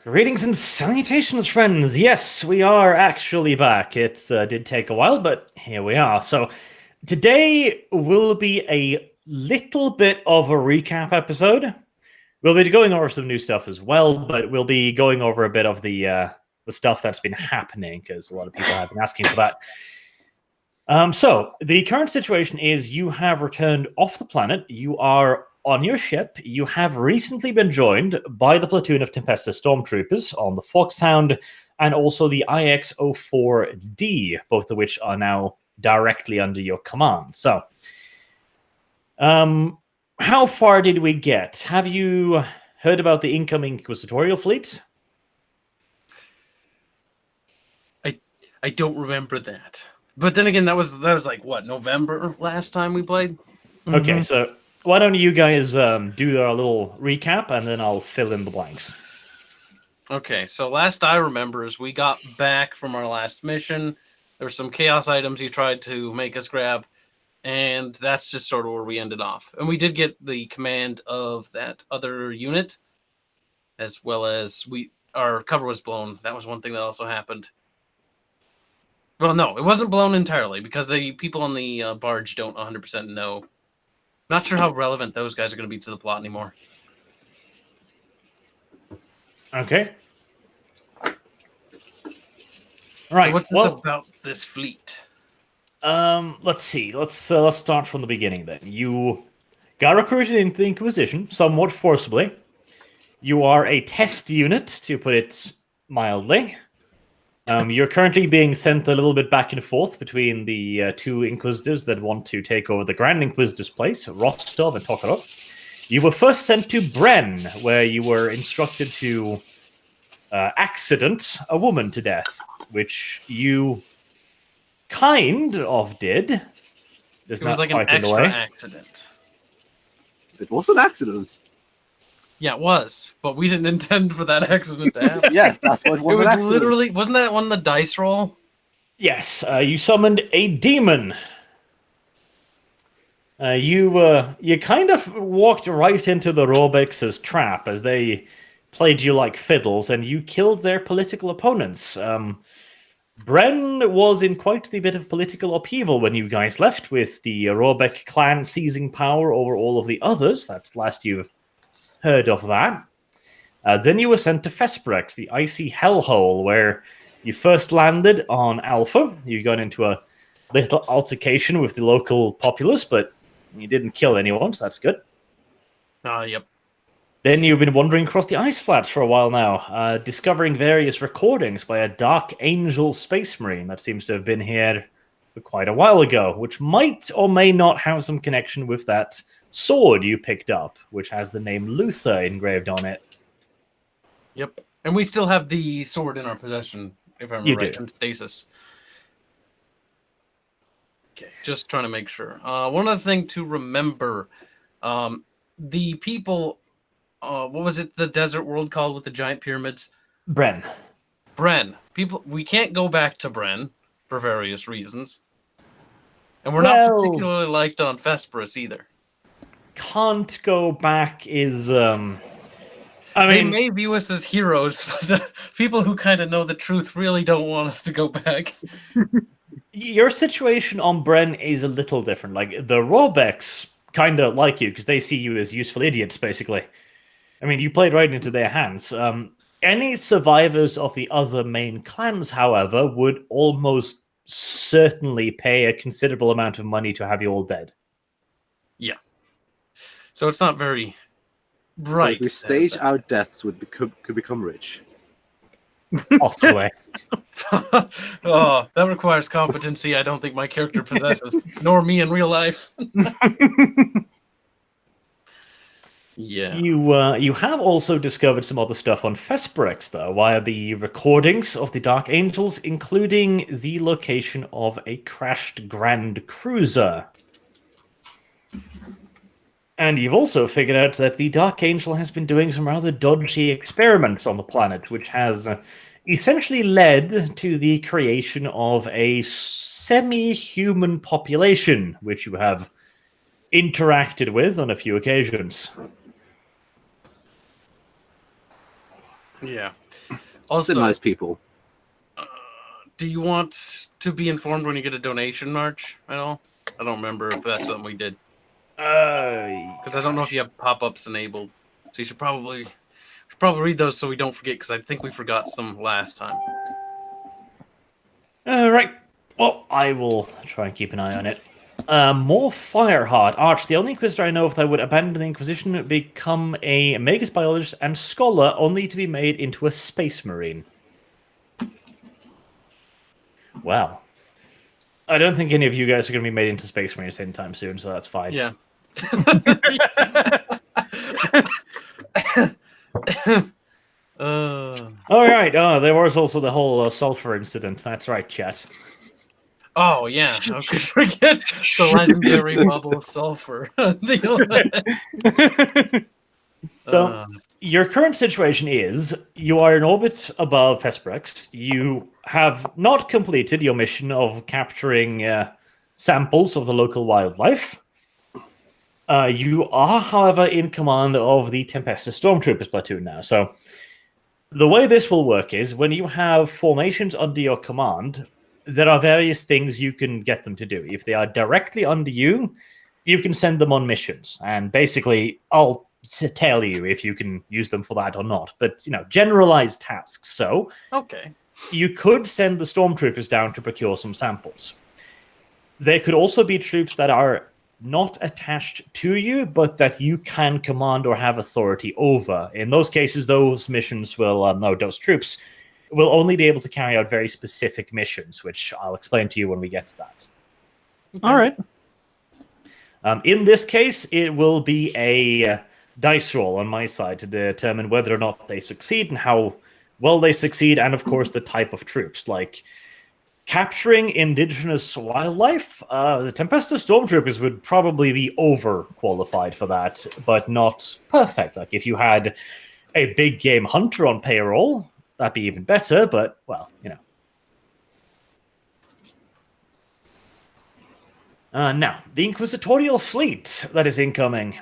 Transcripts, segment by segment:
Greetings and salutations, friends. Yes, we are actually back. It did take a while, but here we are. So today will be a little bit of a recap episode. We'll be going over some new stuff as well, but we'll be going over a bit of the stuff that's been happening because a lot of people have been asking for that. So the current situation is you have returned off the planet. You are on your ship. You have recently been joined by the platoon of Tempestus stormtroopers on the Foxhound and also the IX-04D, both of which are now directly under your command. So, how far did we get? Have you heard about the incoming Inquisitorial fleet? I don't remember that. But then again, that was like, what, November last time we played? Okay, so why don't you guys do our little recap, and then I'll fill in the blanks. Okay, so last I remember is we got back from our last mission. There were some chaos items you tried to make us grab, and that's just sort of where we ended off. And we did get the command of that other unit, as well as our cover was blown. That was one thing that also happened. Well, no, it wasn't blown entirely, because the people on the barge don't 100% know. Not sure how relevant those guys are going to be to the plot anymore. Okay. All right. So what's this about this fleet? Let's see. Let's start from the beginning then. You got recruited into the Inquisition somewhat forcibly. You are a test unit, to put it mildly. You're currently being sent a little bit back and forth between the two Inquisitors that want to take over the Grand Inquisitor's place, Rostov and Tokarov. You were first sent to Bren, where you were instructed to accident a woman to death, which you kind of did. It was like an extra accident. It was an accident. Yeah, it was, but we didn't intend for that accident to happen. Yes, that's what it was. It was literally, wasn't that on the dice roll? Yes, you summoned a demon. You kind of walked right into the Robex's trap as they played you like fiddles, and you killed their political opponents. Bren was in quite the bit of political upheaval when you guys left, with the Robeck clan seizing power over all of the others. That's the last you've heard of that. Then you were sent to Fesperex, the icy hellhole, where you first landed on Alpha. You got into a little altercation with the local populace, but you didn't kill anyone, so that's good. Yep. Then you've been wandering across the ice flats for a while now, discovering various recordings by a Dark Angel Space Marine that seems to have been here for quite a while ago, which might or may not have some connection with that sword you picked up, which has the name Luther engraved on it. Yep. And we still have the sword in our possession, if I remember right, in stasis. Okay, just trying to make sure. One other thing to remember, the people, what was it, the desert world called with the giant pyramids? Bren. People, we can't go back to Bren for various reasons. And we're not particularly liked on Fesperus either. Can't go back is, they may view us as heroes, but the people who kind of know the truth really don't want us to go back. Your situation on Bren is a little different. Like, the Robeks kind of like you because they see you as useful idiots, basically. I mean, you played right into their hands. Any survivors of the other main clans, however, would almost certainly pay a considerable amount of money to have you all dead. Yeah. So it's not very right. So if we stage our deaths, could become rich. Possibly. Oh, that requires competency I don't think my character possesses, nor me in real life. Yeah. You have also discovered some other stuff on Fesperex, though, via the recordings of the Dark Angels, including the location of a crashed Grand Cruiser. And you've also figured out that the Dark Angel has been doing some rather dodgy experiments on the planet, which has essentially led to the creation of a semi-human population, which you have interacted with on a few occasions. Yeah. They're Also, nice people. do you want to be informed when you get a donation, March, at all? I don't remember if that's something we did. Because I don't know if you have pop-ups enabled. So you should probably read those so we don't forget, because I think we forgot some last time. Right. Well, I will try and keep an eye on it. More Fireheart. Arch, the only Inquisitor I know of that would abandon the Inquisition, become a Magus Biologist and Scholar, only to be made into a Space Marine. Wow. I don't think any of you guys are going to be made into Space Marines anytime soon, so that's fine. Yeah. All right. There was also the whole sulfur incident. That's right, chat. Oh yeah, how could forget the legendary bubble of sulfur? So your current situation is you are in orbit above Hesperex. You have not completed your mission of capturing samples of the local wildlife. You are, however, in command of the Tempestus Stormtroopers platoon now. So the way this will work is when you have formations under your command, there are various things you can get them to do. If they are directly under you, you can send them on missions. And basically, I'll tell you if you can use them for that or not. But, generalized tasks. So, okay, you could send the Stormtroopers down to procure some samples. There could also be troops that are not attached to you, but that you can command or have authority over. In those cases, those missions will, those troops will only be able to carry out very specific missions, which I'll explain to you when we get to that. Okay. All right. In this case, it will be a dice roll on my side to determine whether or not they succeed and how well they succeed, and of course the type of troops. Like capturing indigenous wildlife, the Tempestus Stormtroopers would probably be overqualified for that, but not perfect. Like if you had a big game hunter on payroll, that'd be even better, but, well, now, the Inquisitorial fleet that is incoming.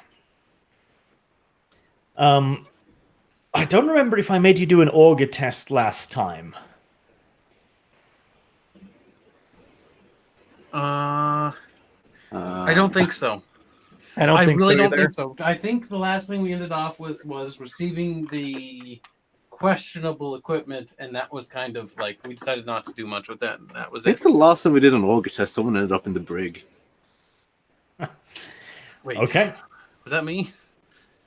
I don't remember if I made you do an auger test last time. I don't think so. I really don't think so. I think the last thing we ended off with was receiving the questionable equipment, and that was kind of like we decided not to do much with that. And that was I think it. the last time we did an auger test, someone ended up in the brig. Wait, Okay. was that me?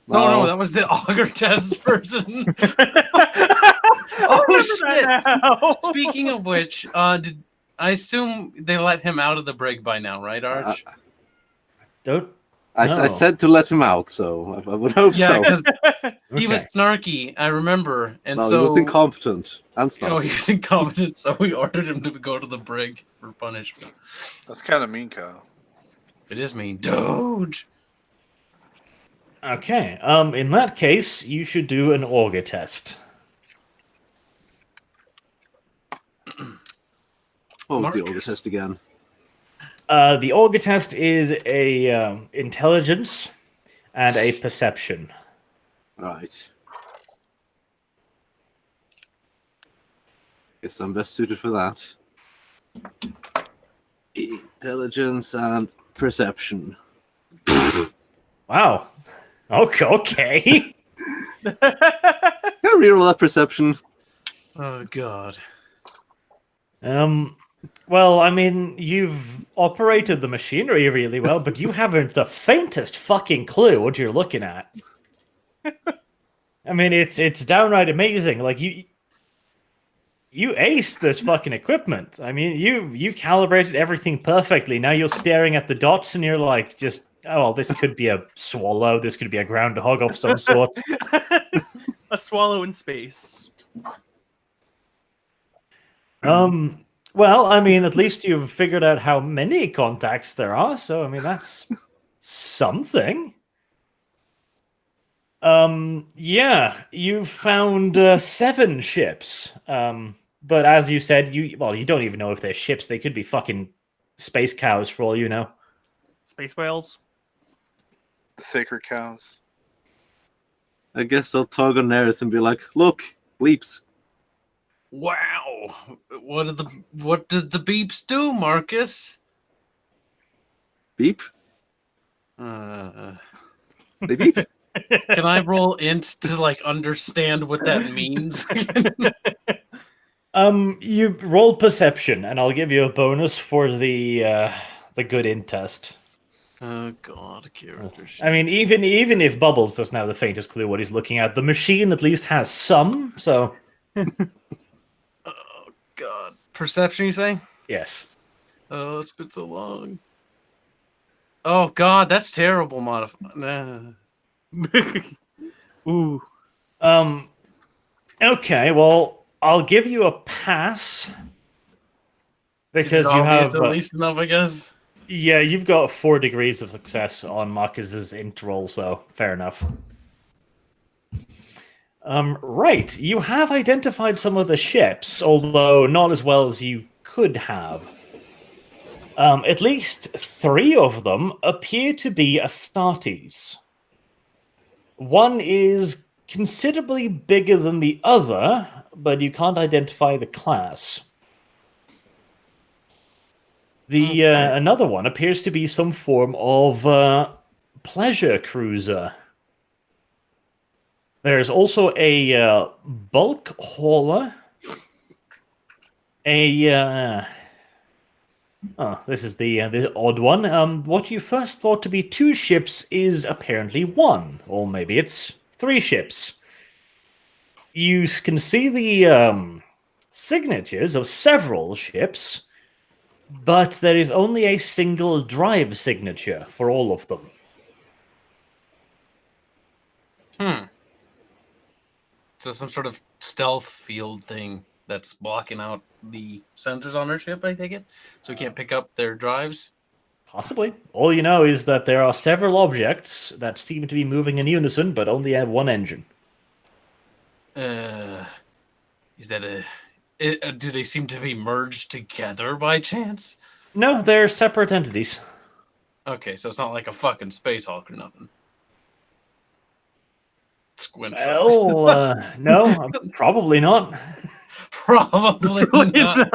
Well, No, that was the auger test person. Oh shit! Speaking of which, did I assume they let him out of the brig by now, right, Arch? I said to let him out, so I would hope so. Yeah, because he was snarky, I remember, and Well, so he was incompetent and snarky. Oh, he was incompetent, so we ordered him to go to the brig for punishment. That's kind of mean, Kyle. It is mean, dude. Okay, in that case, you should do an auger test. What was the auger test again? The auger test is a intelligence and a perception. Right. Guess I'm best suited for that. Intelligence and perception. Wow. Okay. Can I reroll that perception? Oh god. Well, I mean, you've operated the machinery really well, but you haven't the faintest fucking clue what you're looking at. I mean, it's downright amazing. Like you aced this fucking equipment. I mean, you calibrated everything perfectly. Now you're staring at the dots and you're like, just, oh, well, this could be a swallow. This could be a groundhog of some sort. A swallow in space. Well, I mean, at least you've figured out how many contacts there are, so I mean that's something. Yeah, you found 7 ships. But as you said, you don't even know if they're ships. They could be fucking space cows for all you know. Space whales. The sacred cows. I guess I'll tug on Nerith and be like, look, Bleeps. Wow. What did the beeps do, Marcus? Beep. Uh, They beep. can I roll int to like understand what that means? You roll perception, and I'll give you a bonus for the good int test. Oh god, character sheet. I mean, even if Bubbles doesn't have the faintest clue what he's looking at, the machine at least has some. So, Oh god, perception, you say? yes. Oh, it's been so long. Oh god, that's terrible. Ooh. Okay, well, I'll give you a pass because you have at least enough, I guess. yeah, you've got 4 degrees of success on Marcus's int roll, so fair enough. Right, you have identified some of the ships, although not as well as you could have. At least 3 of them appear to be Astartes. One is considerably bigger than the other, but you can't identify the class. The another one appears to be some form of pleasure cruiser. There's also a bulk hauler. This is the odd one. What you first thought to be 2 ships is apparently 1, or maybe it's 3 ships. You can see the signatures of several ships, but there is only a single drive signature for all of them. So some sort of stealth field thing that's blocking out the sensors on our ship, I take it? So we can't pick up their drives? Possibly. All you know is that there are several objects that seem to be moving in unison, but only have one engine. Is that do they seem to be merged together by chance? No, they're separate entities. Okay, so it's not like a fucking Space Hulk or nothing. Squint Well, no, probably not. Probably not.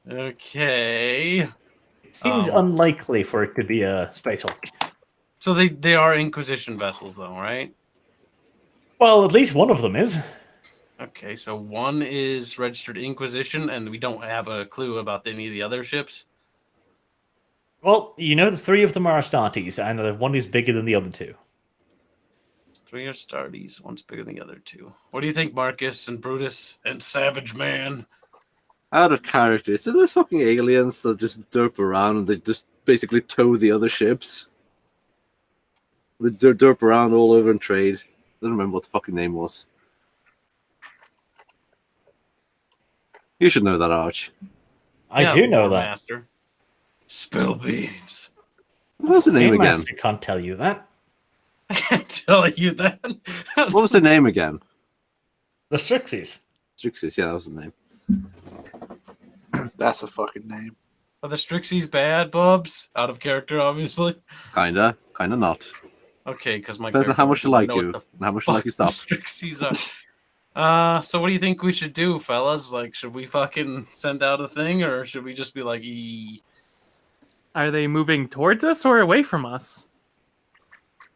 Okay. It seems unlikely for it to be a Space Hulk. So they are Inquisition vessels, though, right? Well, at least one of them is. Okay, so one is registered Inquisition, and we don't have a clue about any of the other ships. Well, you know the 3 of them are Astartes, and one is bigger than the other 2. 3 are Astartes, one's bigger than the other 2. What do you think, Marcus and Brutus and Savage Man? Out of character. So there's fucking aliens that just derp around and they just basically tow the other ships. They derp around all over and trade. I don't remember what the fucking name was. You should know that, Arch. I do know that. Master. Spill beans. What's the name Game again? Master can't tell you that. I can't tell you that. What was the name again? The Strixes. Strixis, yeah, that was the name. That's a fucking name. Are the Strixes bad, Bubs? Out of character, obviously. Kinda not. Okay, because my Depends on how much you like know you, what and how much you like your the stuff. Strixes are. So what do you think we should do, fellas? Like, should we fucking send out a thing, or should we just be like, Are they moving towards us or away from us?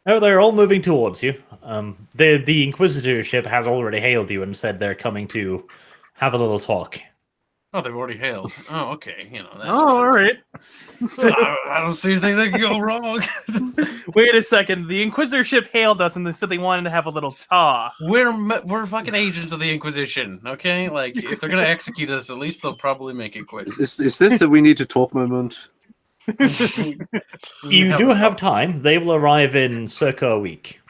No, they're all moving towards you. The Inquisitor ship has already hailed you and said they're coming to have a little talk. Oh, they've already hailed. Oh, okay. You know. That's All right. I don't see anything that could go wrong. Wait a second. The Inquisitor ship hailed us and they said they wanted to have a little talk. We're fucking agents of the Inquisition, okay? Like, if they're gonna execute us, at least they'll probably make it quick. Is this a we need to talk moment? You do have time. They will arrive in circa a week.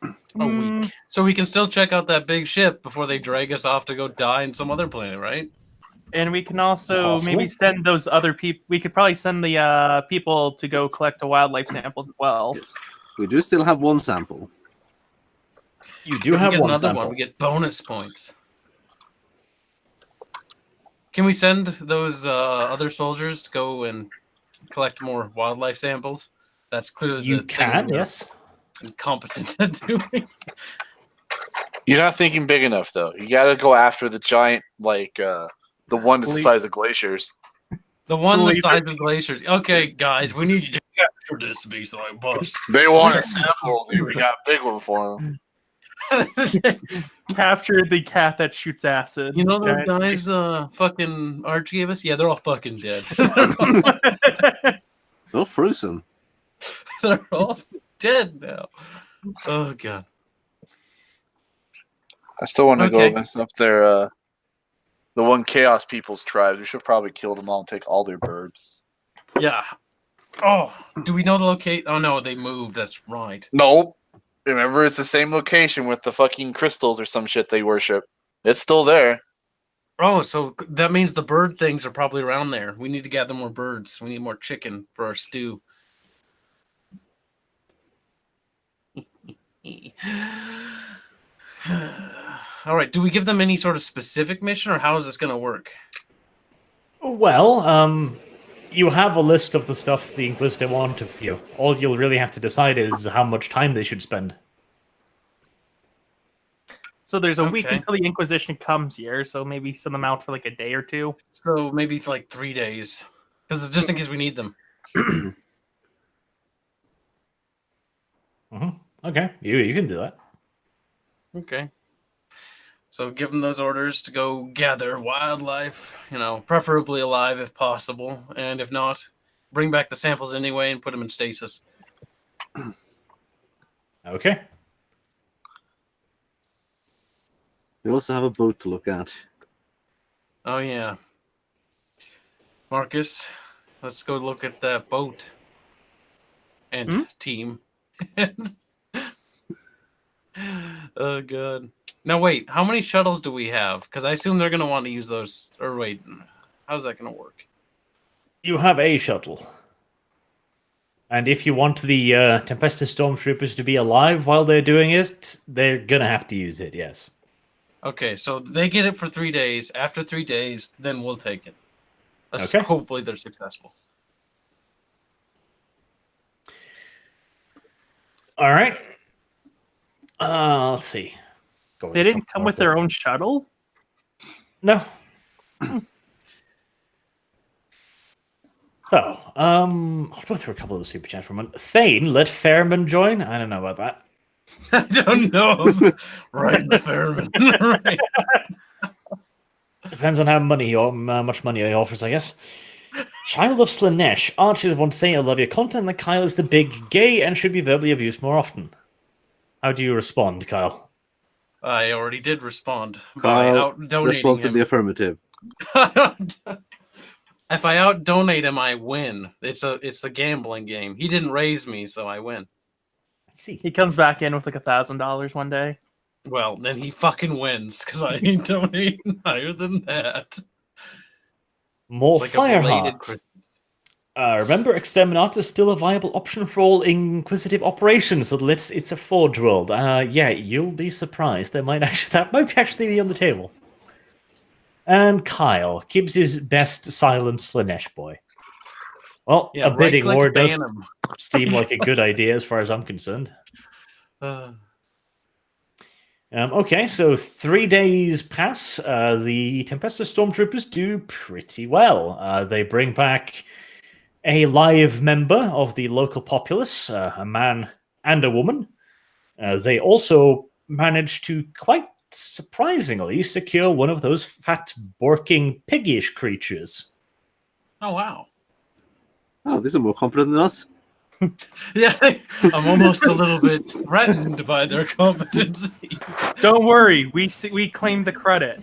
A week. So we can still check out that big ship before they drag us off to go die in some other planet, right? And we can also Possibly. maybe send those other people. We could probably send the people to go collect the wildlife samples as well. Yes. We do still have one sample. You do We have get one another sample. one. We get bonus points. Can we send those other soldiers to go and collect more wildlife samples? That's clearly You the can, thing we're yes. incompetent at doing. You're not thinking big enough, though. You got to go after the giant, like the one that's the size of glaciers. The one the Laser- size of glaciers. Okay, guys, we need you to capture this beast like boss. They want a sample, dude. We got a big one for them. Capture the cat that shoots acid. You know those Giant guys fucking Arch gave us? Yeah, they're all fucking dead. Well, frozen. They're all dead now. Oh god. I still want to Okay. go mess up their the one Chaos People's tribes. We should probably kill them all and take all their birds. Yeah. Oh, do we know the locate? Oh no, they moved. That's right. Nope. Remember, it's the same location with the fucking crystals or some shit they worship. It's still there. Oh, so that means the bird things are probably around there. We need to gather more birds. We need more chicken for our stew. All right. Do we give them any sort of specific mission, or how is this going to work? Well, you have a list of the stuff the Inquisitor want of you. All you'll really have to decide is how much time they should spend. So there's a week Okay. until the Inquisition comes here, so maybe send them out for like a day or two. So maybe like 3 days, because just in case we need them. Okay, you can do that. Okay. So give them those orders to go gather wildlife, preferably alive if possible, and if not, bring back the samples anyway and put them in stasis. Okay. We also have a boat to look at. Oh yeah. Marcus, let's go look at that boat and team. Oh god. Now wait, how many shuttles do we have? Because I assume they're going to want to use those. Or wait, how's that going to work? You have a shuttle. And if you want the Tempestus Stormtroopers to be alive while they're doing it, they're gonna have to use it, yes. Okay, so they get it for 3 days. After 3 days, then we'll take it. Okay. Hopefully they're successful. All right. Let's see. They didn't come with their own shuttle? No. So, I'll go through a couple of the super chats for a moment. Thane, let Fairman join. I don't know about that. I don't know. Right in the Fairman. Right. Depends on how much money he offers, I guess. Child of Slanesh. Archers want to say I love your content, and Kyle is the big gay and should be verbally abused more often. How do you respond, Kyle? I already did respond by Kyle, out donating response in him. the affirmative. If I out donate him, I win. It's a gambling game. He didn't raise me, so I win. I see. He comes back in with like $1,000 one day. Well, then he fucking wins because I ain't donating higher than that. More It's like a belated Fireheart. Christmas. Remember, Exterminat is still a viable option for all inquisitive operations, so it's a Forge world. Yeah, you'll be surprised. That might actually be on the table. And Kyle, Gibbs' best silent Slanesh boy. Well, Yeah, a bidding right-click war does ban him. seem like a good idea as far as I'm concerned. Okay, so 3 days pass. The Tempestus Stormtroopers do pretty well. They bring back a live member of the local populace, a man and a woman. They also managed to, quite surprisingly, secure one of those fat, borking, piggish creatures. Oh, wow. Oh, these are more competent than us. Yeah, I'm almost a little bit threatened by their competency. Don't worry, we claim the credit.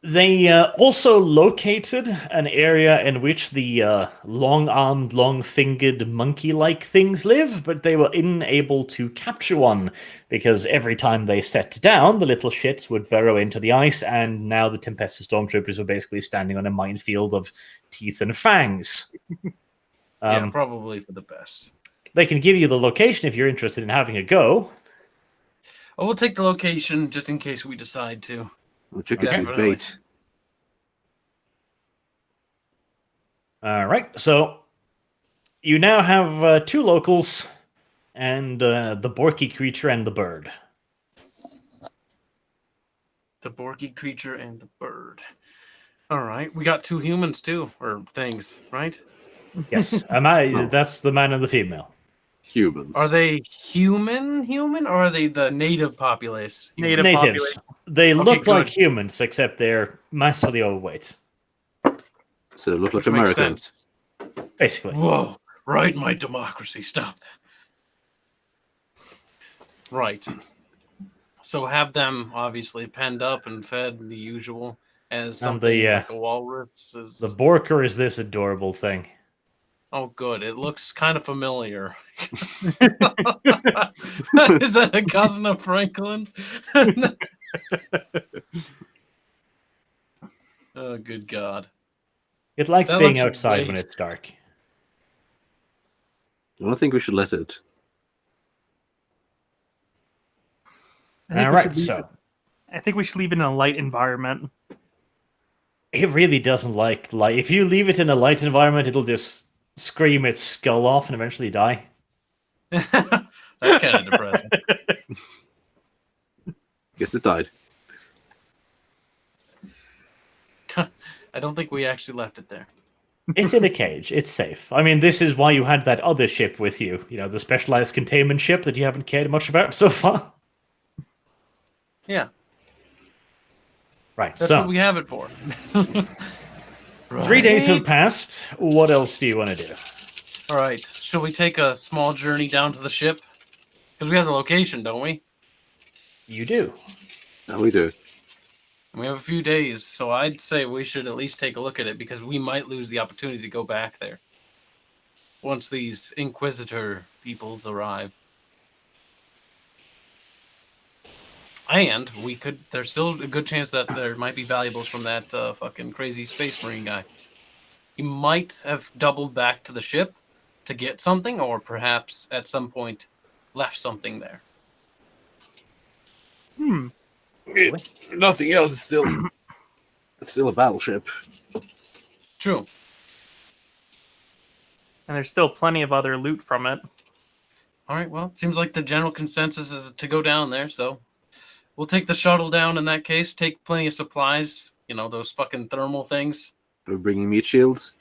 They also located an area in which the long-armed, long-fingered, monkey-like things live, but they were unable to capture one, because every time they set down, the little shits would burrow into the ice, and now the Tempestus Stormtroopers were basically standing on a minefield of teeth and fangs. Yeah, probably for the best. They can give you the location if you're interested in having a go. Oh, we'll take the location just in case we decide to. The trick is to Definitely. bait. All right, so you now have 2 locals and the Borky creature and the bird. The Borky creature and the bird. All right, we got 2 humans too, or things, right? Yes, No. that's the man and the female. Humans. Are they human, or are they the native populace? Native Natives. population. They look like good. humans, except they're massively overweight. So look like Which makes Americans. sense. Basically. Whoa! Right, my democracy. Stop that. Right. So have them obviously penned up and fed the usual as And something like a walrus is. The Borker is this adorable thing. Oh, good. It looks kind of familiar. Is that a cousin of Franklin's? Oh, good God. It likes That being looks outside when way- it's dark. I don't think we should let it. Alright, so I think we should leave it in a light environment. it really doesn't like light. If you leave it in a light environment, it'll just scream its skull off and eventually die. That's kind of depressing. Guess it died. I don't think we actually left it there. It's in a cage. It's safe. I mean, this is why you had that other ship with you. You know, the specialized containment ship that you haven't cared much about so far. Yeah, Right, that's so what we have it for. 3 days have Right. passed. What else do you want to do? All right. Shall we take a small journey down to the ship? Because we have the location, don't we? You do. Now we do. And we have a few days, so I'd say we should at least take a look at it because we might lose the opportunity to go back there once these Inquisitor peoples arrive. And we could. There's still a good chance that there might be valuables from that fucking crazy space marine guy. He might have doubled back to the ship to get something, or perhaps at some point left something there. Nothing else. It's still a battleship. True. And there's still plenty of other loot from it. All right. Well, it seems like the general consensus is to go down there, so we'll take the shuttle down in that case. Take plenty of supplies. You know, those fucking thermal things. We're bringing meat shields.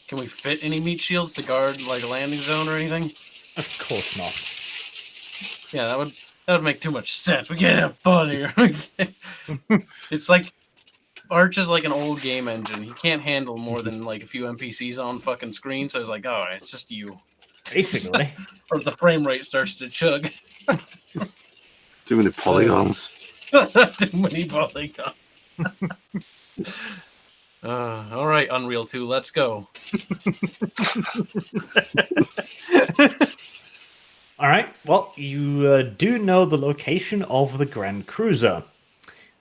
Can we fit any meat shields to guard like a landing zone or anything? Of course not. Yeah, that would make too much sense. We can't have fun here. It's like Arch is like an old game engine. He can't handle more than like a few NPCs on fucking screen. So it's like, all right, it's just you. Basically. Or the frame rate starts to chug. Too many polygons. Too many polygons. All right, Unreal 2, let's go. All right. Well, you do know the location of the Grand Cruiser.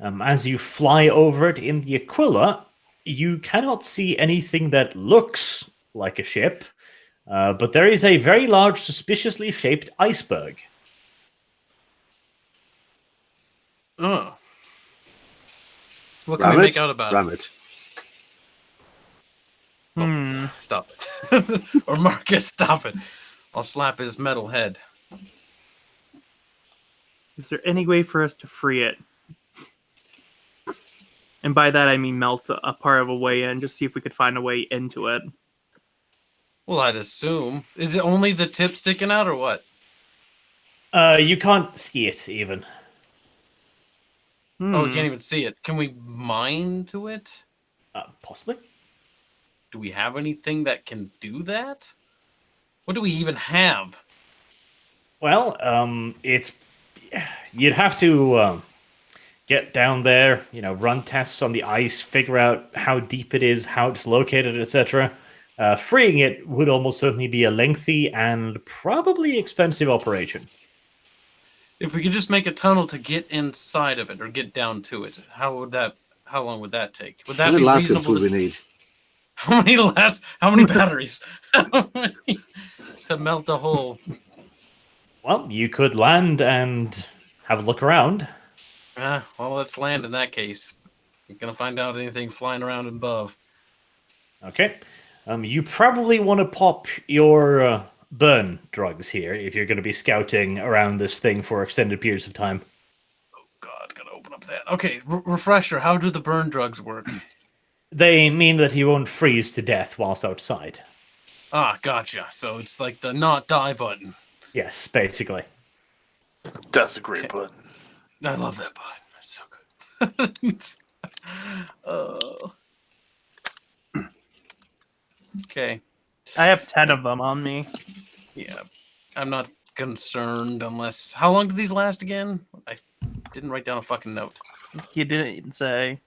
As you fly over it in the Aquila, you cannot see anything that looks like a ship, but there is a very large, suspiciously shaped iceberg. Oh. What can Ram we it. make out about Ram it? Hmm. Oh, stop it. Or Marcus, stop it. I'll slap his metal head. Is there any way for us to free it? And by that I mean melt a part of a way in, just see if we could find a way into it. Well, I'd assume. Is it only the tip sticking out or what? You can't see it even. Oh, we Hmm. can't even see it. Can we mine to it? Possibly. Do we have anything that can do that? What do we even have? Well, it's you'd have to get down there, you know, run tests on the ice, figure out how deep it is, how it's located, etc. Freeing it would almost certainly be a lengthy and probably expensive operation. If we could just make a tunnel to get inside of it or get down to it, how long would that take? Would that How many be lasers reasonable? would we need? How many batteries? To melt a hole. Well, you could land and have a look around. Well, let's land in that case. We're gonna find out anything flying around above. Okay. You probably want to pop your burn drugs here if you're going to be scouting around this thing for extended periods of time. Oh God, gotta open up that. Okay, refresher. How do the burn drugs work? They mean that he won't freeze to death whilst outside. Ah, gotcha. So it's like the not die button. Yes, basically. That's a great button. I love that button. It's so good. Okay. I have 10 of them on me. Yeah. I'm not concerned unless... How long do these last again? I didn't write down a fucking note. You didn't say.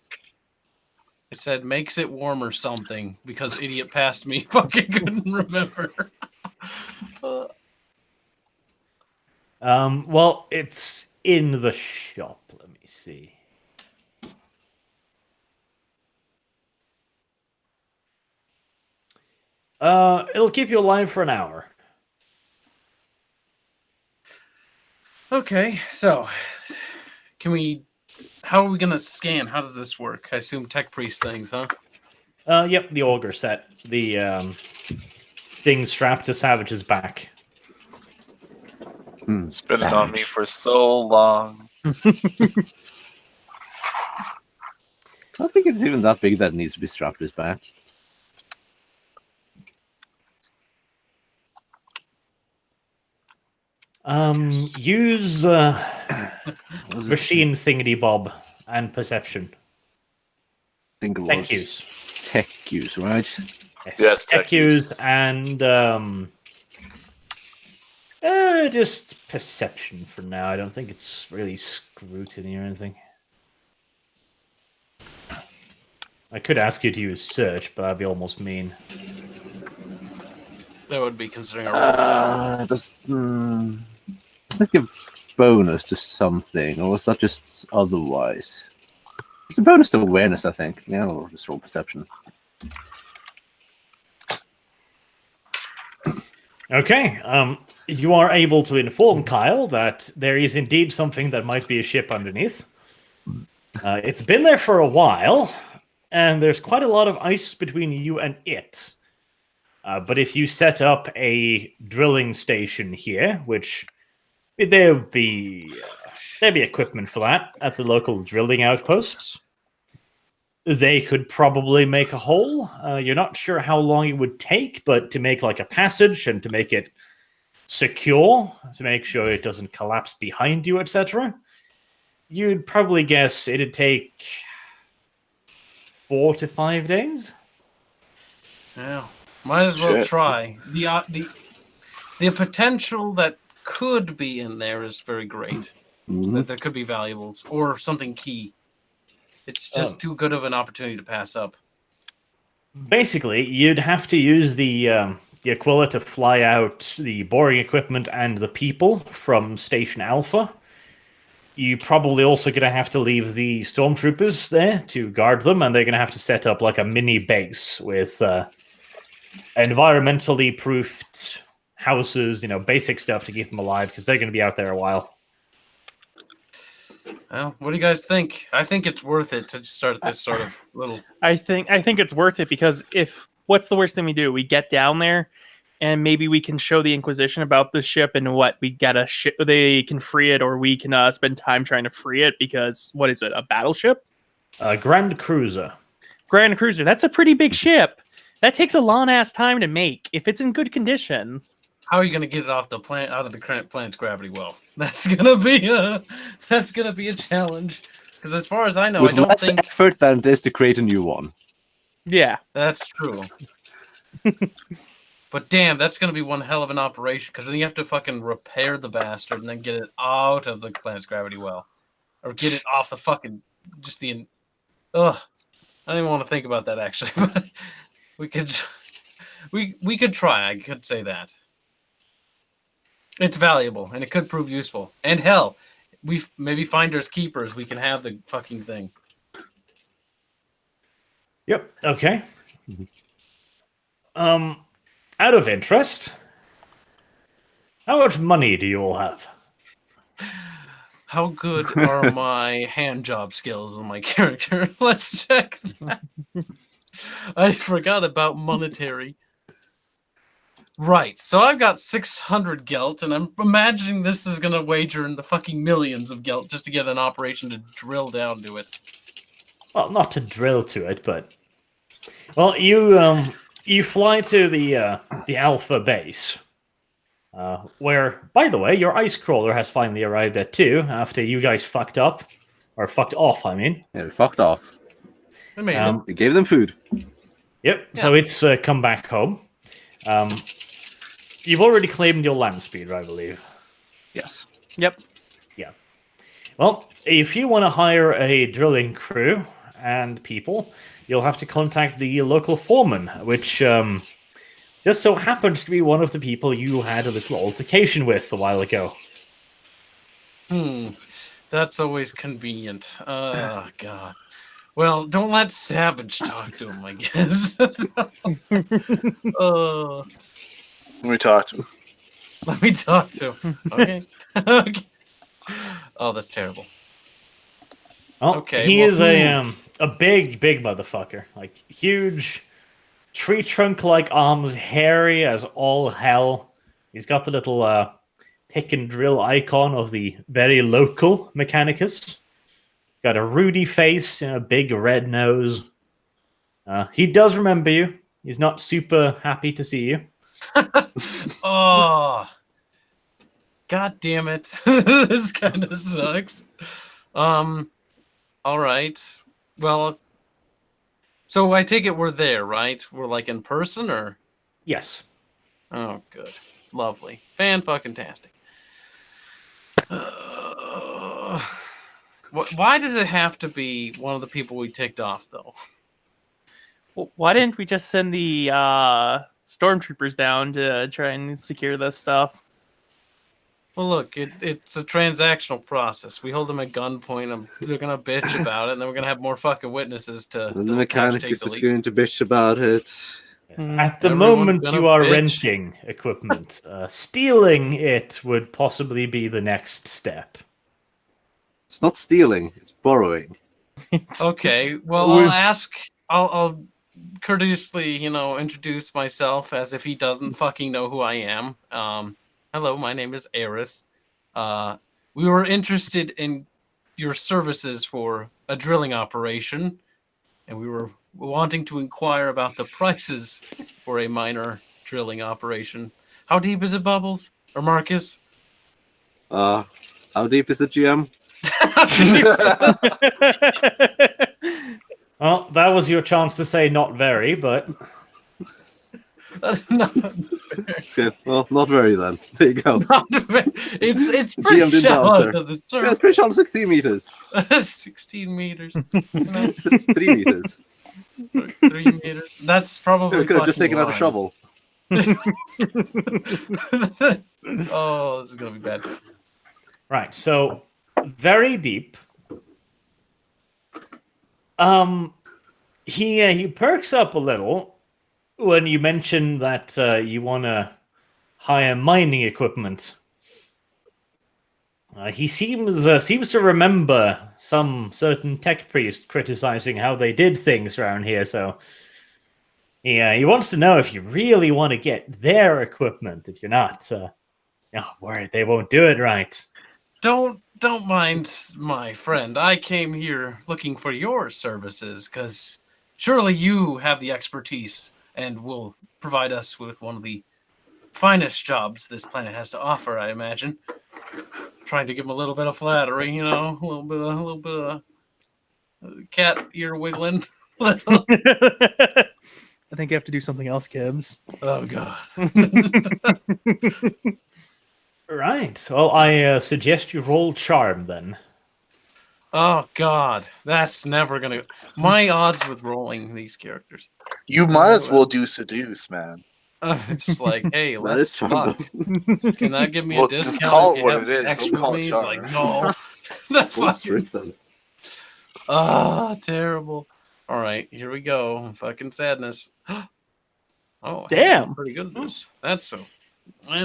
It said makes it warm or something because idiot past me fucking couldn't remember. Well, it's in the shop. Let me see. It'll keep you alive for an hour. Okay, so can we... How are we gonna scan? How does this work? I assume tech priest things, huh? Yep, the auger set. The thing strapped to Savage's back. It's been on me for so long. I don't think it's even that big that it needs to be strapped to his back. Use machine thingy bob and perception. think it Tech was use. tech use, right? Yes, tech tech use use. and just perception for now. I don't think it's really scrutiny or anything. I could ask you to use search, but I'd be almost mean. That would be considering our rules. Does it give bonus to something, or was that just otherwise? It's a bonus to awareness, I think. Yeah, or just roll perception. Okay, you are able to inform Kyle that there is indeed something that might be a ship underneath. It's been there for a while, and there's quite a lot of ice between you and it. But if you set up a drilling station here, which there'd be equipment for that at the local drilling outposts, they could probably make a hole. You're not sure how long it would take, but to make like a passage and to make it secure, to make sure it doesn't collapse behind you, etc., you'd probably guess it'd take 4 to 5 days. Yeah, might as well Shit. try. The potential that could be in there is very great. Mhm. That there could be valuables or something key. It's just too good of an opportunity to pass up. Basically, you'd have to use the Aquila to fly out the boring equipment and the people from Station Alpha. You probably also going to have to leave the stormtroopers there to guard them, and they're going to have to set up like a mini base with environmentally proofed houses, basic stuff to keep them alive because they're going to be out there a while. Well, what do you guys think? I think it's worth it to start this sort of little... I think it's worth it because what's the worst thing we do? We get down there and maybe we can show the Inquisition about the ship and what we gotta they can free it, or we can spend time trying to free it because what is it? A battleship? Grand Cruiser. Grand Cruiser. That's a pretty big ship. That takes a long ass time to make if it's in good condition. How are you going to get it off the planet, out of the planet's gravity well? That's gonna be a challenge. Because as far as I know, With I don't less think effort than it is to create a new one. Yeah. that's true. But damn, that's gonna be one hell of an operation. Because then you have to fucking repair the bastard and then get it out of the planet's gravity well, or get it off the fucking Ugh, I don't even want to think about that actually. But we could try. I could say that. It's valuable, and it could prove useful. And hell, we maybe finders keepers. We can have the fucking thing. Yep. Okay. Out of interest, how much money do you all have? How good are my hand job skills on my character? Let's check that. I forgot about monetary. Right. So I've got 600 gelt, and I'm imagining this is going to wager in the fucking millions of gelt just to get an operation to drill down to it. Well, not to drill to it, but well, you fly to the Alpha base, where, by the way, your ice crawler has finally arrived at too. After you guys fucked up, or fucked off, I mean. Yeah, we fucked off. I made it. We gave them food. Yep. So it's come back home. You've already claimed your land speed, I believe. Yes. Yep. Well, if you want to hire a drilling crew and people, you'll have to contact the local foreman, which just so happens to be one of the people you had a little altercation with a while ago. That's always convenient. Oh, God. Well, don't let Savage talk to him, I guess. Let me talk to him. Let me talk to him. Okay. Okay. Oh, that's terrible. Well, Okay, he well, is a big motherfucker, like huge, tree trunk-like arms, hairy as all hell. He's got the little pick and drill icon of the very local Mechanicus. Got a ruddy face and a big red nose. He does remember you. He's not super happy to see you. Oh, God damn it. This kind of sucks. All right. Well, so I take it we're there, right? We're like in person, or? Yes. Oh, good. Lovely. Fan-fucking-tastic. Why does it have to be one of the people we ticked off, though? Well, why didn't we just send the stormtroopers down to try and secure this stuff? Well, look, it's a transactional process. We hold them at gunpoint, and they're gonna bitch about it, and then we're gonna have more fucking witnesses to. And the mechanic is just going to bitch about it. At the Everyone's moment, gonna you are bitch. renting equipment. Stealing it would possibly be the next step. It's not stealing, it's borrowing. Okay, well, I'll ask. I'll courteously, introduce myself as if he doesn't fucking know who I am. Hello, my name is Aerith. We were interested in your services for a drilling operation, and we were wanting to inquire about the prices for a minor drilling operation. How deep is it, Bubbles? Or Marcus? How deep is the GM? Well, that was your chance to say not very, but That's not Okay, well, not very then. There you go. it's GM pretty didn't shallow answer. to the Yeah, it's surface. pretty shallow, 16 meters. 16 meters. 3 meters. 3 meters. That's probably We could have just fucking taken out a lying. shovel. Oh, this is gonna be bad. right. So very deep. He perks up a little when you mention that you want to hire mining equipment. He seems to remember some certain tech priest criticizing how they did things around here. So he wants to know if you really want to get their equipment. If you're not, worried they won't do it right. Don't mind my friend. I came here looking for your services because surely you have the expertise and will provide us with one of the finest jobs this planet has to offer, I imagine. Trying to give him a little bit of flattery, a little bit of cat ear wiggling. I think you have to do something else, Gibbs. Oh God. Right. Well, I suggest you roll charm then. Oh God, that's never gonna. My odds with rolling these characters. You might as well do seduce, man. It's just like, hey, That let's is charm, fuck. Can that give me Well, a just discount? call if it you what have it is. sex Don't with call it me? charm. Like, no. That's Full fucking. strip then. Ah, terrible. All right, here we go. Fucking sadness. Oh, hey, Damn. I'm pretty good at this. That's a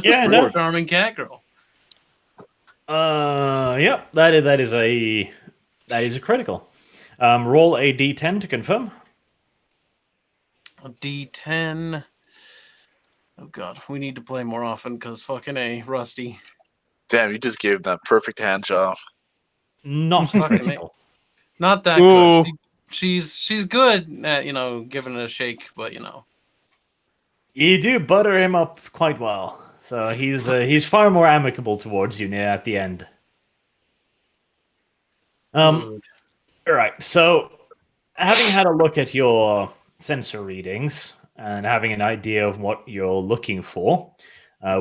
Yeah, no. charming cat girl. Yep. That is a critical. Roll a d10 to confirm. A D10. Oh god, we need to play more often because fucking A, Rusty. Damn, you just gave that perfect hand job. Not Fucking critical. Not that Ooh. good. She's good at, giving it a shake, but You do butter him up quite well, so he's far more amicable towards you near at the end. Good. All right. So, having had a look at your sensor readings and having an idea of what you're looking for,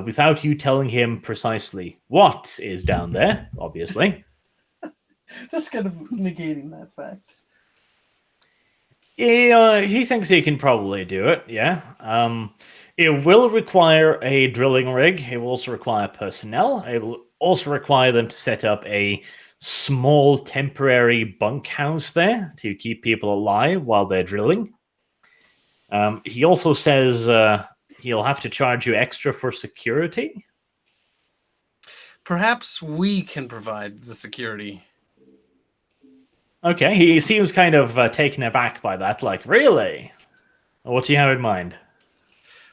without you telling him precisely what is down there, obviously, Just kind of negating that fact. he thinks he can probably do it. Yeah. It will require a drilling rig. It will also require personnel. It will also require them to set up a small temporary bunkhouse there to keep people alive while they're drilling. He also says he'll have to charge you extra for security. Perhaps we can provide the security. Okay, he seems kind of taken aback by that. Like, really? What do you have in mind?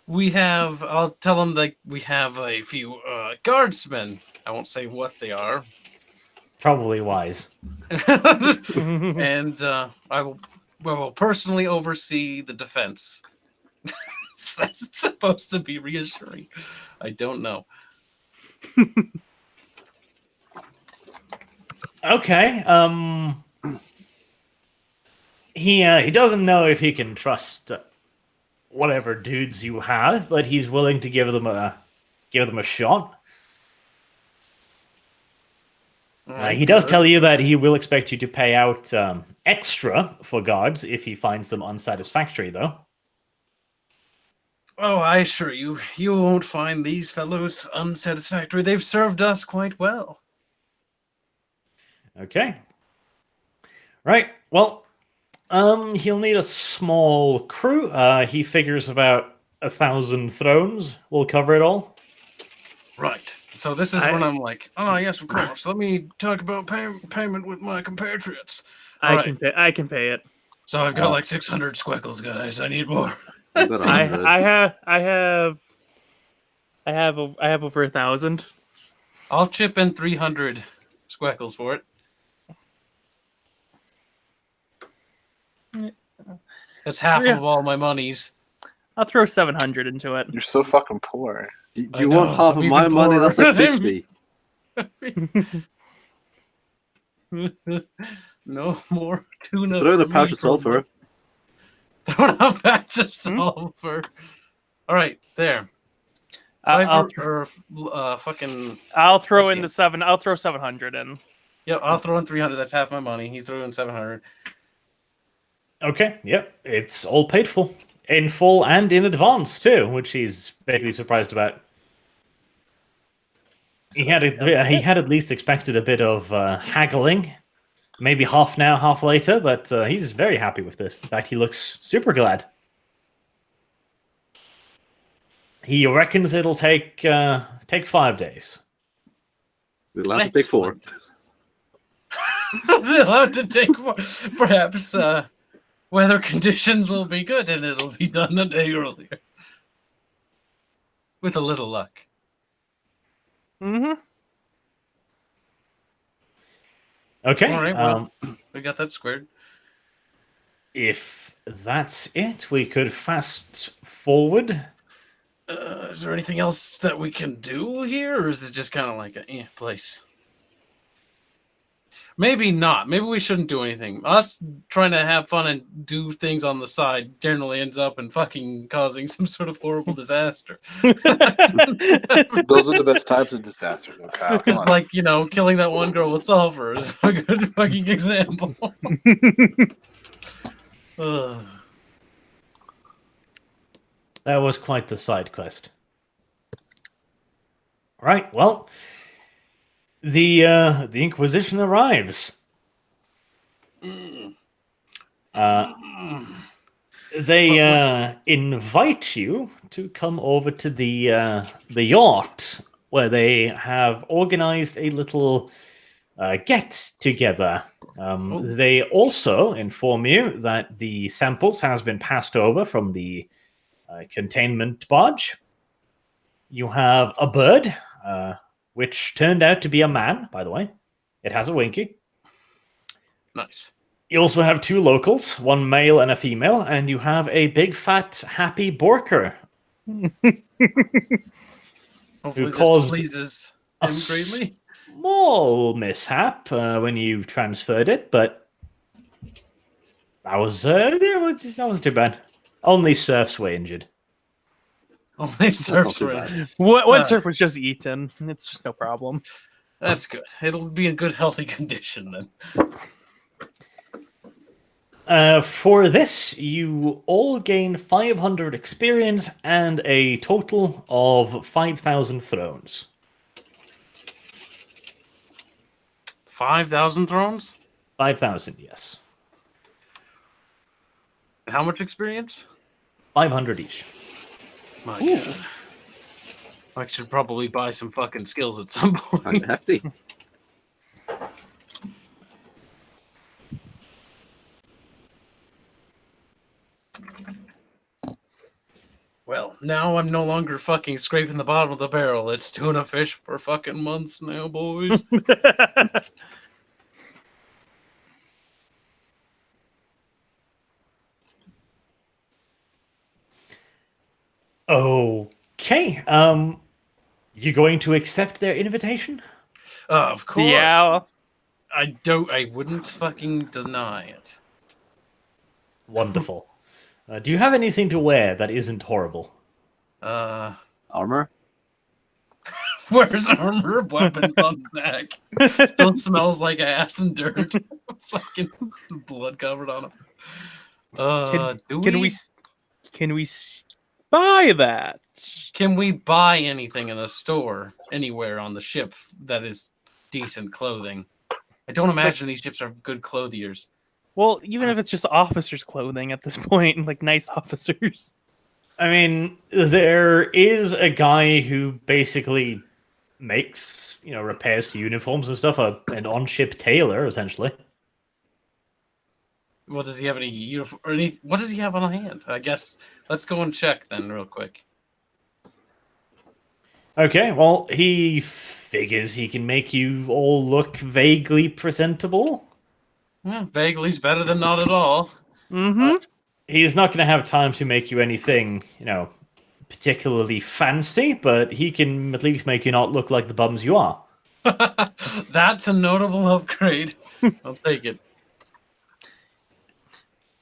I'll tell them that we have a few guardsmen. I won't say what they are. Probably wise. And I will personally oversee the defense. It's supposed to be reassuring. I don't know. Okay. He doesn't know if he can trust whatever dudes you have, but he's willing to give them a shot. He does tell you that he will expect you to pay out extra for guards if he finds them unsatisfactory, though. Oh, I assure you, you won't find these fellows unsatisfactory. They've served us quite well. Okay. Right. Well, he'll need a small crew. He figures about 1,000 thrones will cover it all. Right. So this is when I'm like, oh yes, of course. Let me talk about payment with my compatriots. I can pay it. So I've got like 600 squeckles, guys. I need more. I've got 100. I have over 1,000. I'll chip in 300 squeckles for it. That's half of all my monies. I'll throw 700 into it. You're so fucking poor. Do you want half of my money? That's like 50. No more tuna. Throw in a for pouch me, of sulfur. Throw in a patch of sulfur. All right, there. I'll Fucking. I'll throw in the 7. I'll throw 700 in. Yep, I'll throw in 300. That's half my money. He threw in 700. Okay, yep. It's all paid for. In full and in advance, too, which he's basically surprised about. He had at least expected a bit of haggling. Maybe half now, half later, but he's very happy with this. In fact, he looks super glad. He reckons it'll take 5 days. We'll have to take 4. They'll have to take more. Perhaps weather conditions will be good and it'll be done a day earlier. With a little luck. Mm-hmm. Okay. All right, well, we got that squared. If that's it, we could fast forward. Is there anything else that we can do here, or is it just kind of like a place? Maybe not. Maybe we shouldn't do anything. Us trying to have fun and do things on the side generally ends up in fucking causing some sort of horrible disaster. Those are the best types of disasters, though, Kyle. Come It's on. like, killing that one girl with sulfur is a good fucking example. Ugh. That was quite the side quest. Right, well, the Inquisition arrives. They invite you to come over to the yacht where they have organized a little get together. They also inform you that the samples has been passed over from the containment barge, you have a bird, which turned out to be a man, by the way. It has a winky. Nice. You also have 2 locals, one male and a female, and you have a big, fat, happy Borker. Hopefully this caused pleases a him greatly. small mishap when you transferred it, but that wasn't too bad. Only Surfs were injured. Only surfs too were bad. injured. One surf was just eaten. It's just no problem. That's good. It'll be in good, healthy condition then. For this, you all gain 500 experience and a total of 5,000 thrones. 5,000 thrones? 5,000, yes. How much experience? 500 each. My God. I should probably buy some fucking skills at some Kind point. of hefty. Well, now I'm no longer fucking scraping the bottom of the barrel. It's tuna fish for fucking months now, boys. Okay. You going to accept their invitation? Of course. Yeah. I wouldn't fucking deny it. Wonderful. Do you have anything to wear that isn't horrible? Armor? Where's armor? Weapons on back. Still smells like ass and dirt. Fucking blood covered on him. Can we buy that? Can we buy anything in the store anywhere on the ship that is decent clothing? I don't imagine these ships are good clothiers. Well, even if it's just officers' clothing at this point, like nice officers. I mean, there is a guy who basically makes, repairs to uniforms and stuff, an on-ship tailor, essentially. Well, does he have any uniform or any? What does he have on hand? I guess let's go and check then, real quick. Okay, well, he figures he can make you all look vaguely presentable. Yeah, vaguely's better than not at all. Mm-hmm. He's not going to have time to make you anything, particularly fancy, but he can at least make you not look like the bums you are. That's a notable upgrade. I'll take it.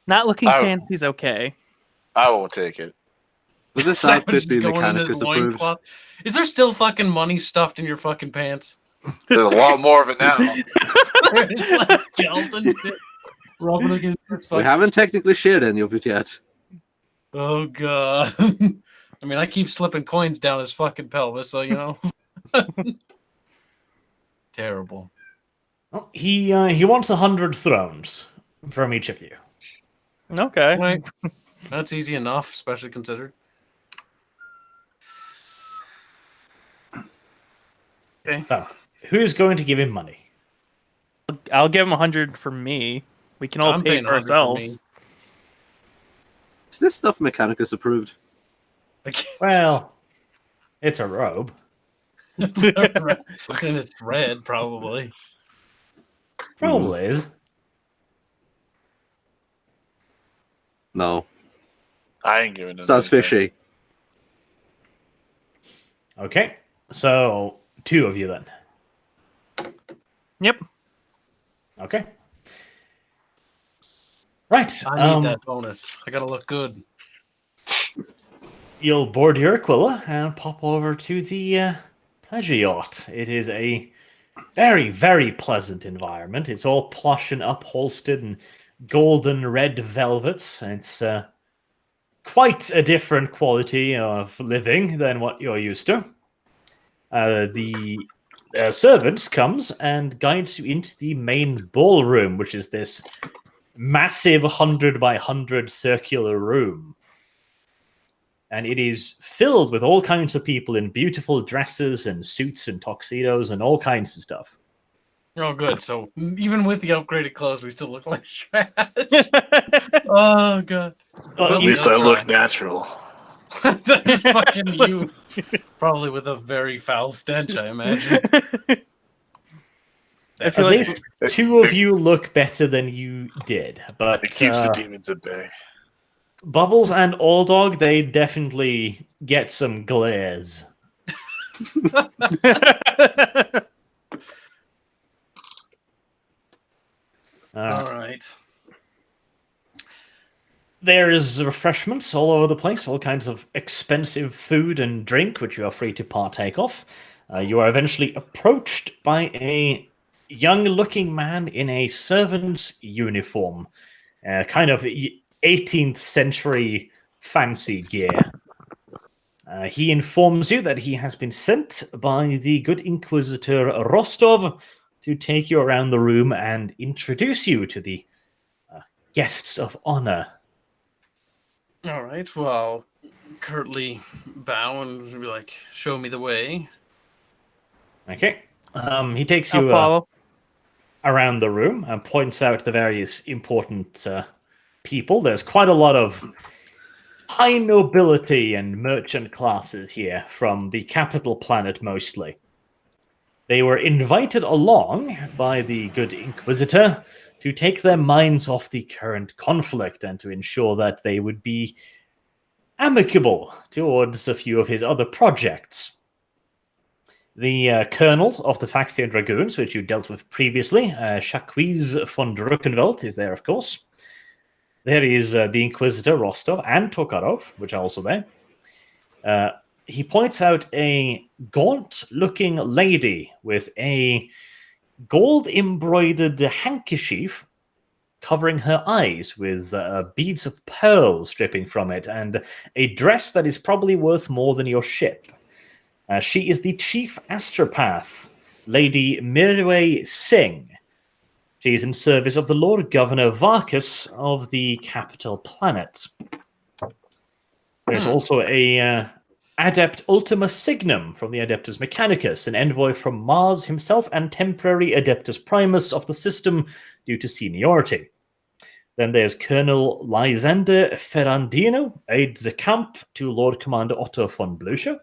Not looking Oh. fancy is okay. I will take it. Would this Savage outfit is be going in his Mechanicus approved? loincloth. Is there still fucking money stuffed in your fucking pants? There's a lot more of it now. It's like skeleton shit rubbing against his We fucking... haven't technically shared any of it yet. Oh, God. I mean, I keep slipping coins down his fucking pelvis, so, Terrible. Well, he wants 100 thrones from each of you. Okay. Right. That's easy enough, especially considered. Okay. So, who's going to give him money? I'll give him 100 for me. We can all I'm pay paying for 100 for ourselves. me. Is this stuff Mechanicus approved? Well, it's a robe. And it's red, probably. Probably is. No. I ain't giving it. Sounds fishy. Okay, so 2 of you then. Yep. Okay. Right. I need that bonus. I gotta look good. You'll board your Aquila and pop over to the pleasure yacht. It is a very, very pleasant environment. It's all plush and upholstered and golden red velvets. It's quite a different quality of living than what you're used to. The servant comes and guides you into the main ballroom, which is this massive 100 by 100 circular room. And it is filled with all kinds of people in beautiful dresses and suits and tuxedos and all kinds of stuff. Oh, good. So even with the upgraded clothes, we still look like trash. Oh, God. Well, At you- least I look natural. That's fucking you. Probably with a very foul stench, I imagine. I At feel like least two of you look better than you did, but It keeps the demons at bay. Bubbles and All Dog, they definitely get some glares. All right. There's refreshments all over the place, all kinds of expensive food and drink, which you are free to partake of. You are eventually approached by a young-looking man in a servant's uniform, kind of 18th century fancy gear. He informs you that he has been sent by the good Inquisitor Rostov to take you around the room and introduce you to the guests of honor. All right. Well, curtly bow and be like, "Show me the way." Okay. He takes I'll you follow. around the room and points out the various important people. There's quite a lot of high nobility and merchant classes here, from the capital planet mostly. They were invited along by the good Inquisitor to take their minds off the current conflict and to ensure that they would be amicable towards a few of his other projects. The colonel of the Faxian Dragoons, which you dealt with previously, Jacques von Druckenwelt, is there, of course. There is the Inquisitor Rostov and Tokarov, which are also there. He points out a gaunt-looking lady with a gold-embroidered handkerchief covering her eyes with beads of pearls dripping from it, and a dress that is probably worth more than your ship. She is the chief astropath, Lady Mirway Singh. She is in service of the Lord Governor Varkas of the capital planet. There's also a Adept Ultima Signum from the Adeptus Mechanicus, an envoy from Mars himself and temporary Adeptus Primus of the system due to seniority. Then there's Colonel Lysander Ferrandino, aide-de-camp to Lord Commander Otto von Blucher.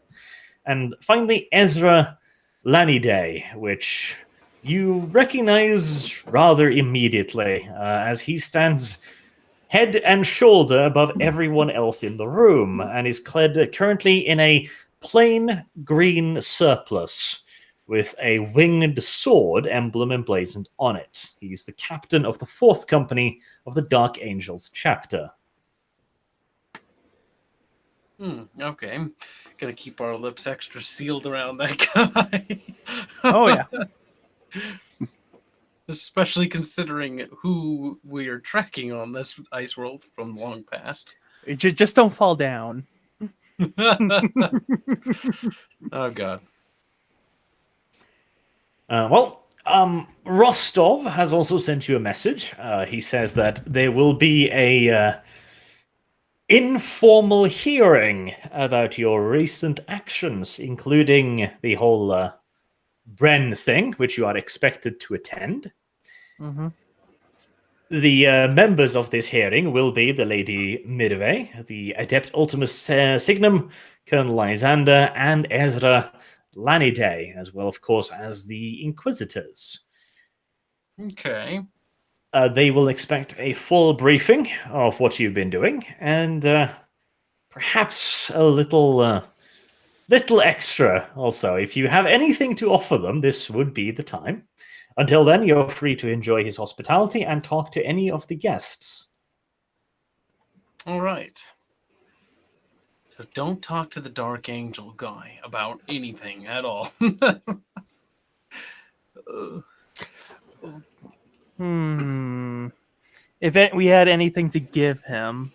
And finally, Ezra Laniday, which you recognize rather immediately, as he stands head and shoulder above everyone else in the room, and is clad currently in a plain green surplice with a winged sword emblem emblazoned on it. He's the captain of the 4th Company of the Dark Angels chapter. Okay. Gonna keep our lips extra sealed around that guy. Oh, yeah. Especially considering who we are tracking on this ice world from long past. Just don't fall down. Oh, God. Rostov has also sent you a message. He says that there will be a informal hearing about your recent actions, including the whole Bren thing, which you are expected to attend. Mm-hmm. The members of this hearing will be the Lady Midway, the Adept Ultimus Signum, Colonel Lysander, and Ezra Laniday, as well, of course, as the Inquisitors. Okay. They will expect a full briefing of what you've been doing, and perhaps a little extra also. If you have anything to offer them, this would be the time. Until then, you're free to enjoy his hospitality and talk to any of the guests. All right. So don't talk to the Dark Angel guy about anything at all. If we had anything to give him.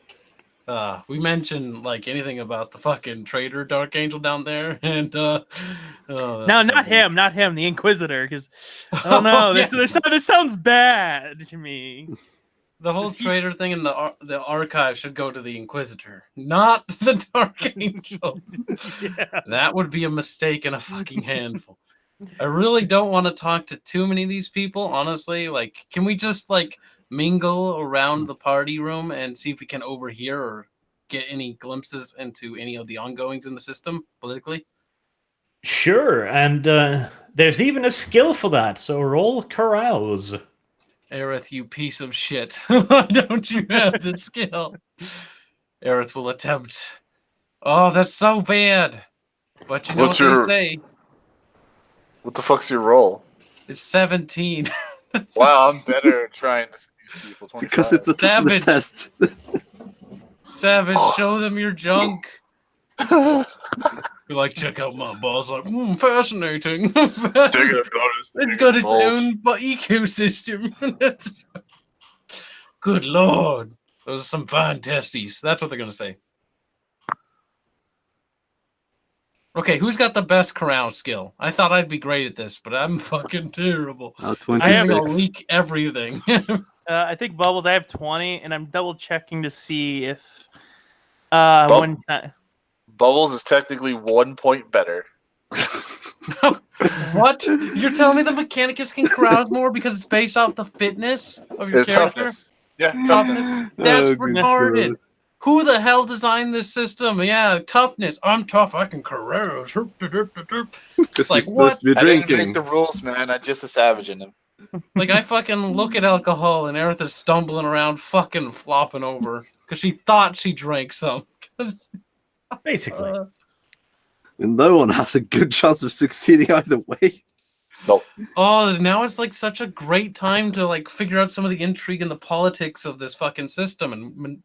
We mentioned like anything about the fucking traitor Dark Angel down there, and No, not him, the Inquisitor, because I don't know. This sounds bad to me. The whole traitor thing in the archive should go to the Inquisitor, not the Dark Angel. Yeah. That would be a mistake and a fucking handful. I really don't want to talk to too many of these people, honestly. Like, can we just like mingle around the party room and see if we can overhear or get any glimpses into any of the ongoings in the system politically? Sure, and there's even a skill for that, so roll carouse. Aerith, you piece of shit. Why don't you have the skill? Aerith will attempt. Oh, that's so bad. But you know What's what your- they say. What the fuck's your roll? It's 17. Wow, I'm better at trying to seduce people. 25. Because it's a toughness Savage. test. Savage, show them your junk. You're like, check out my balls. Like, fascinating. Take it, bonus. It's got its own ecosystem. Good lord. Those are some fine testes. That's what they're going to say. Okay, who's got the best corral skill? I thought I'd be great at this, but I'm fucking terrible. Oh, I think I'll 26. leak everything. I think Bubbles, I have 20, and I'm double checking to see if one Bubbles is technically 1 point better. What? You're telling me the Mechanicus can carouse more because it's based off the fitness of your It's character? toughness. Yeah, toughness. That's Oh, good retarded. God. Who the hell designed this system? Yeah, toughness. I'm tough. I can carouse. Because like, you're what? supposed to be I didn't drinking. make the rules, man. I'm just a savage in them. Like, I fucking look at alcohol and Aerith is stumbling around, fucking flopping over because she thought she drank some. Basically. And no one has a good chance of succeeding either way. Oh, now it's like such a great time to like figure out some of the intrigue and the politics of this fucking system and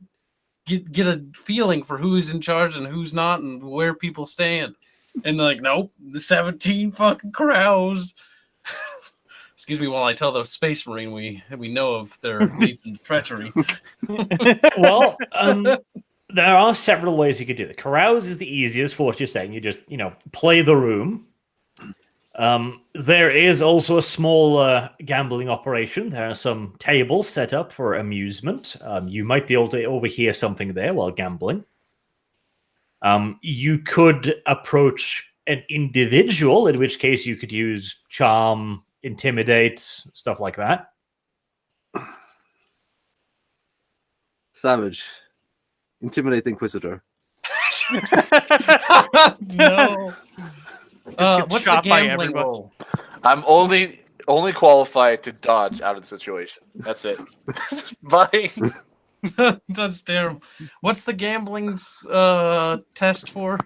get a feeling for who's in charge and who's not and where people stand. And like, nope, the 17 fucking crows. Excuse me while I tell the Space Marine we know of their latent treachery. Well, there are several ways you could do it. Carouse is the easiest for what you're saying. You just, play the room. There is also a small gambling operation. There are some tables set up for amusement. You might be able to overhear something there while gambling. You could approach an individual, in which case you could use charm, intimidate, stuff like that. Savage. Intimidate Inquisitor. No. get What's the shot by gambling everybody. roll? I'm only qualified to dodge out of the situation. That's it. Bye. That's terrible. What's the gambling's test for,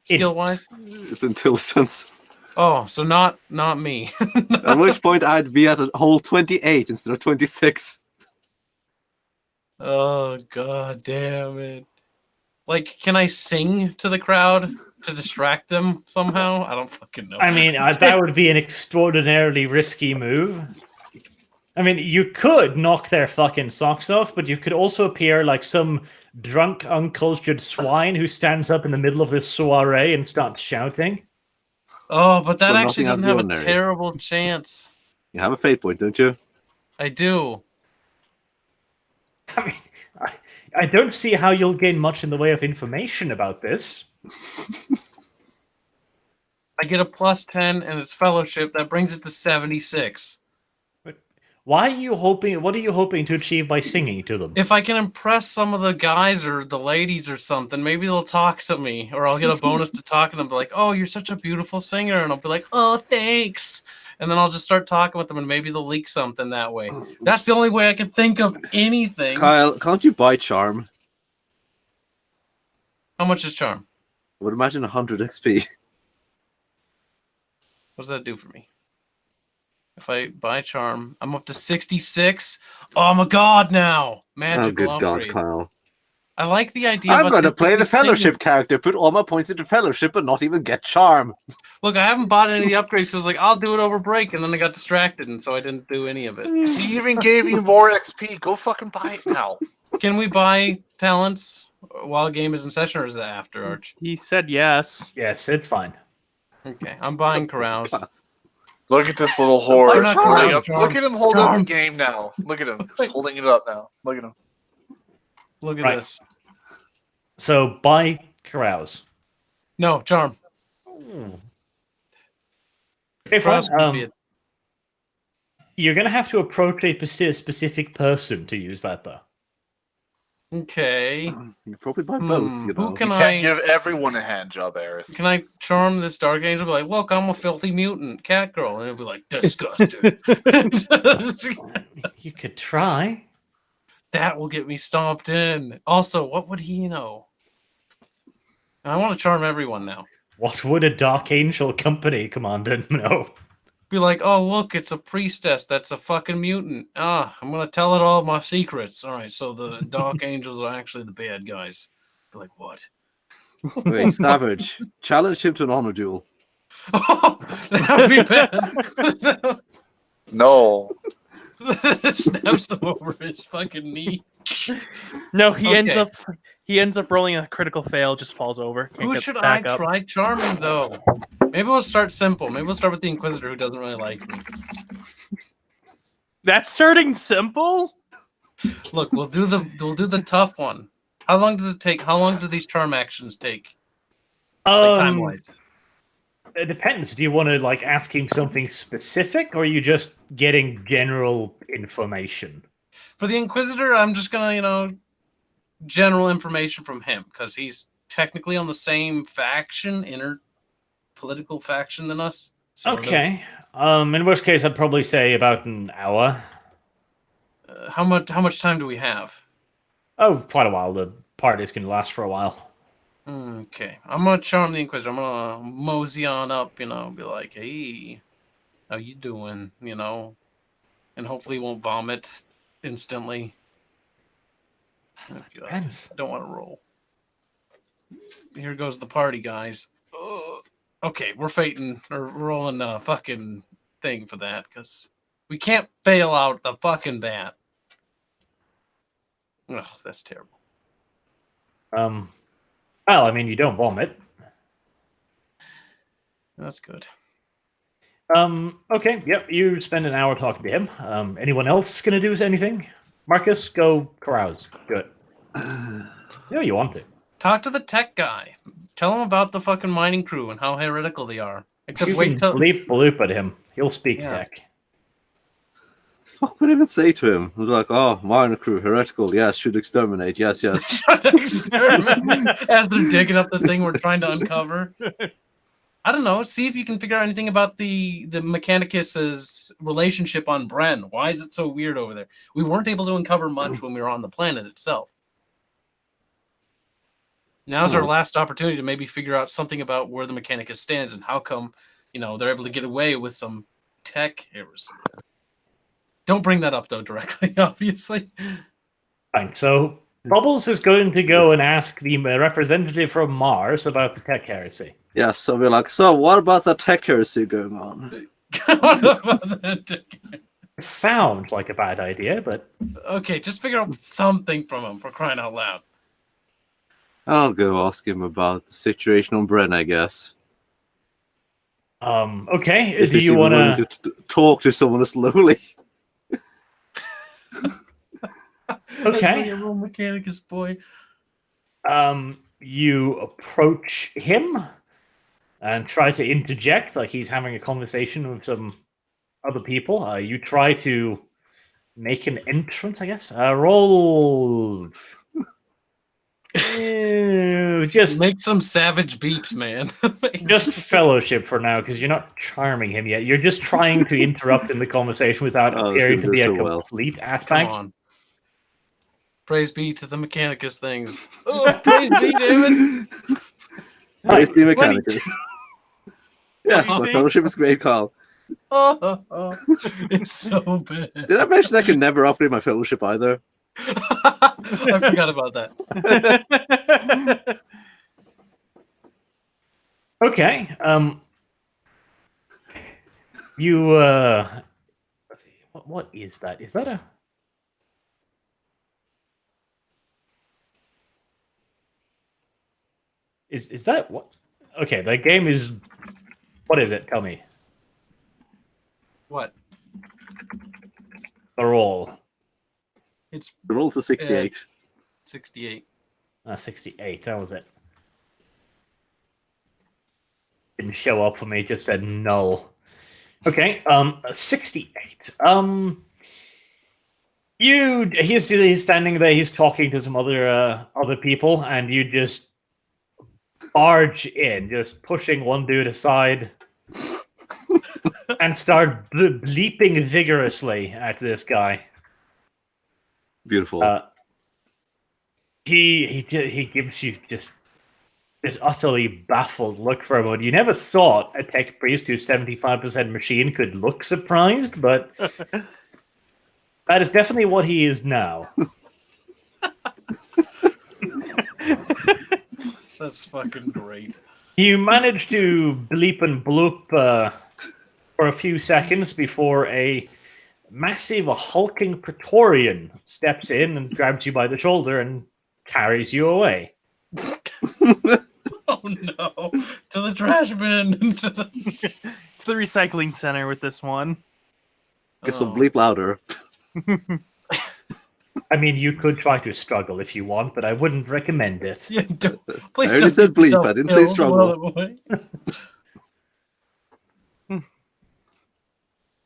skill wise? It's intelligence. Oh, so not me. At which point I'd be at a whole 28 instead of 26. Oh god damn it! Like, can I sing to the crowd to distract them somehow? I don't fucking know. I mean, that would be an extraordinarily risky move. I mean, you could knock their fucking socks off, but you could also appear like some drunk, uncultured swine who stands up in the middle of this soiree and starts shouting. Oh, but that So actually nothing doesn't out have of the a ordinary. terrible chance. You have a fate point, don't you? I do. I mean, I don't see how you'll gain much in the way of information about this. I get a +10 and it's fellowship. That brings it to 76. Why are you hoping? What are you hoping to achieve by singing to them? If I can impress some of the guys or the ladies or something, maybe they'll talk to me, or I'll get a bonus to talking to them. Be like, "Oh, you're such a beautiful singer," and I'll be like, "Oh, thanks." And then I'll just start talking with them, and maybe they'll leak something that way. That's the only way I can think of anything. Kyle, can't you buy charm? How much is charm? I would imagine 100 XP. What does that do for me? If I buy charm, I'm up to 66. Oh, I'm a god now. Oh, Magical good God, upgrades. Kyle. I like the idea. I'm of going to play the artistically singing. Fellowship character, put all my points into Fellowship, and not even get charm. Look, I haven't bought any of the upgrades, so I was like, I'll do it over break, and then I got distracted, and so I didn't do any of it. He even gave you more XP. Go fucking buy it now. Can we buy talents while a game is in session, or is that after, Arch? He said yes. Yes, it's fine. Okay, I'm buying carouse. Look at this little whore. I'm not Holding gonna up. charm. Look at him hold up the Charm. game now. Look at him. Just holding it up now. Look at him. Look at Right. this. So buy carouse. No, charm. Okay, fine. Carouse would be it. You're going to have to approach a specific person to use that, though. Okay. You probably buy both, you know. Who can You I can't give everyone a hand job, Aerith. Can I charm this Dark Angel? Be like, look, I'm a filthy mutant cat girl, and it'll be like, disgusting. You could try. That will get me stomped in. Also, what would he know? I want to charm everyone now. What would a Dark Angel company commander know? Be like, oh look, it's a priestess that's a fucking mutant. I'm gonna tell it all my secrets. All right, so the Dark Angels are actually the bad guys. Be like, what? Wait, Savage. Challenge him to an honor duel. Oh, that would be bad. No. Snaps him over his fucking knee. No, he ends Okay. up rolling a critical fail, just falls over. Can't Who get should I back up. try charming though? Maybe we'll start simple. Maybe we'll start with the Inquisitor who doesn't really like me. That's starting simple. Look, we'll do the tough one. How long does it take? How long do these charm actions take? Like time wise. It depends. Do you want to like ask him something specific, or are you just getting general information? For the Inquisitor, I'm just gonna, general information from him because he's technically on the same faction, inner political faction than us. Sort of. Okay. In which case, I'd probably say about an hour. How much time do we have? Oh, quite a while. The party's going to last for a while. Okay, I'm gonna charm the Inquisitor. I'm gonna mosey on up, be like, "Hey, how you doing?" And hopefully he won't vomit instantly. Oh, God. Depends. I don't want to roll. Here goes the party, guys. Okay, we're rolling a fucking thing for that because we can't fail out the fucking bat. Ugh, that's terrible. Well, I mean, you don't vomit. That's good. Okay, yep, you spend an hour talking to him. Anyone else gonna do anything? Marcus, go carouse. Good. Yeah, you want to. Talk to the tech guy. Tell him about the fucking mining crew and how heretical they are. Except You wait can till bleep bloop at him. He'll speak tech. What would I even say to him? It was like, oh, minor crew, heretical, yes, should exterminate, yes. experiment as they're digging up the thing we're trying to uncover. I don't know. See if you can figure out anything about the Mechanicus's relationship on Bren. Why is it so weird over there? We weren't able to uncover much when we were on the planet itself. Now's our last opportunity to maybe figure out something about where the Mechanicus stands and how come, they're able to get away with some tech heresy. Don't bring that up though directly, obviously. Fine. So Bubbles is going to go and ask the representative from Mars about the tech heresy. Yes, so we're like, so what about the tech heresy going on? What about that? It sounds like a bad idea, but Okay, just figure out something from him for crying out loud. I'll go ask him about the situation on Bren, I guess. Okay. If Do he you want willing to talk to someone slowly? Okay. Like a real Mechanicus boy. You approach him and try to interject, like he's having a conversation with some other people. You try to make an entrance, I guess. Roll. Just make some savage beeps, man. Just fellowship for now, because you're not charming him yet. You're just trying to interrupt in the conversation without appearing to be a complete ass Come on. Praise be to the Mechanicus things. Oh, praise be, David. Praise the Mechanicus. Yes, my fellowship is great, Carl. It's so bad. Did I mention I can never upgrade my fellowship either? I forgot about that. Okay. You let's see. What is that? Is that a Is that what? Okay, the game is. What is it? Tell me. What? The roll. It's the roll to 68. 68. 68. That was it. Didn't show up for me. Just said null. Okay. 68. He's standing there. He's talking to some other people, and you just barge in, just pushing one dude aside, and start bleeping vigorously at this guy. Beautiful. He gives you just this utterly baffled look for a moment. You never thought a tech priest who's 75% machine could look surprised, but that is definitely what he is now. That's fucking great. You manage to bleep and bloop for a few seconds before a massive hulking Praetorian steps in and grabs you by the shoulder and carries you away. Oh no! To the trash bin. It's the recycling center with this one. Get some bleep louder. I mean, you could try to struggle if you want, but I wouldn't recommend it. Yeah, I already said bleep, I didn't say struggle.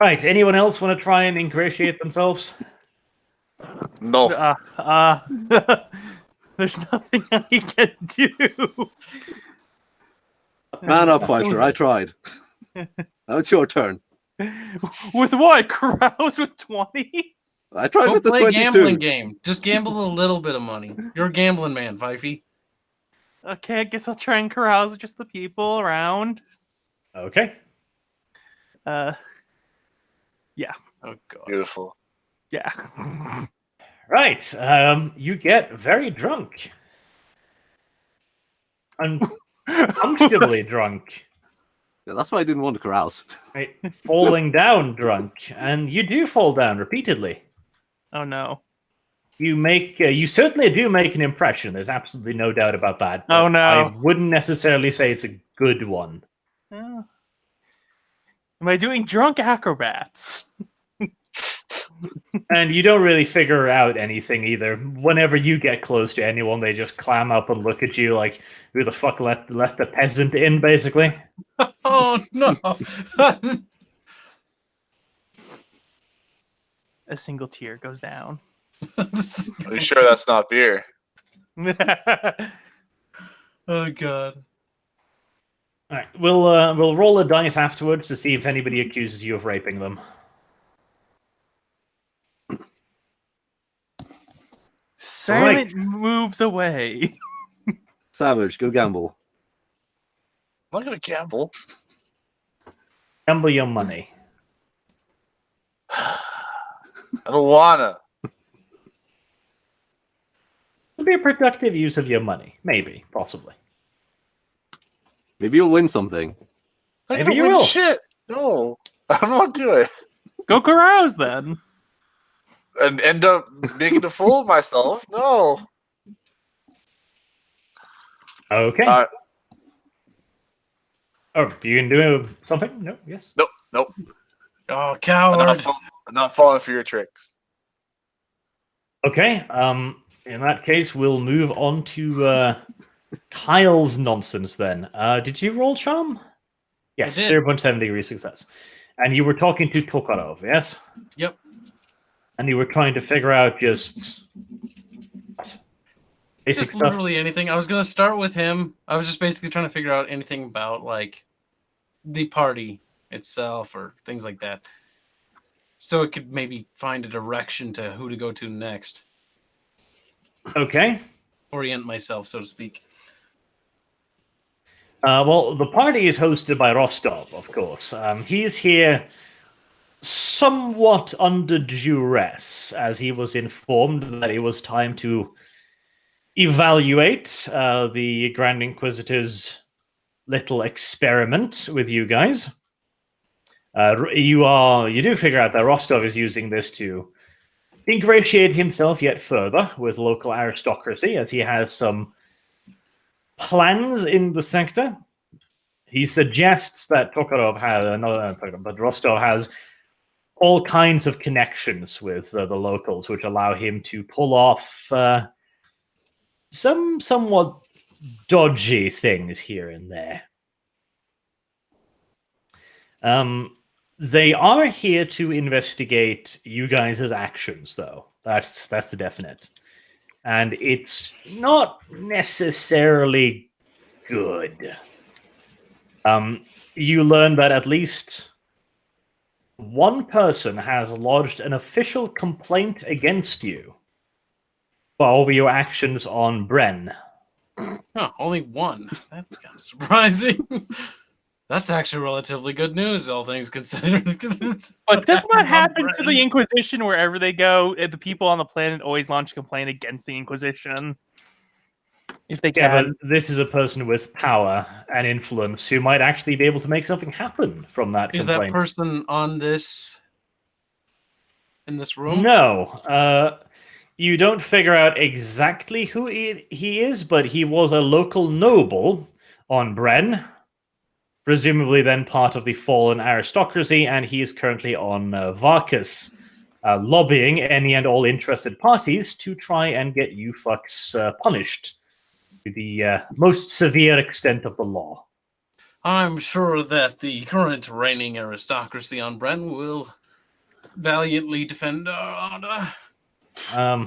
Right, anyone else want to try and ingratiate themselves? No. There's nothing I can do. Man up, fighter. I tried. Now it's your turn. With what? Carouse with 20? I tried Go with the play 22. gambling game. Just gamble a little bit of money. You're a gambling man, Fifey. Okay, I guess I'll try and carouse with just the people around. Okay. Yeah. Oh god. Beautiful. Yeah. Right, you get very drunk. Uncomfortably drunk. Yeah, that's why I didn't want to carouse. Right, falling down drunk. And you do fall down repeatedly. Oh no. You certainly do make an impression. There's absolutely no doubt about that. Oh no. I wouldn't necessarily say it's a good one. Am I doing drunk acrobats? And you don't really figure out anything either. Whenever you get close to anyone, they just clam up and look at you like, who the fuck let the peasant in, basically? Oh no. A single tear goes down. Are you sure that's not beer? Oh god. All right, we'll roll a dice afterwards to see if anybody accuses you of raping them. Silent moves away. Savage, go gamble. I'm not gonna gamble. Gamble your money. I don't wanna. It'll be a productive use of your money. Maybe, possibly. Maybe you'll win something. I'm Maybe gonna you win will. shit. No, I don't want to do it. Go carouse then. And end up making a fool of myself. No. Okay. Oh, you can do something? No? Yes? Nope. Oh, I'm coward. not falling for your tricks. Okay. In that case, we'll move on to Kyle's nonsense then. Did you roll charm? Yes, I did. 0.7 degree success. And you were talking to Tokarov, yes? Yep. And you were trying to figure out just basic Just stuff. literally anything. I was gonna start with him. I was just basically trying to figure out anything about like the party itself or things like that, so it could maybe find a direction to who to go to next. Okay. Orient myself, so to speak. Well, the party is hosted by Rostov, of course. He is here somewhat under duress, as he was informed that it was time to evaluate the Grand Inquisitor's little experiment with you guys. You do figure out that Rostov is using this to ingratiate himself yet further with local aristocracy, as he has some plans in the sector. He suggests that Tokarov has, but Rostov has all kinds of connections with the locals, which allow him to pull off some somewhat dodgy things here and there. They are here to investigate you guys' actions, though. That's the definite. And it's not necessarily good. You learn that at least one person has lodged an official complaint against you for over your actions on Bren. Huh, only one. That's kind of surprising. That's actually relatively good news, all things considered. But doesn't that happen to the Inquisition wherever they go? The people on the planet always launch a complaint against the Inquisition. If they Yeah, can. but this is a person with power and influence who might actually be able to make something happen from that Is complaint. that person on this in this room? No. You don't figure out exactly who he is, but he was a local noble on Bren, presumably then part of the fallen aristocracy, and he is currently on Varkas, lobbying any and all interested parties to try and get you fucks punished to the most severe extent of the law. I'm sure that the current reigning aristocracy on Bren will valiantly defend our honor. The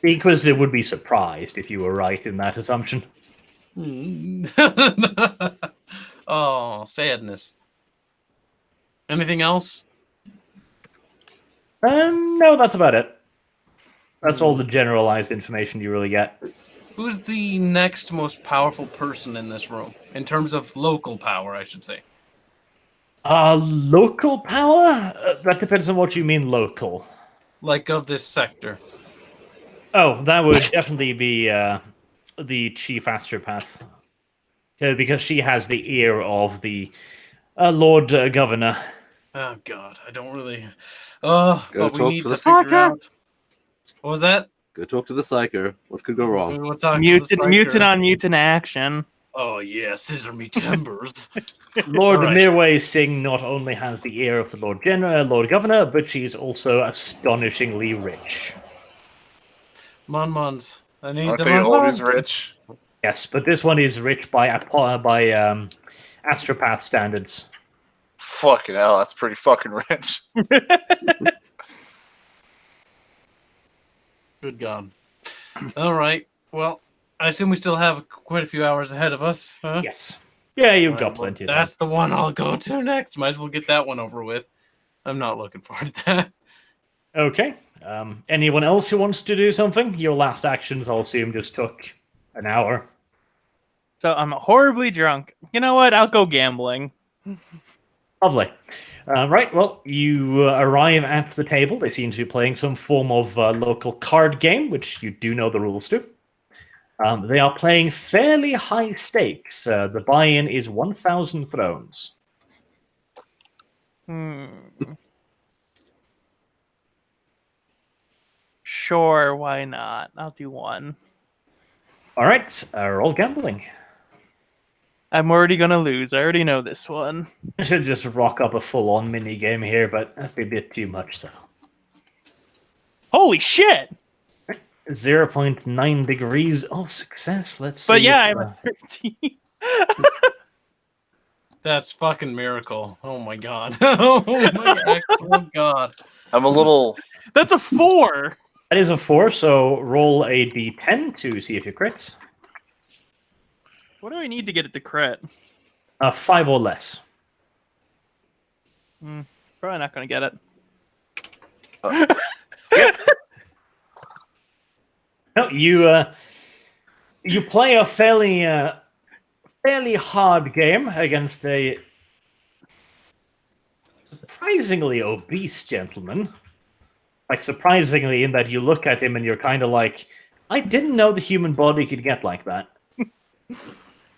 Inquisitor would be surprised if you were right in that assumption. Oh, sadness. Anything else? No, that's about it. That's all the generalized information you really get. Who's the next most powerful person in this room? In terms of local power, I should say. Local power? That depends on what you mean local. Like of this sector. Oh, that would definitely be the chief astropath. Because she has the ear of the Lord Governor. Oh, God. I don't really... Oh, Go but we talk need to to the figure psyker. out... What was that? Go talk to the psyker. What could go wrong? We'll talk to the Mutant striker. on mutant action. Oh, yeah. Scissor me timbers. Lord Alright. Mirway Singh not only has the ear of the Lord Governor, but she's also astonishingly rich. Mon-mons. I need Aren't the they always mon-mons. rich? Yes, but this one is rich by astropath standards. Fucking hell, that's pretty fucking rich. Good God. All right. Well, I assume we still have quite a few hours ahead of us, huh? Yes. Yeah, you've Right, got well, plenty of time. that's the one I'll go to next. Might as well get that one over with. I'm not looking forward to that. Okay. Anyone else who wants to do something? Your last actions, I'll assume, just took an hour. So I'm horribly drunk. You know what? I'll go gambling. Lovely. Right, well, you arrive at the table. They seem to be playing some form of local card game, which you do know the rules to. They are playing fairly high stakes. The buy-in is 1,000 thrones. Sure, why not? I'll do one. All right, roll gambling. I'm already gonna lose. I already know this one. I should just rock up a full-on mini game here, but that'd be a bit too much, so. Holy shit! 0.9 degrees of success. Let's see. But yeah, if, I'm a 13. That's fucking miracle. Oh my God. Oh my actual God. I'm a little. That's a 4. That is a 4, so roll a d10 to see if you crit. What do I need to get it to crit? 5 or less. Probably not gonna get it. No, you play a fairly hard game against a surprisingly obese gentleman. Like, surprisingly, in that you look at him and you're kind of like, I didn't know the human body could get like that.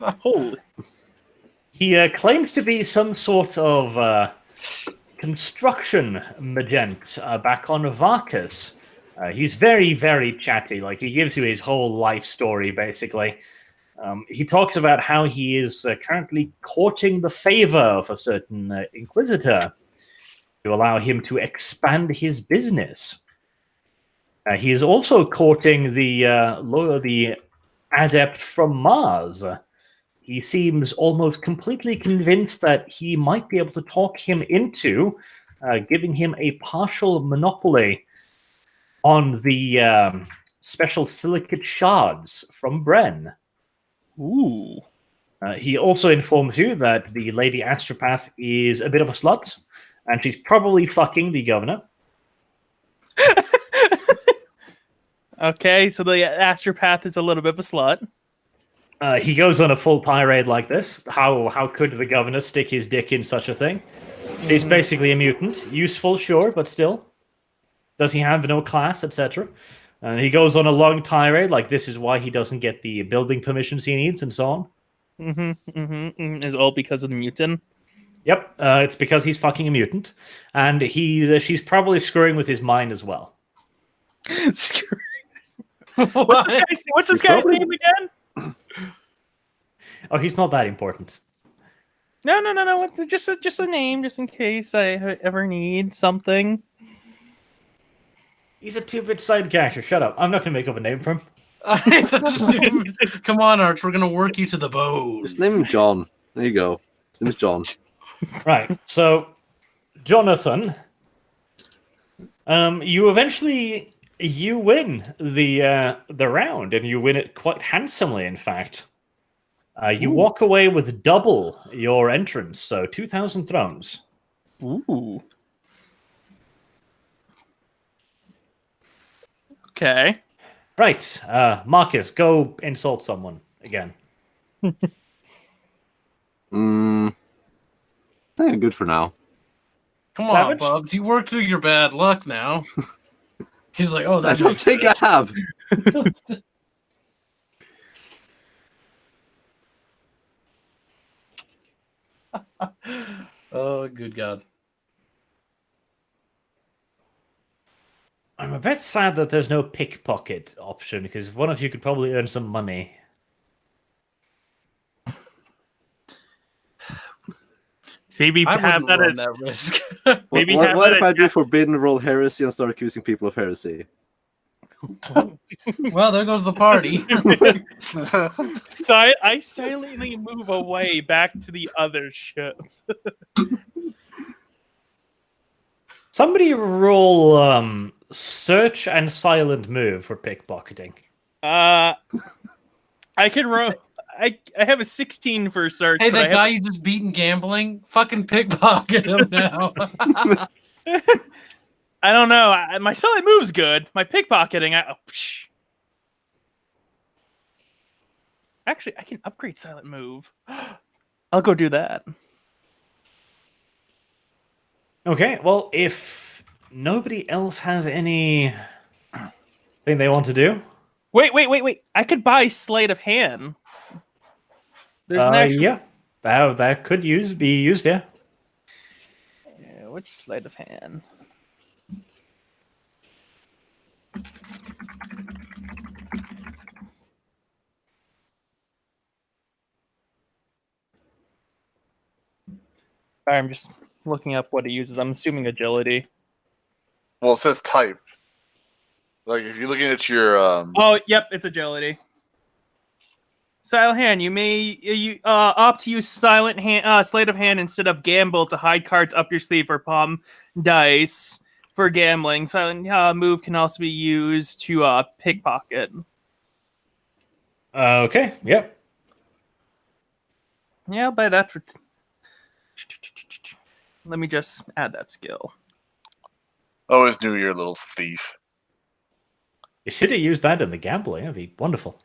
Holy. He claims to be some sort of construction magent back on Varkas. He's very, very chatty. Like, he gives you his whole life story, basically. He talks about how he is currently courting the favor of a certain inquisitor to allow him to expand his business. He is also courting the adept from Mars. He seems almost completely convinced that he might be able to talk him into giving him a partial monopoly on the special silicate shards from Bren. Ooh. He also informs you that the Lady Astropath is a bit of a slut, and she's probably fucking the governor. Okay, so the astropath is a little bit of a slut. He goes on a full tirade like this. How could the governor stick his dick in such a thing? He's basically a mutant. Useful, sure, but still. Does he have no class, etc.? And he goes on a long tirade, like this is why he doesn't get the building permissions he needs, and so on. Is all because of the mutant. Yep, it's because he's fucking a mutant, and she's probably screwing with his mind as well. What's this guy's name again? Oh, he's not that important. No. Just a name, just in case I ever need something. He's a 2-bit side character. Shut up. I'm not going to make up a name for him. Come on, Arch. We're gonna work you to the bone. Just name him John. There you go. His name is John. Right. So, Jonathan, you eventually win the round, and you win it quite handsomely. In fact, you walk away with double your entrance, so 2,000 thrones. Ooh. Okay. Right, Marcus, go insult someone again. I think I'm good for now. Come on, Savage? Bubs. You worked through your bad luck now. He's like, oh, I that's don't think I have. Oh, good God. I'm a bit sad that there's no pickpocket option, because one of you could probably earn some money. Maybe I have wouldn't that run as that risk. maybe what have what that if I as- do forbidden roll heresy and start accusing people of heresy? Well, there goes the party. I silently move away back to the other ship. Somebody roll search and silent move for pickpocketing. I can roll. I have a 16 for search. Hey, but I that guy you just beat in gambling, fucking pickpocket him now. I don't know. My silent move's good. My pickpocketing, actually, I can upgrade silent move. I'll go do that. Okay, well, if nobody else has any thing they want to do, Wait. I could buy Sleight of Hand. There's an actual... yeah, that could be used, yeah. Yeah, which Sleight of Hand? I'm just looking up what it uses. I'm assuming agility. Well, it says type. Like if you're looking at your Oh, yep, it's agility. Silent Hand. You may opt to use Silent Hand, Sleight of Hand instead of Gamble to hide cards up your sleeve or palm dice for gambling. Silent move can also be used to pickpocket. Okay, yep. Yeah, I'll buy that for. Let me just add that skill. always knew you're a little thief. You should have used that in the gambling. That'd be wonderful.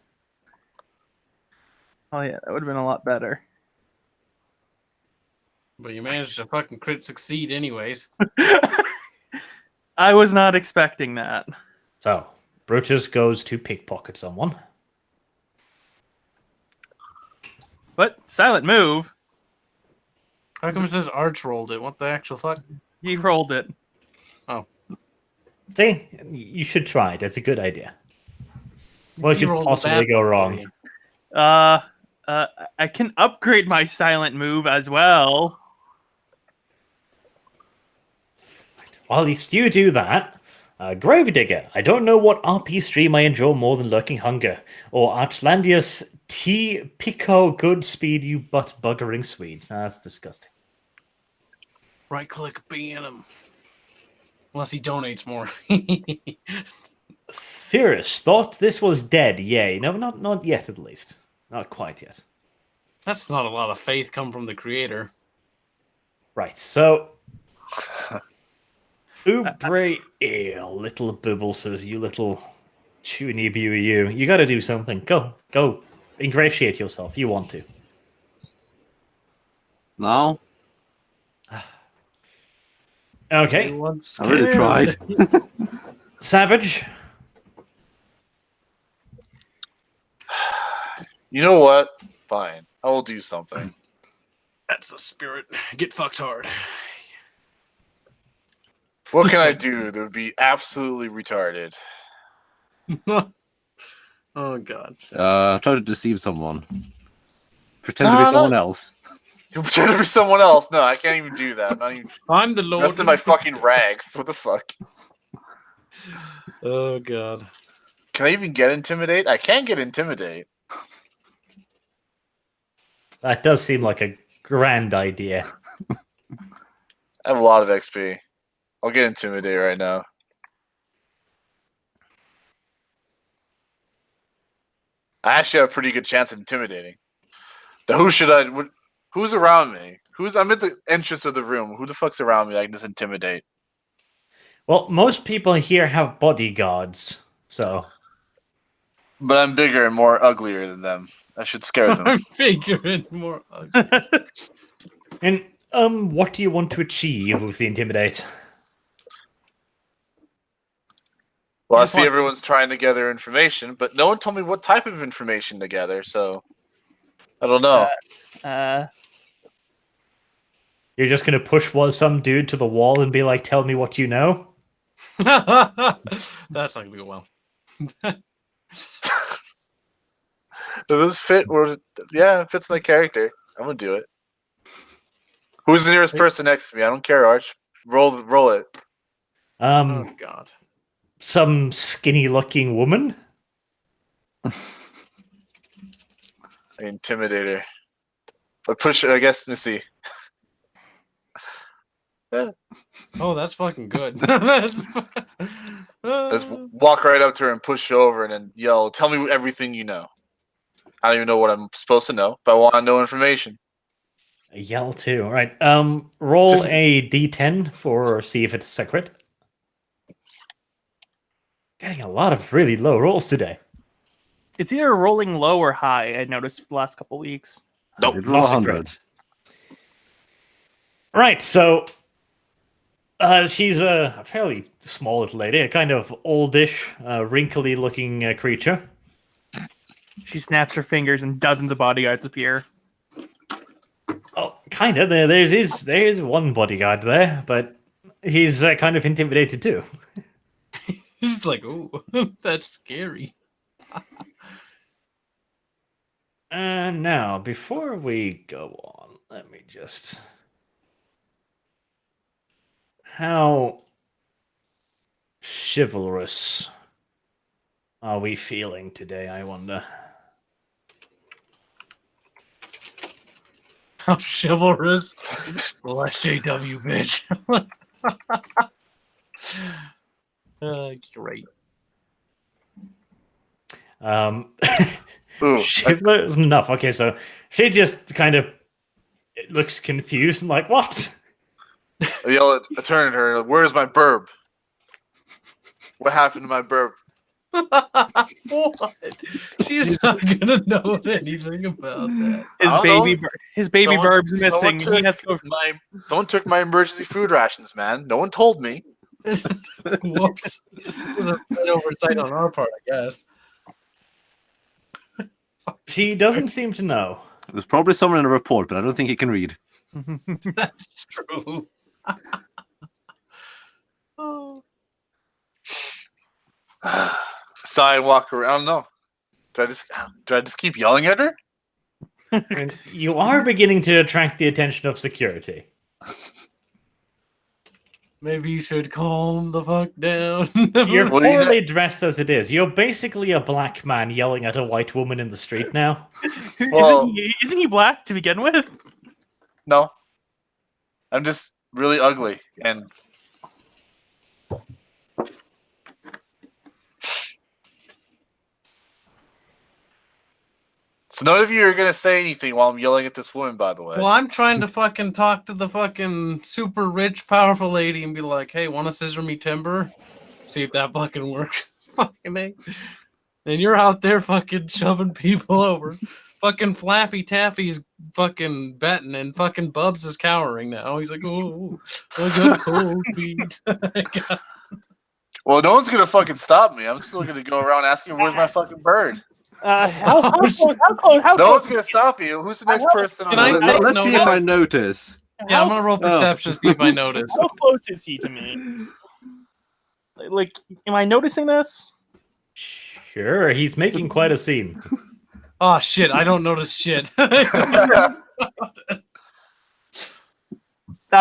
Oh yeah, that would have been a lot better. But you managed to fucking crit succeed anyways. I was not expecting that. So, Brutus goes to pickpocket someone. But silent move. How come it says Arch rolled it? What the actual fuck? He rolled it. See, you should try it. It's a good idea. What He could rolled possibly bad go for wrong? you. I can upgrade my silent move as well. While you do that, Gravedigger, I don't know what RP stream I enjoy more than Lurking Hunger, or Archlandius T. Pico Goodspeed, you butt buggering Swedes. Now, that's disgusting. Right click, ban him. Unless he donates more. Furious thought this was dead. Yay. No, not yet, at least. Not quite yet. That's not a lot of faith come from the creator. Right, so... Ubre ale, little bubbles, you little chuny buey you. You gotta do something. Go. Ingratiate yourself. You want to. No, Okay. Everyone's I really scared. tried. Savage. You know what? Fine. I will do something. That's the spirit. Get fucked hard. What can I do that would be absolutely retarded? Oh god. Try to deceive someone. Pretend to be someone else. You pretend to be someone else? No, I can't even do that. I'm not even I'm the Lord. dressed in my fucking rags. What the fuck? Oh god. Can I even get intimidate? I can't get intimidate. That does seem like a grand idea. I have a lot of XP. I'll get intimidate right now. I actually have a pretty good chance of intimidating. Now, who's around me? I'm at the entrance of the room. Who the fuck's around me that I can just intimidate? Well, most people here have bodyguards, so... But I'm bigger and more uglier than them. I should scare them. I'm figuring more ugly. And, what do you want to achieve with the intimidate? Well, I see everyone's trying to gather information, but no one told me what type of information to gather, so I don't know. You're just gonna push some dude to the wall and be like, tell me what you know? That's not gonna go well. Does this fit? Yeah, it fits my character. I'm gonna do it. Who's the nearest person next to me? I don't care, Arch. Roll it. Oh god. Some skinny-looking woman? I intimidate her. I push her, I guess. Let's see. Yeah. Oh, that's fucking good. Just walk right up to her and push her over and then yell, tell me everything you know. I don't even know what I'm supposed to know, but I want to know information. A yell too. All right. Roll a d10 for see if it's secret. Getting a lot of really low rolls today. It's either rolling low or high, I noticed for the last couple weeks. Nope, roll 100. Right, so she's a fairly small little lady, a kind of oldish, wrinkly-looking creature. She snaps her fingers and dozens of bodyguards appear. Oh, kind of. There's one bodyguard there, but he's kind of intimidated too. He's like, ooh, that's scary. Now, before we go on, let me just... How chivalrous are we feeling today, I wonder? How chivalrous. Well, that's JW, bitch. Great. Ooh, Chivalrous enough. Okay, so she just kind of looks confused and like, what? I yell at, I turn at her, like, where's my burb? What happened to my burb? What? She's not gonna know anything about that. His baby burb's missing. Someone He has to go. someone took my emergency food rations, man. No one told me. Whoops. It was a slight oversight on our part, I guess. She doesn't seem to know. There's probably someone in a report, but I don't think he can read. That's true. Oh. Sidewalk around. I don't know. Do I just keep yelling at her? And you are beginning to attract the attention of security. Maybe you should calm the fuck down. You're Well, you poorly dressed as it is. You're basically a black man yelling at a white woman in the street now. Well- isn't he black to begin with? No. I'm just really ugly and So none of you are gonna say anything while I'm yelling at this woman. By the way. Well, I'm trying to fucking talk to the fucking super rich, powerful lady and be like, "Hey, want to scissor me timber? See if that fucking works." Fucking A. And you're out there fucking shoving people over. Fucking Flaffy Taffy's fucking betting, and fucking Bubs is cowering now. He's like, "Oh, I got cold feet." Well, no one's gonna fucking stop me. I'm still gonna go around asking, "Where's my fucking bird?" How close? No close? one's gonna stop you. Who's the next person Can on I the take list? Let's see if I notice. Yeah, I'm gonna roll perception to see if I notice. How close is he to me? Like, am I noticing this? Sure, he's making quite a scene. Oh shit! I don't notice shit. I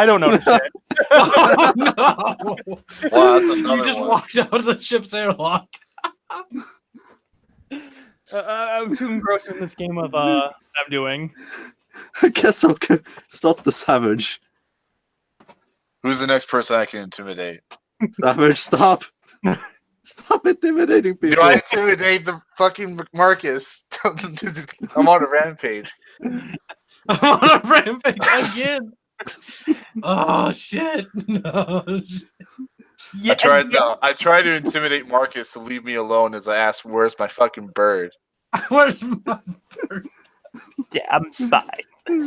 don't notice shit. Oh, no. Wow, that's another You just one. walked out of the ship's airlock. I'm too engrossed in this game of I'm doing. I guess I'll stop the savage. Who's the next person I can intimidate? Savage, stop. Stop intimidating people. Do I intimidate the fucking Marcus? I'm on a rampage. I'm on a rampage again. Oh shit! No. Yeah, I tried to intimidate Marcus to leave me alone as I asked, "Where's my fucking bird?" Where's my bird? yeah, I'm fine. I'm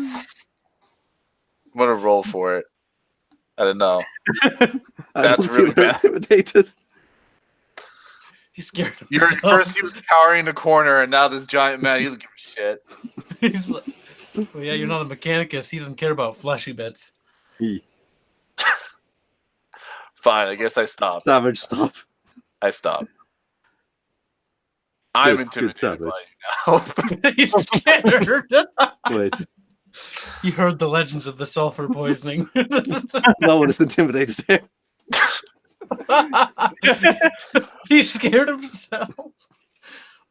gonna roll for it. I don't know. I That's don't really feel bad. intimidated. He's scared of You're, himself. first he was cowering in the corner, and now this giant man, he doesn't give a shit. He's like, well, yeah, you're not a mechanicus. He doesn't care about fleshy bits. Fine, I guess I stop. Savage, stop. I stop. I'm Good intimidated Savage. by you now. He's scared. Wait, He heard the legends of the sulfur poisoning. no one is intimidated here. He's scared himself.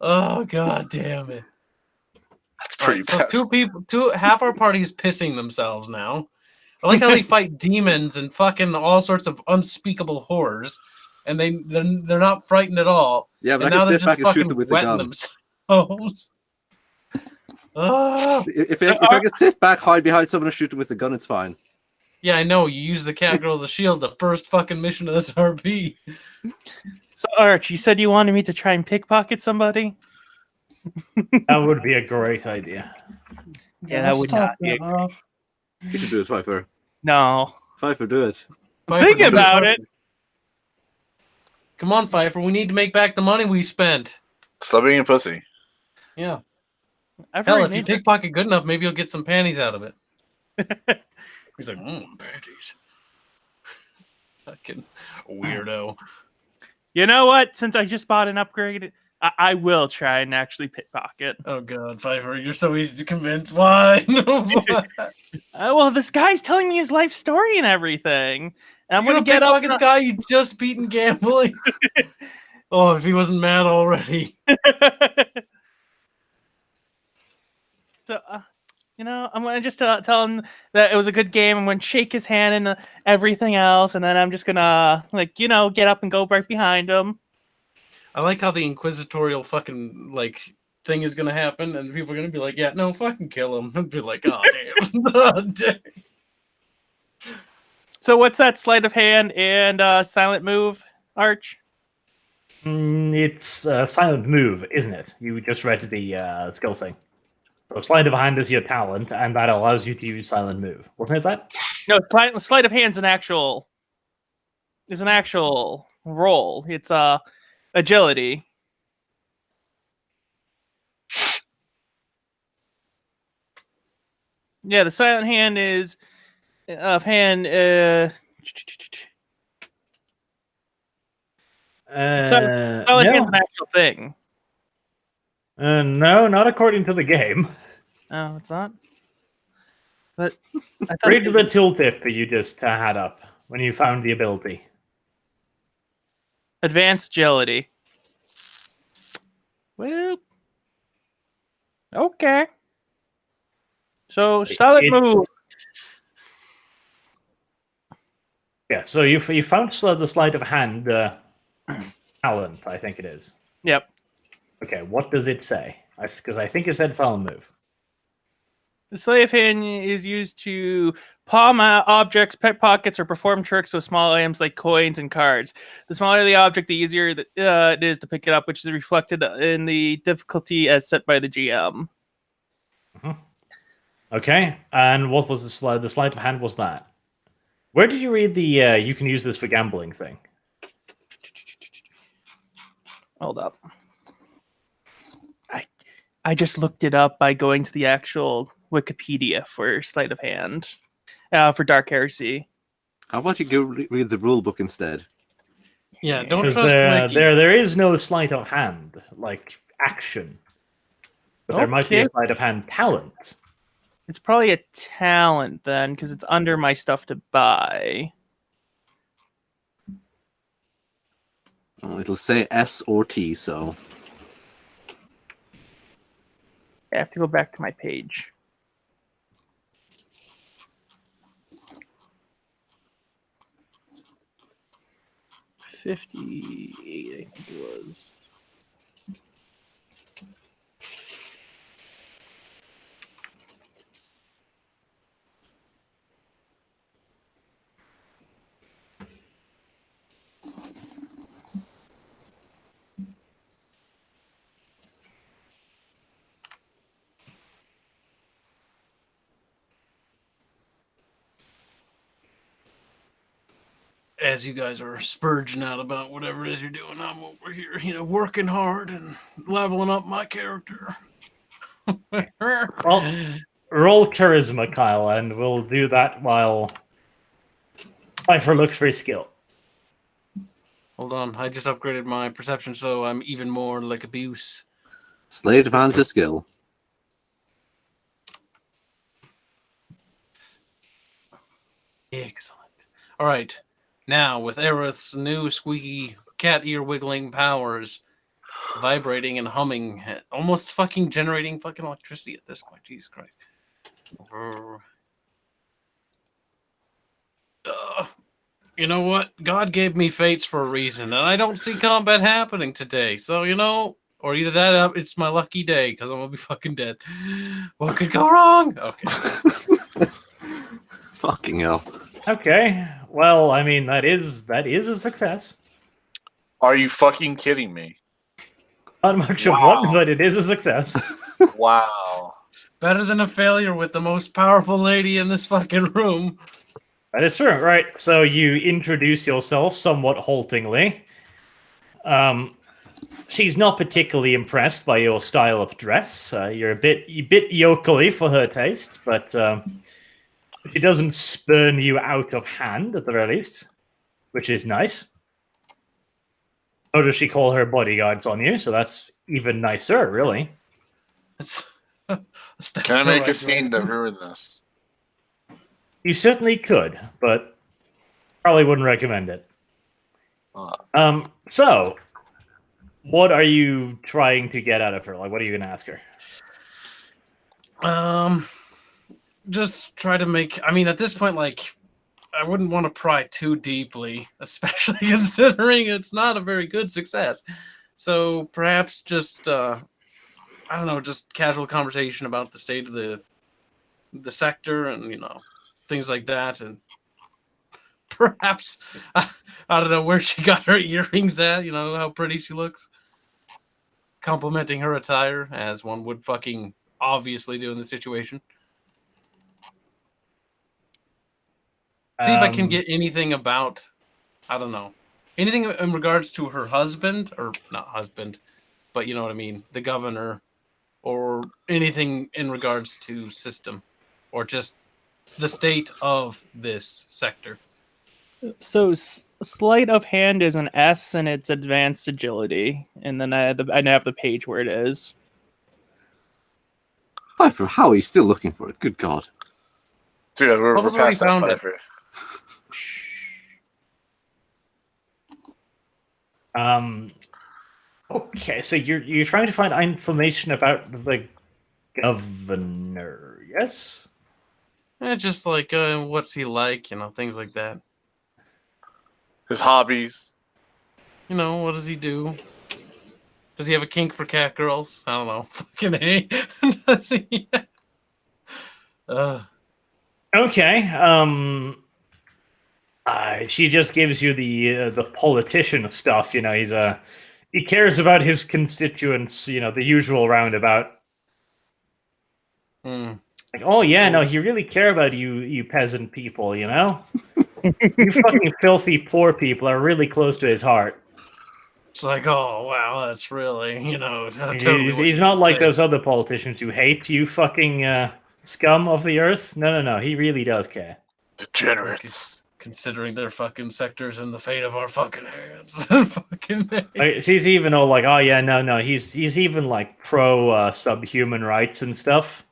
Oh god damn it. That's pretty Alright, so bad. half our party is pissing themselves now. I like how they fight demons and fucking all sorts of unspeakable horrors, and they're not frightened at all. Yeah, And but now I they're can step just back and shoot fucking them with the wetting gun. themselves. Ah. If I can sit back, hide behind someone and shoot them with the gun, it's fine. Yeah, I know. You use the Catgirl as a shield the first fucking mission of this RP. So, Arch, you said you wanted me to try and pickpocket somebody? That would be a great idea. Yeah, that would not be. You should do it, Pfeiffer. No. Pfeiffer, do it. Pfeiffer, Think do about it. Come on, Pfeiffer. We need to make back the money we spent. Stop being a pussy. Yeah. I've Hell, already if you made pickpocket good enough, maybe you'll get some panties out of it. He's like, panties. Fucking weirdo. You know what? Since I just bought an upgrade, I will try and actually pickpocket. Oh god, Pfeiffer, you're so easy to convince. Why? Well, this guy's telling me his life story and everything. And I'm going to get up. the guy you just beaten gambling. Oh, if he wasn't mad already. So, I'm going to just tell him that it was a good game. I'm going to shake his hand and everything else. And then I'm just going to, get up and go right behind him. I like how the inquisitorial fucking, thing is gonna happen, and people are gonna be like, yeah, no, fucking kill him. And be like, oh, damn. Oh, damn. So what's that sleight of hand and silent move, Arch? It's silent move, isn't it? You just read the skill thing. So sleight of hand is your talent, and that allows you to use silent move. Wasn't it that? No, sleight of hand's an actual roll. It's agility. Yeah, the silent hand is silent hand's an actual thing. No, not according to the game. Oh, it's not. But I thought Read the tooltip that you just had up when you found the ability. advanced agility. Well, okay. So silent move. Yeah, so you found the sleight of hand talent, I think it is. Yep. Okay, what does it say? Because I think it said solemn move. The sleight of hand is used to palm objects, pet pockets, or perform tricks with small items like coins and cards. The smaller the object, the easier it is to pick it up, which is reflected in the difficulty as set by the GM. Okay, and what was the slide? The sleight of hand was that. Where did you read the you can use this for gambling thing? Hold up. I just looked it up by going to the actual Wikipedia for sleight of hand for Dark Heresy. How about you go read the rule book instead? Yeah, don't 'Cause trust Mikey. there is no sleight of hand like action, but there might be a Okay. sleight of hand talent. It's probably a talent then, because it's under my stuff to buy. Oh, it'll say S or T, so I have to go back to my page. $58, I think it was. As you guys are spurging out about whatever it is you're doing, I'm over here, working hard and leveling up my character. Well, roll charisma, Kyle, and we'll do that while Pfeiffer looks for his skill. Hold on, I just upgraded my perception, so I'm even more like abuse. sleight of hand's a skill. Excellent. All right, now with Aerith's new squeaky cat ear wiggling powers, vibrating and humming, almost fucking generating fucking electricity at this point. Jesus Christ. You know what? God gave me fates for a reason, and I don't see combat happening today. So, or either that, it's my lucky day, because I'm going to be fucking dead. What could go wrong? Okay. Fucking hell. Okay, well, I mean that is a success. Are you fucking kidding me? Not much of Wow. one, but it is a success. Wow. Better than a failure with the most powerful lady in this fucking room. That is true, right? So you introduce yourself somewhat haltingly. She's not particularly impressed by your style of dress. You're a bit yokely for her taste, but she doesn't spurn you out of hand at the very least, which is nice. Nor does she call her bodyguards on you, so that's even nicer, really. It's Can I make a scene to ruin this? You certainly could, but probably wouldn't recommend it. So, what are you trying to get out of her? Like, what are you going to ask her? Just try to make. I mean, at this point, like, I wouldn't want to pry too deeply, especially considering it's not a very good success. So perhaps just, I don't know, just casual conversation about the state of the sector and things like that, and perhaps I don't know where she got her earrings at. How pretty she looks. Complimenting her attire as one would fucking obviously do in the situation. See if I can get anything about, I don't know, anything in regards to her husband, or not husband, but you know what I mean, the governor, or anything in regards to system, or just the state of this sector. So sleight of hand is an S, and it's advanced agility, and then I have the page where it is. Pfeiffer, how are you still looking for it? Good God. Dude, we're Almost already past that, found it. Pfeiffer. Okay, so you're trying to find information about the governor, yes? Just like, what's he like, things like that. His hobbies. What does he do? Does he have a kink for cat girls? I don't know. Fucking A. Okay. She just gives you the politician stuff. You know, he cares about his constituents. You know, the usual roundabout. Like, oh yeah, no, he really care about you peasant people. You know, you fucking filthy poor people are really close to his heart. It's like, oh wow, that's really, totally He's not like those other politicians who hate you, fucking scum of the earth. No. He really does care. Degenerates. Considering their fucking sectors and the fate of our fucking hands. Fucking Like, she's even all like, oh yeah, no. He's even like pro subhuman rights and stuff.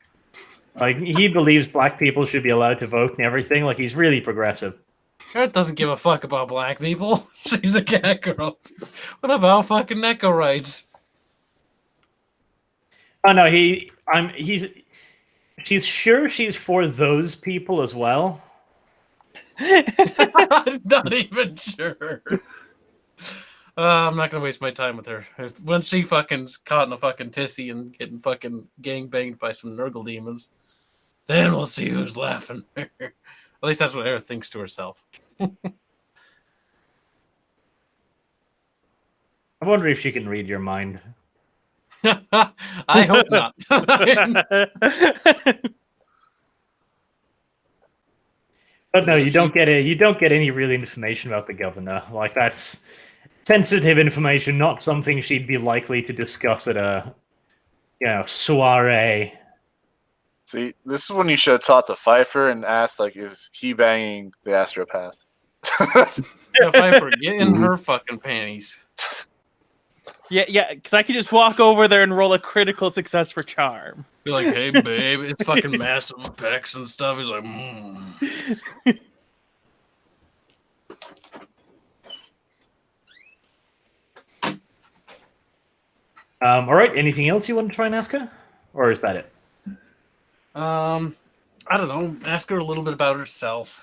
Like, he believes black people should be allowed to vote and everything. Like, he's really progressive. Earth doesn't give a fuck about black people. She's a cat girl. What about fucking Neko rights? Oh no, she's sure she's for those people as well. I'm not even sure. I'm not gonna waste my time with her. When she fucking's caught in a fucking tissy and getting fucking gang banged by some Nurgle demons, then we'll see who's laughing. At least that's what Earth thinks to herself. I wonder if she can read your mind. I hope not. But no, you don't get it. You don't get any real information about the governor. Like, that's sensitive information, not something she'd be likely to discuss at a, soiree. See, this is when you should have talked to Pfeiffer and asked, like, is he banging the astropath? Yeah, Pfeiffer, get in her fucking panties. Yeah, because I could just walk over there and roll a critical success for charm. Be like, hey, babe, it's fucking massive pecs and stuff. He's like, All right. Anything else you want to try and ask her, or is that it? I don't know. Ask her a little bit about herself.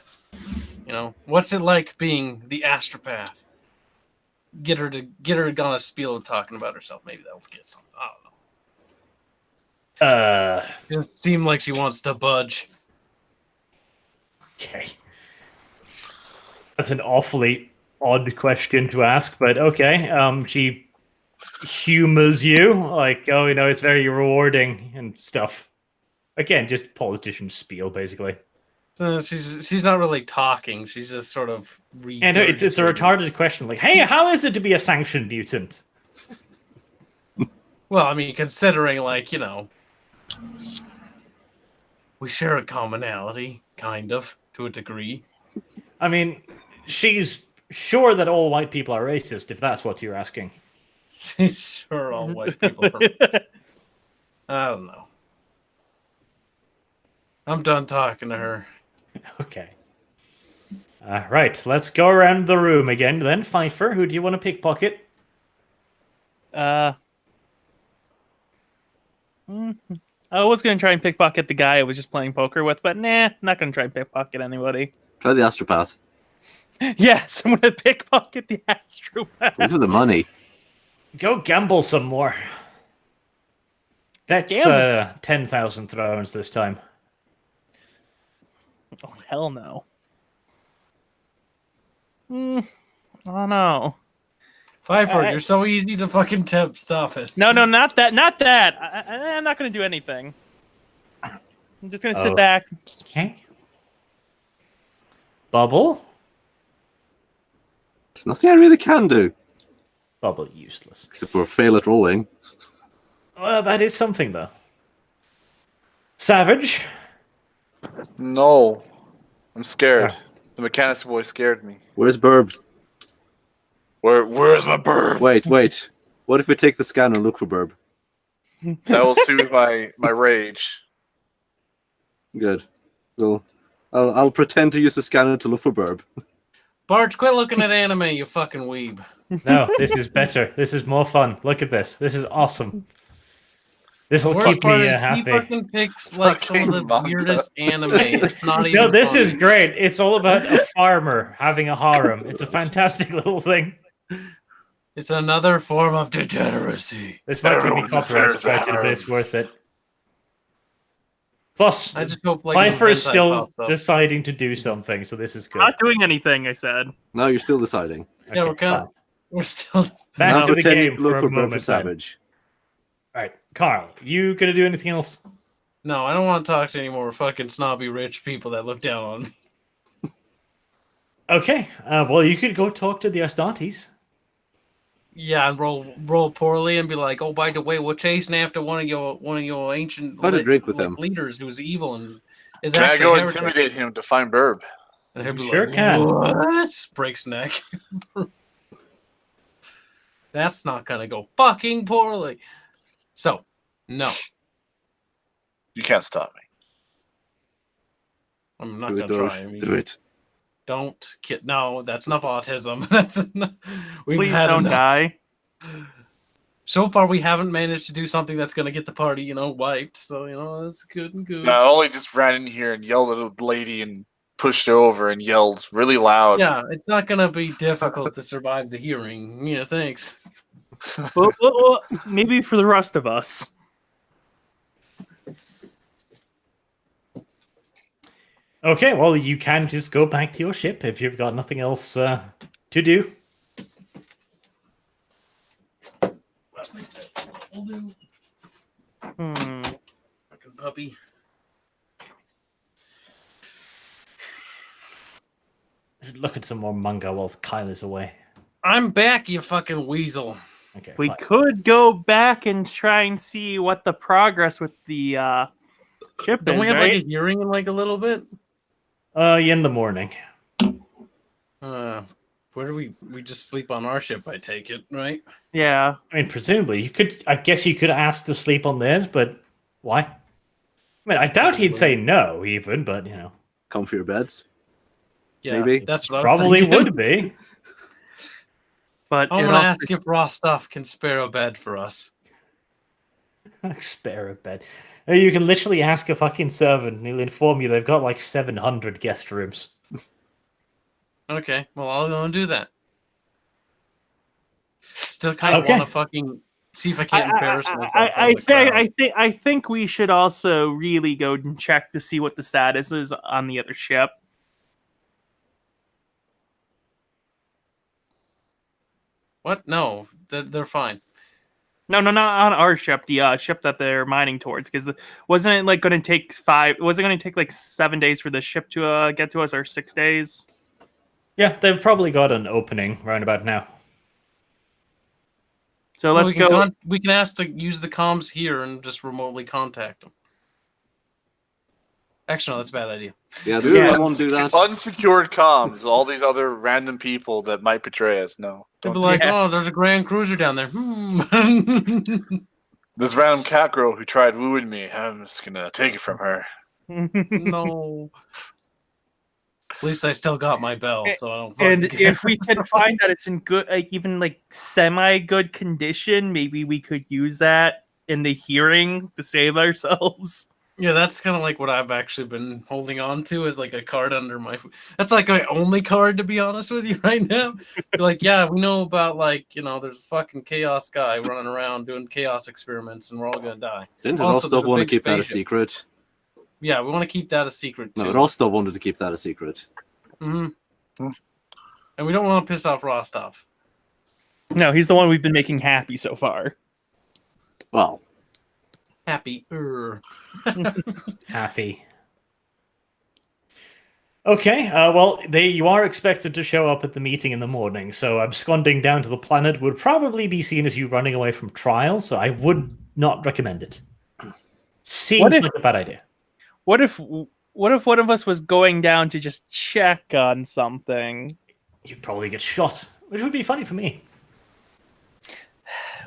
What's it like being the astropath? Get her on a spiel of talking about herself. Maybe that'll get something. I don't know. It doesn't seem like she wants to budge. Okay. That's an awfully odd question to ask, but okay. She humors you, like, oh, it's very rewarding and stuff. Again, just politician spiel, basically. So she's not really talking. She's just sort of. And it's a retarded question, like, hey, how is it to be a sanctioned mutant? Well, I mean, considering, like, we share a commonality, kind of, to a degree. I mean, she's sure that all white people are racist, if that's what you're asking. She's sure all white people are racist. I don't know. I'm done talking to her. Okay. Right, let's go around the room again. Then, Pfeiffer, who do you want to pickpocket? I was going to try and pickpocket the guy I was just playing poker with, but nah, not going to try and pickpocket anybody. Try the astropath. Yes, I'm going to pickpocket the astropath. Look at the money. Go gamble some more. That's 10,000 thrones this time. Oh, hell no. Oh, no. Pfeiffer, you're so easy to fucking tempt. Stop it. No, not that. Not that. I'm not going to do anything. I'm just going to sit back. Okay. Bubble? There's nothing I really can do. Bubble useless. Except for fail at rolling. Well, that is something, though. Savage? No. I'm scared. The mechanics boy scared me. Where's Burb? Where's my Burb? Wait. What if we take the scanner and look for Burb? That will soothe my rage. Good. Well, I'll pretend to use the scanner to look for Burb. Bart, quit looking at anime, you fucking weeb. No, this is better. This is more fun. Look at this. This is awesome. This will Worst keep part me is happy. he fucking picks like some of the Fucking manga. weirdest anime. It's not even. No, this funny. is great. It's all about a farmer having a harem. It's a fantastic little thing. It's another form of degeneracy. This might be Everyone copyright deserves protected, but it's worth it. Plus, I just hope like Pfeiffer is some hentai still pops up. deciding to do something, so this is good. Not doing anything, I said. No, you're still deciding. Yeah, we're kind fine. of. We're still. Back Now to the pretending game to look for a for Brother moment. Then. Savage. All right, Carl, you gonna do anything else? No, I don't want to talk to any more fucking snobby rich people that look down on me. Okay, well, you could go talk to the Astartes. Yeah, and roll poorly and be like, oh, by the way, we're chasing after one of your ancient Have a drink with him. leaders who's evil and is Can I actually go a heretic." intimidate him to find Burb? And he'll be Sure like, can. what? Breaks neck. That's not gonna go fucking poorly. So, no, You can't stop me. I'm not Do gonna it, try. Doge. I mean, Do it. don't kid. No, that's enough autism. That's enough. We've Please had don't enough. die. So far, we haven't managed to do something that's gonna get the party, wiped. So, that's good and good. No, I only just ran in here and yelled at a lady and pushed her over and yelled really loud. Yeah, it's not gonna be difficult to survive the hearing. Yeah, thanks. Well, maybe for the rest of us. Okay, well, you can just go back to your ship if you've got nothing else to do. We'll do. Fucking puppy. I should look at some more manga whilst Kyle is away. I'm back, you fucking weasel. Okay, We fine. could go back and try and see what the progress with the ship Don't is, we have right? like a hearing in like a little bit? In the morning. Where do we just sleep on our ship? I take it, right? Yeah. I mean, presumably, you could. I guess you could ask to sleep on theirs, but why? I mean, I doubt he'd say no, even. But Comfier beds. Yeah, Maybe. that's what I'm probably thinking. would be. But I'm it gonna also- ask if raw stuff can spare a bed for us. Spare a bed. You can literally ask a fucking servant, and he'll inform you they've got like 700 guest rooms. Okay, well I'll go and do that. Still kind of Okay. want to fucking see if I can't embarrass myself. I think we should also really go and check to see what the status is on the other ship. What? No, they're fine. No, not on our ship. The ship that they're mining towards, because wasn't it like going to take Was it going to take like 7 days for the ship to get to us, or 6 days? Yeah, they've probably got an opening round about now. So Well, let's go. We can ask to use the comms here and just remotely contact them. Actually, no, that's a bad idea. Yeah, do Yeah. I want to do that? Unsecured comms. All these other random people that might betray us. No. They'll Don't be like, Yeah. oh, there's a Grand Cruiser down there. This random cat girl who tried wooing me, I'm just gonna take it from her. No. At least I still got my bell, so I don't. And fucking if care. we can find that it's in good, like even like semi-good condition, maybe we could use that in the hearing to save ourselves. Yeah, that's kind of like what I've actually been holding on to is like a card under my. That's like my only card, to be honest with you, right now. Be like, yeah, we know about there's a fucking chaos guy running around doing chaos experiments, and we're all gonna die. Didn't it Also, all there's stuff a want to big keep that a spaceship. secret? Yeah, we want to keep that a secret too. No, it all stuff wanted to keep that a secret. hmm And we don't want to piss off Rostov. No, he's the one we've been making happy so far. Well, Happy. Happy. Okay, well, you are expected to show up at the meeting in the morning, so absconding down to the planet would probably be seen as you running away from trial, so I would not recommend it. Seems like a bad idea. What if one of us was going down to just check on something? You'd probably get shot, which would be funny for me.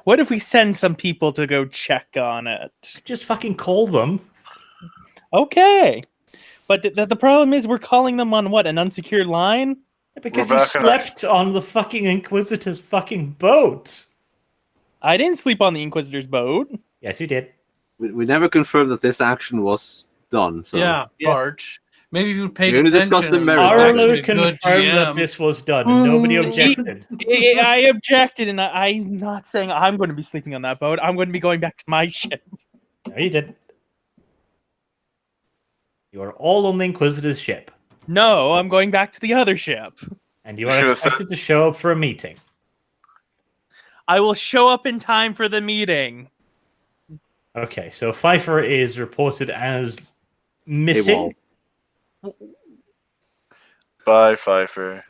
What if we send some people to go check on it? Just fucking call them. Okay. But the problem is we're calling them on what, an unsecured line? Because We're you back in our- slept on the fucking Inquisitor's fucking boat. I didn't sleep on the Inquisitor's boat. Yes, you did. we never confirmed that this action was done. So Yeah, Yeah. barge. Maybe if you paid We only attention. discussed the and merits, was actually. Arlo actually a good confirmed that GM. this was done, and nobody objected. I objected, and I'm not saying I'm going to be sleeping on that boat. I'm going to be going back to my ship. No, you didn't. You are all on the Inquisitor's ship, No, I'm going back to the other ship. and you are Should've said- expected to show up for a meeting. I will show up in time for the meeting. Okay, so Pfeiffer is reported as missing. Bye, Pfeiffer.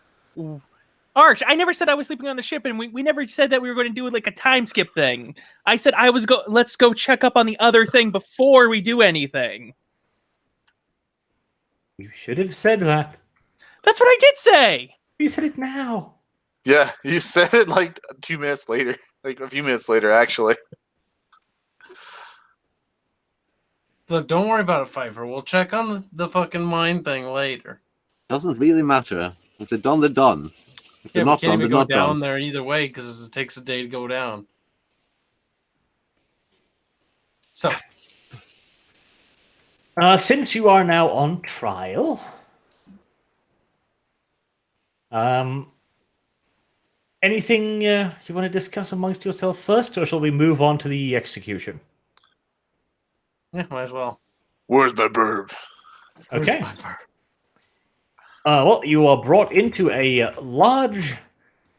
Arch, I never said I was sleeping on the ship, and we never said that we were going to do like a time skip thing. I said let's go check up on the other thing before we do anything. You should have said that. That's what I did say. You said it now. Yeah, you said it like 2 minutes later. Like a few minutes later, actually. Look, don't worry about it, Pfeiffer. We'll check on the fucking mine thing later. Doesn't really matter. If they're done, they're done. If they're Yeah, we not can't done, they're even go not down done. there either way because it takes a day to go down. So, Since you are now on trial, anything you want to discuss amongst yourself first, or shall we move on to the execution? yeah, might as well. Where's my bird? Okay. Where's my bird? Well, you are brought into a large,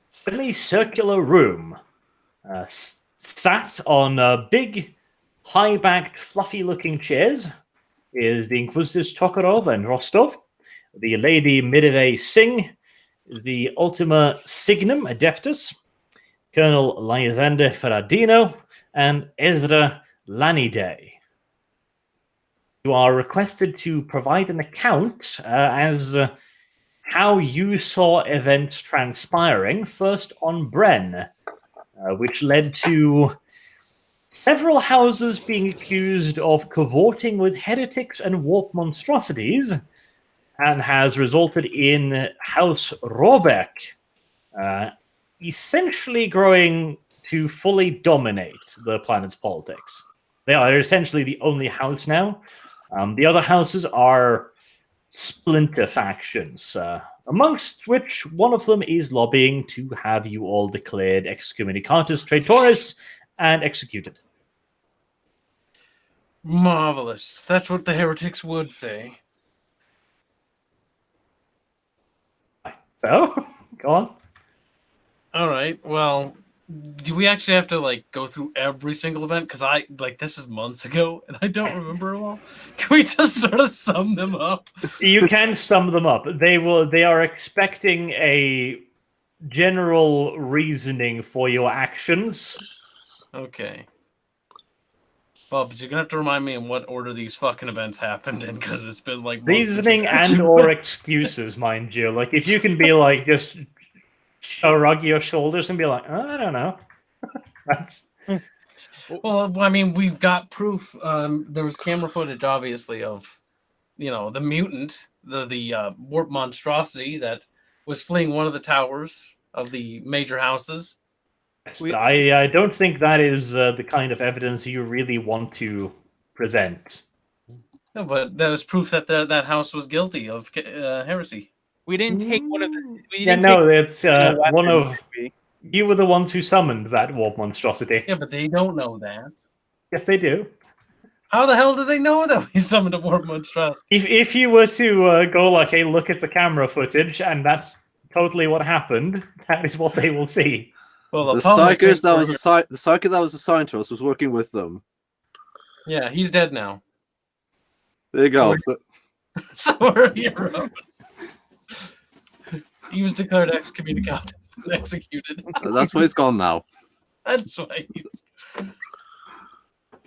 semicircular room, sat on big, high-backed, fluffy-looking chairs. Is the Inquisitors Tokarov and Rostov, the Lady Midave Singh, the Ultima Signum Adeptus, Colonel Lysander Ferradino, and Ezra Lanide. You are requested to provide an account as how you saw events transpiring, first on Bren, which led to several houses being accused of cavorting with heretics and warp monstrosities, and has resulted in House Robeck essentially growing to fully dominate the planet's politics. They are essentially the only house now. The other houses are splinter factions, amongst which one of them is lobbying to have you all declared excommunicatus traitores and executed. Marvelous. That's what the heretics would say. So, go on. All right. Well, do we actually have to like go through every single event? Because this is months ago and I don't remember them all. Can we just sort of sum them up? You can sum them up. They are expecting a general reasoning for your actions. Okay. Bubs, you're gonna have to remind me in what order these fucking events happened in, because it's been like months since Reasoning we've and actually- or excuses, mind you. Like, if you can be like, just shrug your shoulders and be like, oh, I don't know. That's Well, I mean, we've got proof. There was camera footage, obviously, of the mutant, the warp monstrosity that was fleeing one of the towers of the major houses. I don't think that is the kind of evidence you really want to present. No, but that was proof that that house was guilty of heresy. We didn't take one of the. We Yeah, didn't no, it's take one weapons, of did we? you were the ones who summoned that warp monstrosity. Yeah, but they don't know that. Yes, they do. How the hell do they know that we summoned a warp monstrosity? If you were to go like, hey, look at the camera footage, and that's totally what happened, that is what they will see. Well, The public psychic that thinks was we're- the psychic that was assigned to us was working with them. Yeah, he's dead now. There you go. So we're heroes. He was declared excommunicatus and executed. That's why he's gone now. That's why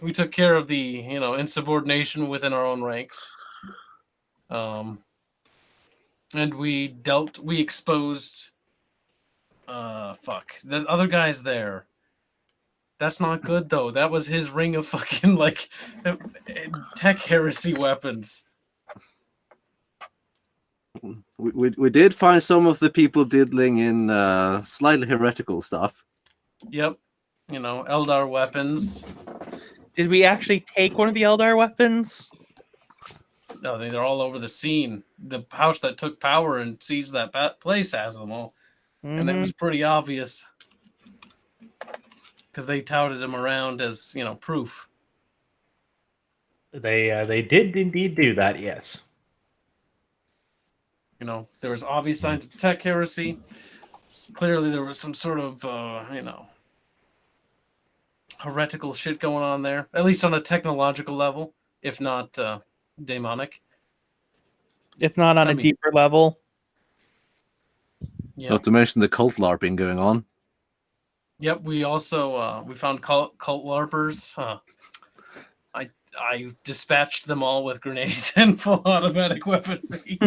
we took care of the insubordination within our own ranks. And we exposed the other guy's there. That's not good though. That was his ring of fucking tech heresy weapons. We did find some of the people diddling in slightly heretical stuff. Yep. Eldar weapons. Did we actually take one of the Eldar weapons? No, they're all over the scene. The house that took power and seized that place has them all, and it was pretty obvious because they touted them around as proof. They did indeed do that. Yes. There was obvious signs of tech heresy. Clearly, there was some sort of heretical shit going on there, at least on a technological level, if not demonic. If not on a deeper level. Yeah. Not to mention the cult LARPing going on. Yep, we also we found cult LARPers. I dispatched them all with grenades and full automatic weaponry.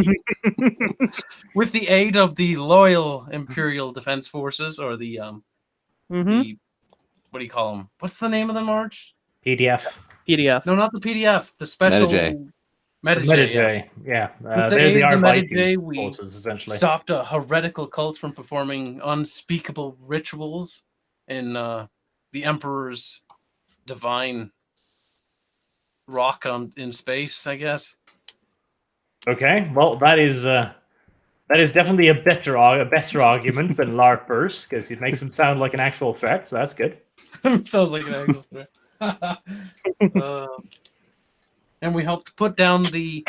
With the aid of the loyal Imperial Defense Forces, or the the what do you call them? What's the name of them, Marge? PDF. No, not the PDF. The special Metagay. Yeah. With the They're aid the of the Arbites Metagay, we forces, essentially. stopped a heretical cult from performing unspeakable rituals in the Emperor's divine rock in space, I guess. Okay, well, that is definitely a better argument than LARPers, because it makes them sound like an actual threat. So that's good. Sounds like an actual threat. And we helped put down the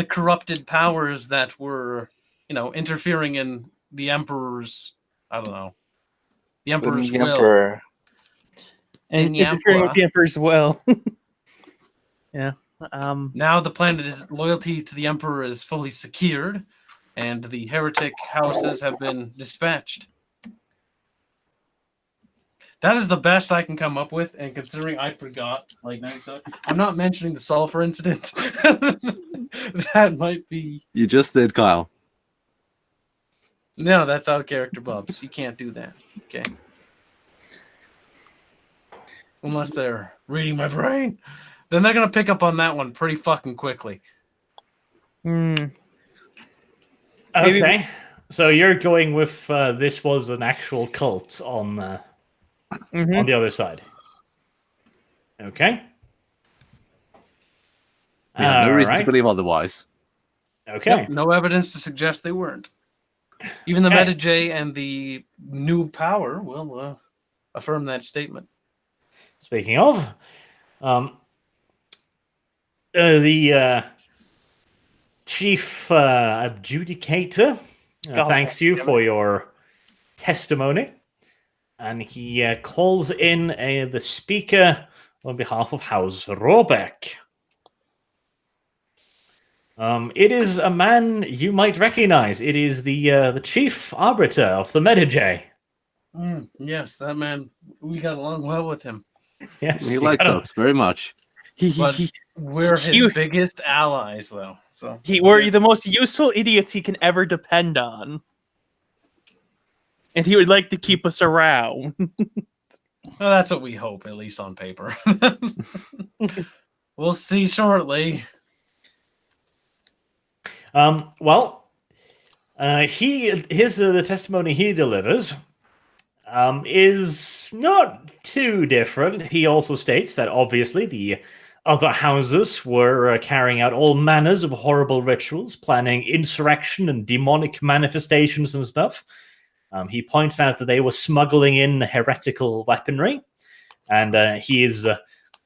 corrupted powers that were, interfering in the Emperor's. I don't know. The Emperor's will. Emperor. And interfering with the Emperor's will. Yeah. Now the planet's loyalty to the Emperor is fully secured, and the heretic houses have been dispatched. That is the best I can come up with, and considering I forgot, I'm not mentioning the sulfur incident. That might be... You just did, Kyle. No, that's out of character, Bubs. You can't do that. Okay. Unless they're reading my brain. Then they're going to pick up on that one pretty fucking quickly. Okay. So you're going with this was an actual cult on the other side. Okay. We have no reason to believe otherwise. Okay. Yep, no evidence to suggest they weren't. Even the Metagay and the new power will affirm that statement. Speaking of, the chief adjudicator thanks you for your testimony, and he calls in the speaker on behalf of House Robeck. It is a man you might recognize. It is the chief arbiter of the Metagay. Yes, that man. We got along well with him. Yes, he likes us very much. But we're his biggest allies, though. So we're the most useful idiots he can ever depend on, and he would like to keep us around. Well, that's what we hope, at least on paper. We'll see shortly. The testimony he delivers is not too different. He also states that obviously the other houses were carrying out all manners of horrible rituals, planning insurrection and demonic manifestations and stuff. He points out that they were smuggling in heretical weaponry, and he is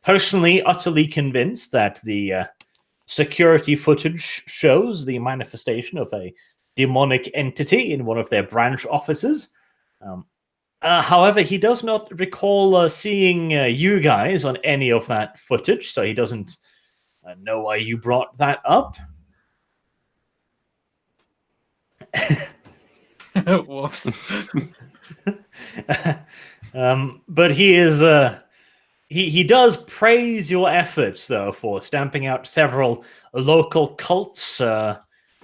personally utterly convinced that the security footage shows the manifestation of a demonic entity in one of their branch offices. However, he does not recall seeing you guys on any of that footage, so he doesn't know why you brought that up. Whoops. But he is... He does praise your efforts, though, for stamping out several local cults,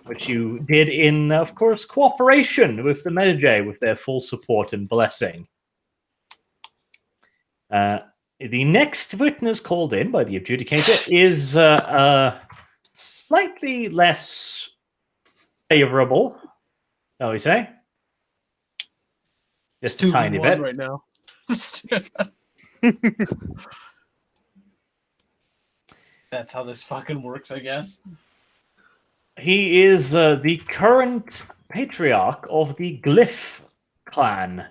which you did in, of course, cooperation with the Metagay, with their full support and blessing. The next witness called in by the adjudicator is slightly less favorable, shall we say? Just a tiny bit. Right now. That's how this fucking works, I guess. He is the current patriarch of the Glyph clan.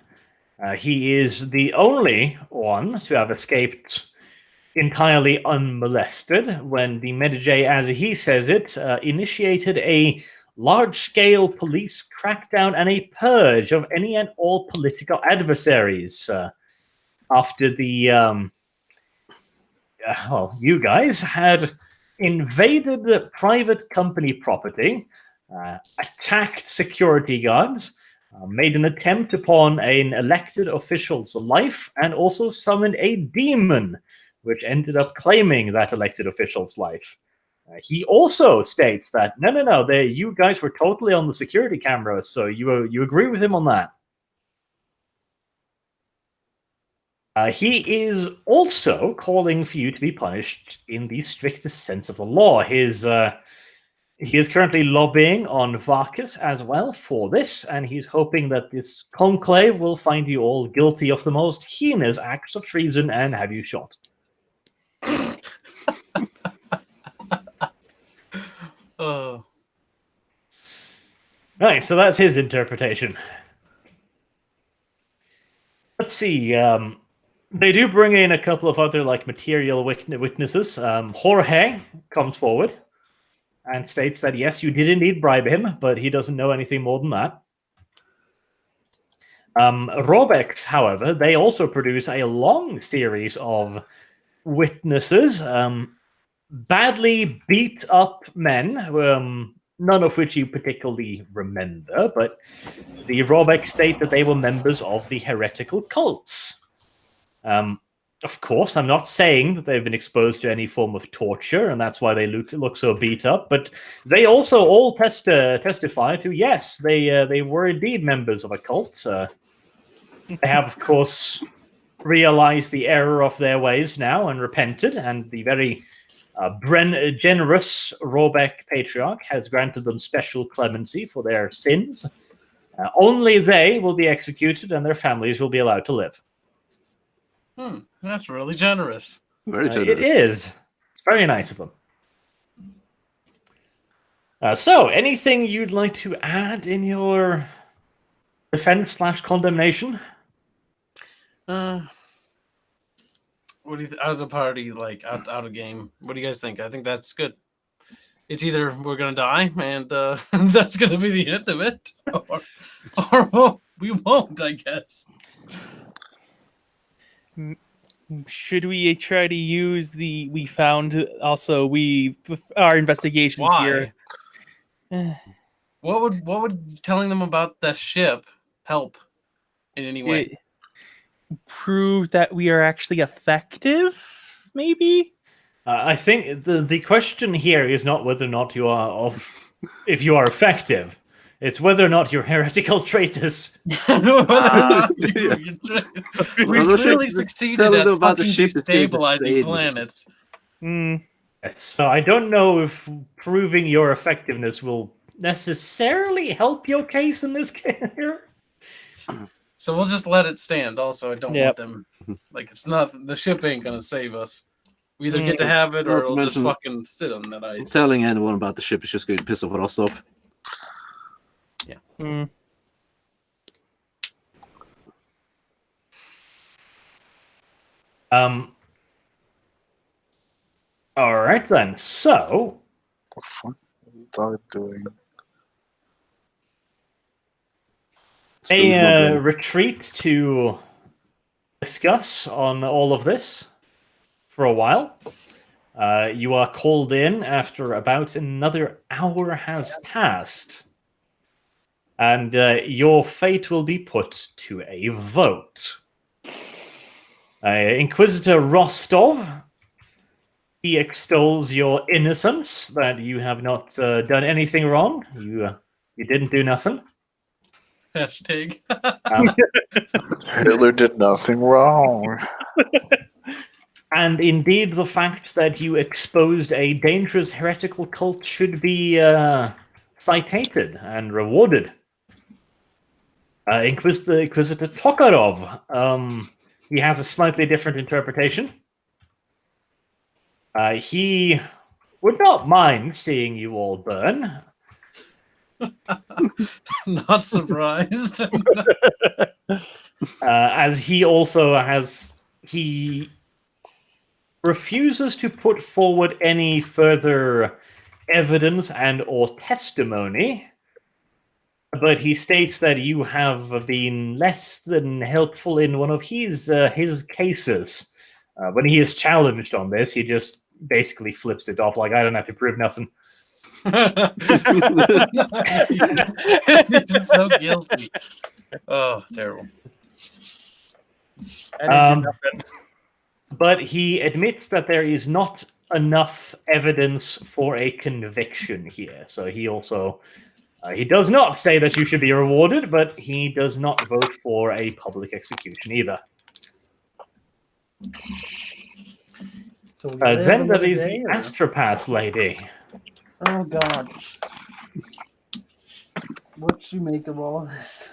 He is the only one to have escaped entirely unmolested when the Medici, as he says it, initiated a large-scale police crackdown and a purge of any and all political adversaries after the well, you guys had invaded private company property, attacked security guards, made an attempt upon an elected official's life, and also summoned a demon, which ended up claiming that elected official's life. He also states that no, you guys were totally on the security camera, so you agree with him on that. He is also calling for you to be punished in the strictest sense of the law. He is currently lobbying on Varkas as well for this, and he's hoping that this conclave will find you all guilty of the most heinous acts of treason and have you shot. Oh. Right, so that's his interpretation. Let's see. They do bring in a couple of other material witnesses. Jorge comes forward and states that yes, you did indeed bribe him, but he doesn't know anything more than that. Robex, however, they also produce a long series of witnesses, badly beat up men, none of which you particularly remember, but the Robex state that they were members of the heretical cults. Of course, I'm not saying that they've been exposed to any form of torture, and that's why they look so beat up. But they also all testify to yes, they were indeed members of a cult. They have, of course, realized the error of their ways now and repented, and the very generous Robeck Patriarch has granted them special clemency for their sins. Only they will be executed, and their families will be allowed to live. That's really generous. Very generous. It is. It's very nice of them. So, anything you'd like to add in your defense/condemnation? What do you out of the party, out of game? What do you guys think? I think that's good. It's either we're gonna die and that's gonna be the end of it, or we won't, I guess. Should we try to use we found also our investigations Why? here? What would telling them about the ship help in any way? Prove that we are actually effective, maybe? I think the question here is not whether or not you are if you are effective. It's whether or not you're heretical traitors. We clearly succeeded at fucking destabilizing planets. So I don't know if proving your effectiveness will necessarily help your case in this case here. So we'll just let it stand. Also, I don't want them. It's not the ship ain't gonna save us. We either get to have it or it'll just fucking sit on that ice. Telling anyone about the ship is just going to piss off Rostov. Yeah. All right then. So, What the fuck is the dog doing? a retreat to discuss on all of this for a while. You are called in after about another hour has passed. And your fate will be put to a vote. Inquisitor Rostov, he extols your innocence, that you have not done anything wrong. You didn't do nothing. Hashtag. Hitler did nothing wrong. And indeed, the fact that you exposed a dangerous heretical cult should be cited and rewarded. Inquisitor Tokarov, he has a slightly different interpretation. He would not mind seeing you all burn, Not surprised. As he also he refuses to put forward any further evidence and or testimony, but he states that you have been less than helpful in one of his cases. When he is challenged on this, he just basically flips it off like, I don't have to prove nothing. He's so guilty. Oh, terrible. I didn't do nothing. But he admits that there is not enough evidence for a conviction here. So he also he does not say that you should be rewarded, but he does not vote for a public execution either. So Then there is the astropath lady. Oh God. What you make of all this?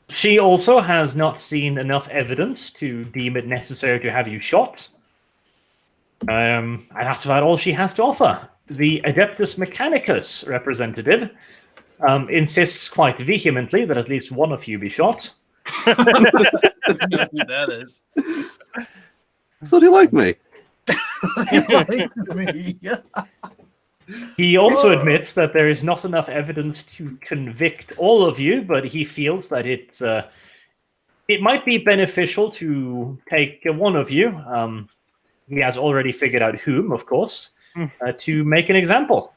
She also has not seen enough evidence to deem it necessary to have you shot. And that's about all she has to offer. The Adeptus Mechanicus representative insists quite vehemently that at least one of you be shot. I know who that is. Thought he liked me. He also admits that there is not enough evidence to convict all of you, but he feels that it might be beneficial to take one of you. He has already figured out whom, of course, to make an example.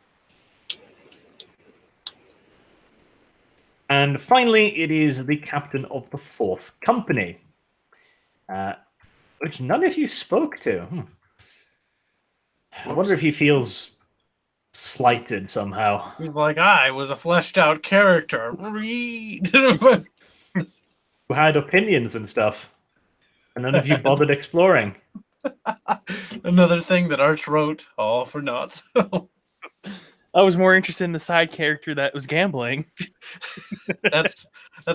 And finally, it is the captain of the 4th company, which none of you spoke to. I wonder if he feels slighted somehow. He's like, I was a fleshed out character. Read. Who had opinions and stuff, and none of you bothered exploring. Another thing that Arch wrote, all for naught. I was more interested in the side character that was gambling. That's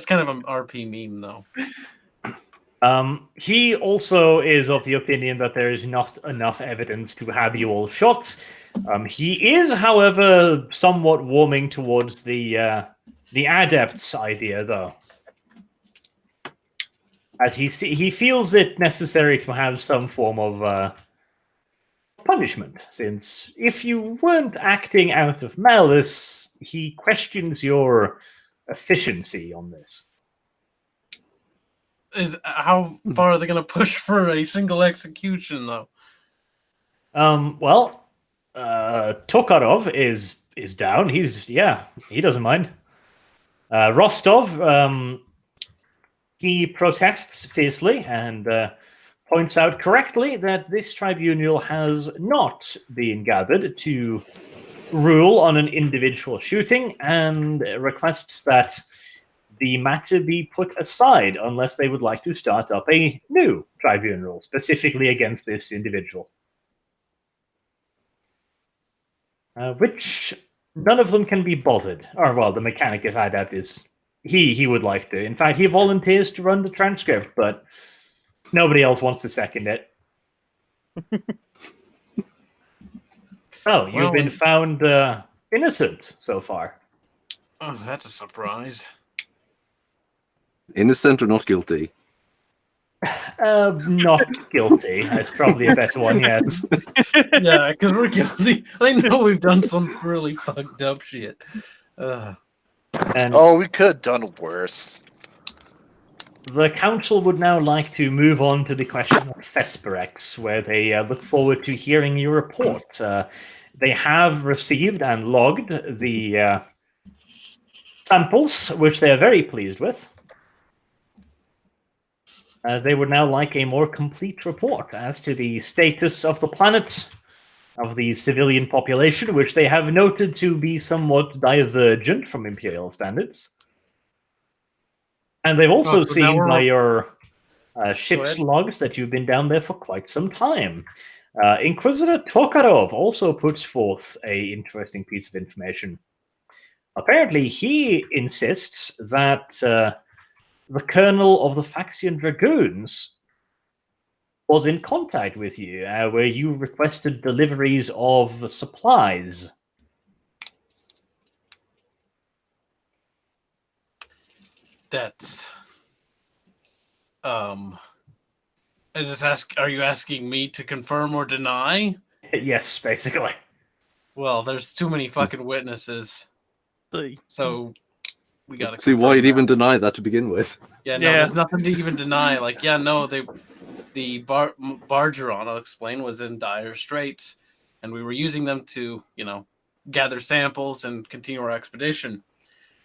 kind of an RP meme, though. He also is of the opinion that there is not enough evidence to have you all shot. He is, however, somewhat warming towards the adepts idea, though, as he feels it necessary to have some form of punishment, since if you weren't acting out of malice, he questions your efficiency on this. How far are they going to push for a single execution, though? Well, Tokarov is down. He doesn't mind. Rostov, he protests fiercely and points out correctly that this tribunal has not been gathered to rule on an individual shooting, and requests that the matter be put aside unless they would like to start up a new tribunal specifically against this individual. Which none of them can be bothered. Or, well, the Mechanicus adept is... He would like to. In fact, he volunteers to run the transcript, but nobody else wants to second it. Oh, you've been found innocent so far. Oh, that's a surprise. Innocent or not guilty? Not guilty. That's probably a better one, yes. Yeah, because we're guilty. I know we've done some really fucked up shit. And we could have done worse. the council would now like to move on to the question of Vesperex, where they look forward to hearing your report. They have received and logged the samples, which they are very pleased with. They would now like a more complete report as to the status of the planet, of the civilian population, which they have noted to be somewhat divergent from Imperial standards. And they've also seen by your ship's logs that you've been down there for quite some time. Inquisitor Tokarov also puts forth an interesting piece of information. Apparently, he insists that the colonel of the Faxian Dragoons was in contact with you, where you requested deliveries of supplies. That's are you asking me to confirm or deny? Yes, basically. Well, there's too many fucking witnesses, so we gotta See why confirm you'd that. even deny that to begin with. Yeah, no, Yeah. there's nothing to even deny. Like, yeah, no, the barge you're on, I'll explain, was in dire straits, and we were using them to, gather samples and continue our expedition.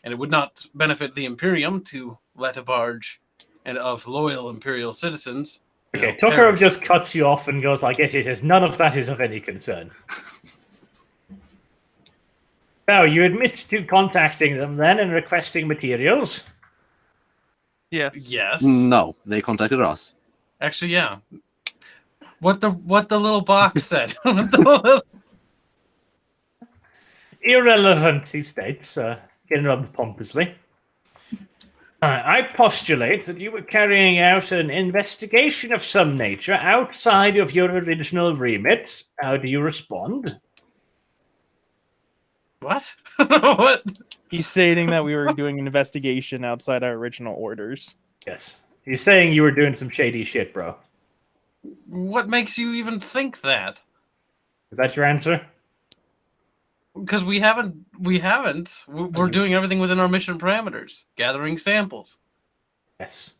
And it would not benefit the Imperium to let a barge and of loyal Imperial citizens. Okay, Tokarov perish. just cuts you off and goes like, yes, none of that is of any concern. Now, you admit to contacting them then and requesting materials? Yes. Yes. No, they contacted us. Actually, yeah. What the little box said. Irrelevant, he states, getting rather pompously. I postulate that you were carrying out an investigation of some nature outside of your original remit. How do you respond? What? What? He's stating that we were doing an investigation outside our original orders. Yes. He's saying you were doing some shady shit, bro. What makes you even think that? Is that your answer? Because we haven't. We're doing everything within our mission parameters, gathering samples. Yes.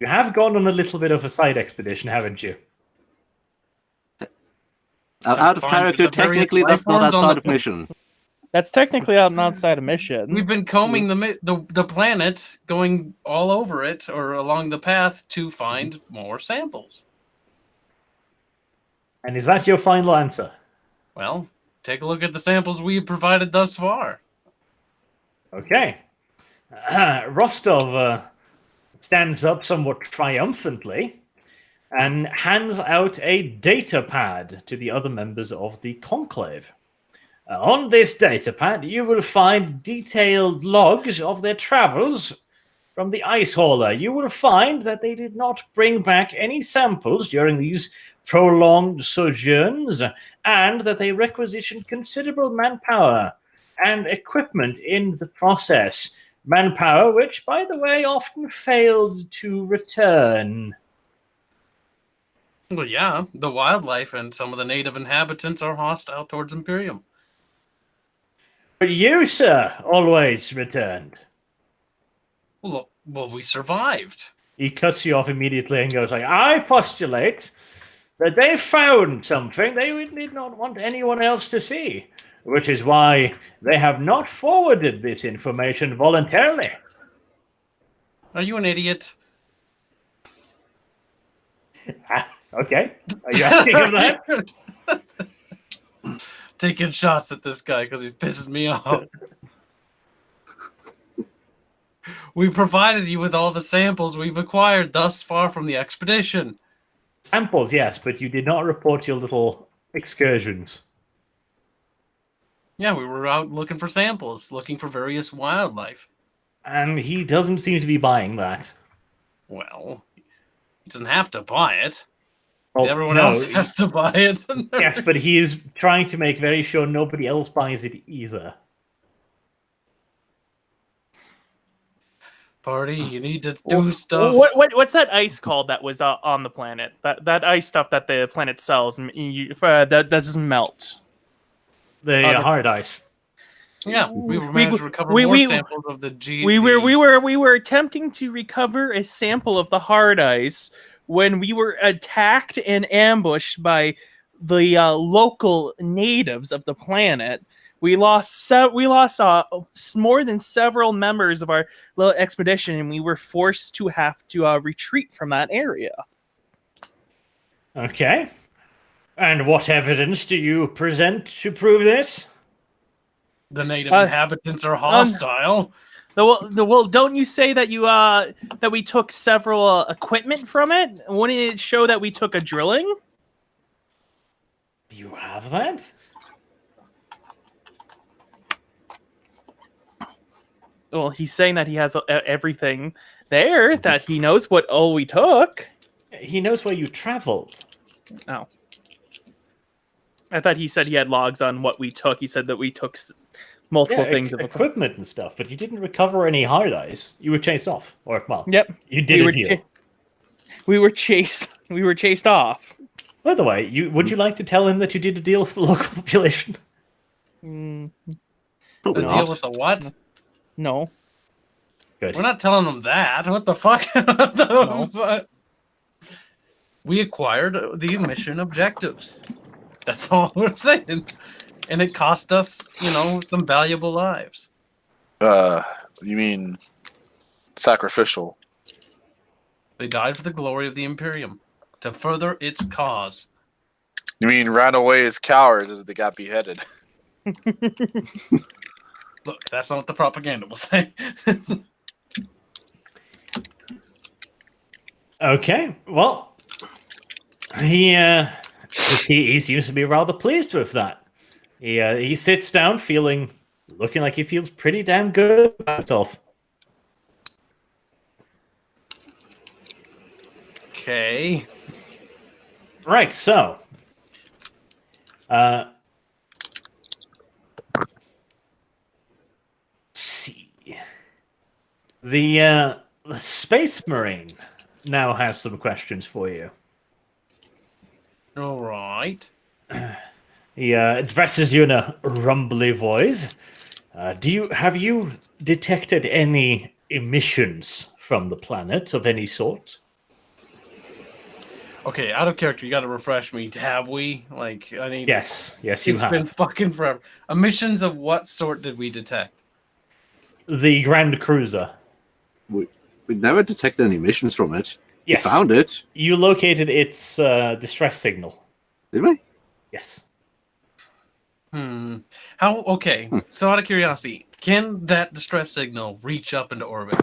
You have gone on a little bit of a side expedition, haven't you? Out of find character, the various technically, life that's not forms on outside the of mission. That's technically outside a mission. We've been combing the planet, going all over it or along the path to find more samples. And is that your final answer? Well, take a look at the samples we've provided thus far. Okay. Rostov stands up somewhat triumphantly and hands out a data pad to the other members of the conclave. On this data pad, you will find detailed logs of their travels from the ice hauler. You will find that they did not bring back any samples during these prolonged sojourns, and that they requisitioned considerable manpower and equipment in the process. Manpower which, by the way, often failed to return. Well, yeah, the wildlife and some of the native inhabitants are hostile towards Imperium. But you, sir, always returned. Well, we survived. He cuts you off immediately and goes like, I postulate that they found something they did not want anyone else to see, which is why they have not forwarded this information voluntarily. Are you an idiot? Okay. Are you asking him that? Taking shots at this guy because he's pissing me off. We provided you with all the samples we've acquired thus far from the expedition. Samples, yes, but you did not report your little excursions. Yeah, we were out looking for samples, looking for various wildlife. And he doesn't seem to be buying that. Well, he doesn't have to buy it. Oh, Everyone no. else has to buy it. Yes, but he is trying to make very sure nobody else buys it either. Party, you need to do stuff. What's that ice called that was on the planet? That ice stuff that the planet sells that doesn't melt. The hard ice. Yeah, we managed to recover more samples of the G. We were attempting to recover a sample of the hard ice when we were attacked and ambushed by the local natives of the planet. We lost more than several members of our little expedition, and we were forced to have to retreat from that area. Okay. And what evidence do you present to prove this? The native inhabitants are hostile. Well, don't you say that that we took several equipment from it? Wouldn't it show that we took a drilling? Do you have that? Well, he's saying that he has everything there, that he knows what all we took. He knows where you traveled. Oh. I thought he said he had logs on what we took. He said that we took multiple Yeah, things. Of equipment and stuff, but you didn't recover any hard eyes. You were chased off, or well, Yep. you did a deal. We were chased. We were chased off. By the way, would you like to tell him that you did a deal with the local population? Mm, Probably The not. deal with the what? no. Good. We're not telling them that. What the fuck? No. We acquired the mission objectives. That's all we're saying. And it cost us, some valuable lives. You mean sacrificial? They died for the glory of the Imperium, to further its cause. You mean ran away as cowards as they got beheaded? Look, that's not what the propaganda will say. Okay, well, he seems to be rather pleased with that. He sits down, looking like he feels pretty damn good about himself. Okay. Right, so, let's see. The Space Marine now has some questions for you. All right. He addresses you in a rumbly voice. Have you detected any emissions from the planet of any sort? Okay, out of character, you got to refresh me. Have we? I need. Yes, you It's have. been fucking forever. Emissions of what sort did we detect? The Grand Cruiser. We never detected any emissions from it. Yes. We found it. You located its distress signal. Did we? Yes. How? Okay. So, out of curiosity, can that distress signal reach up into orbit?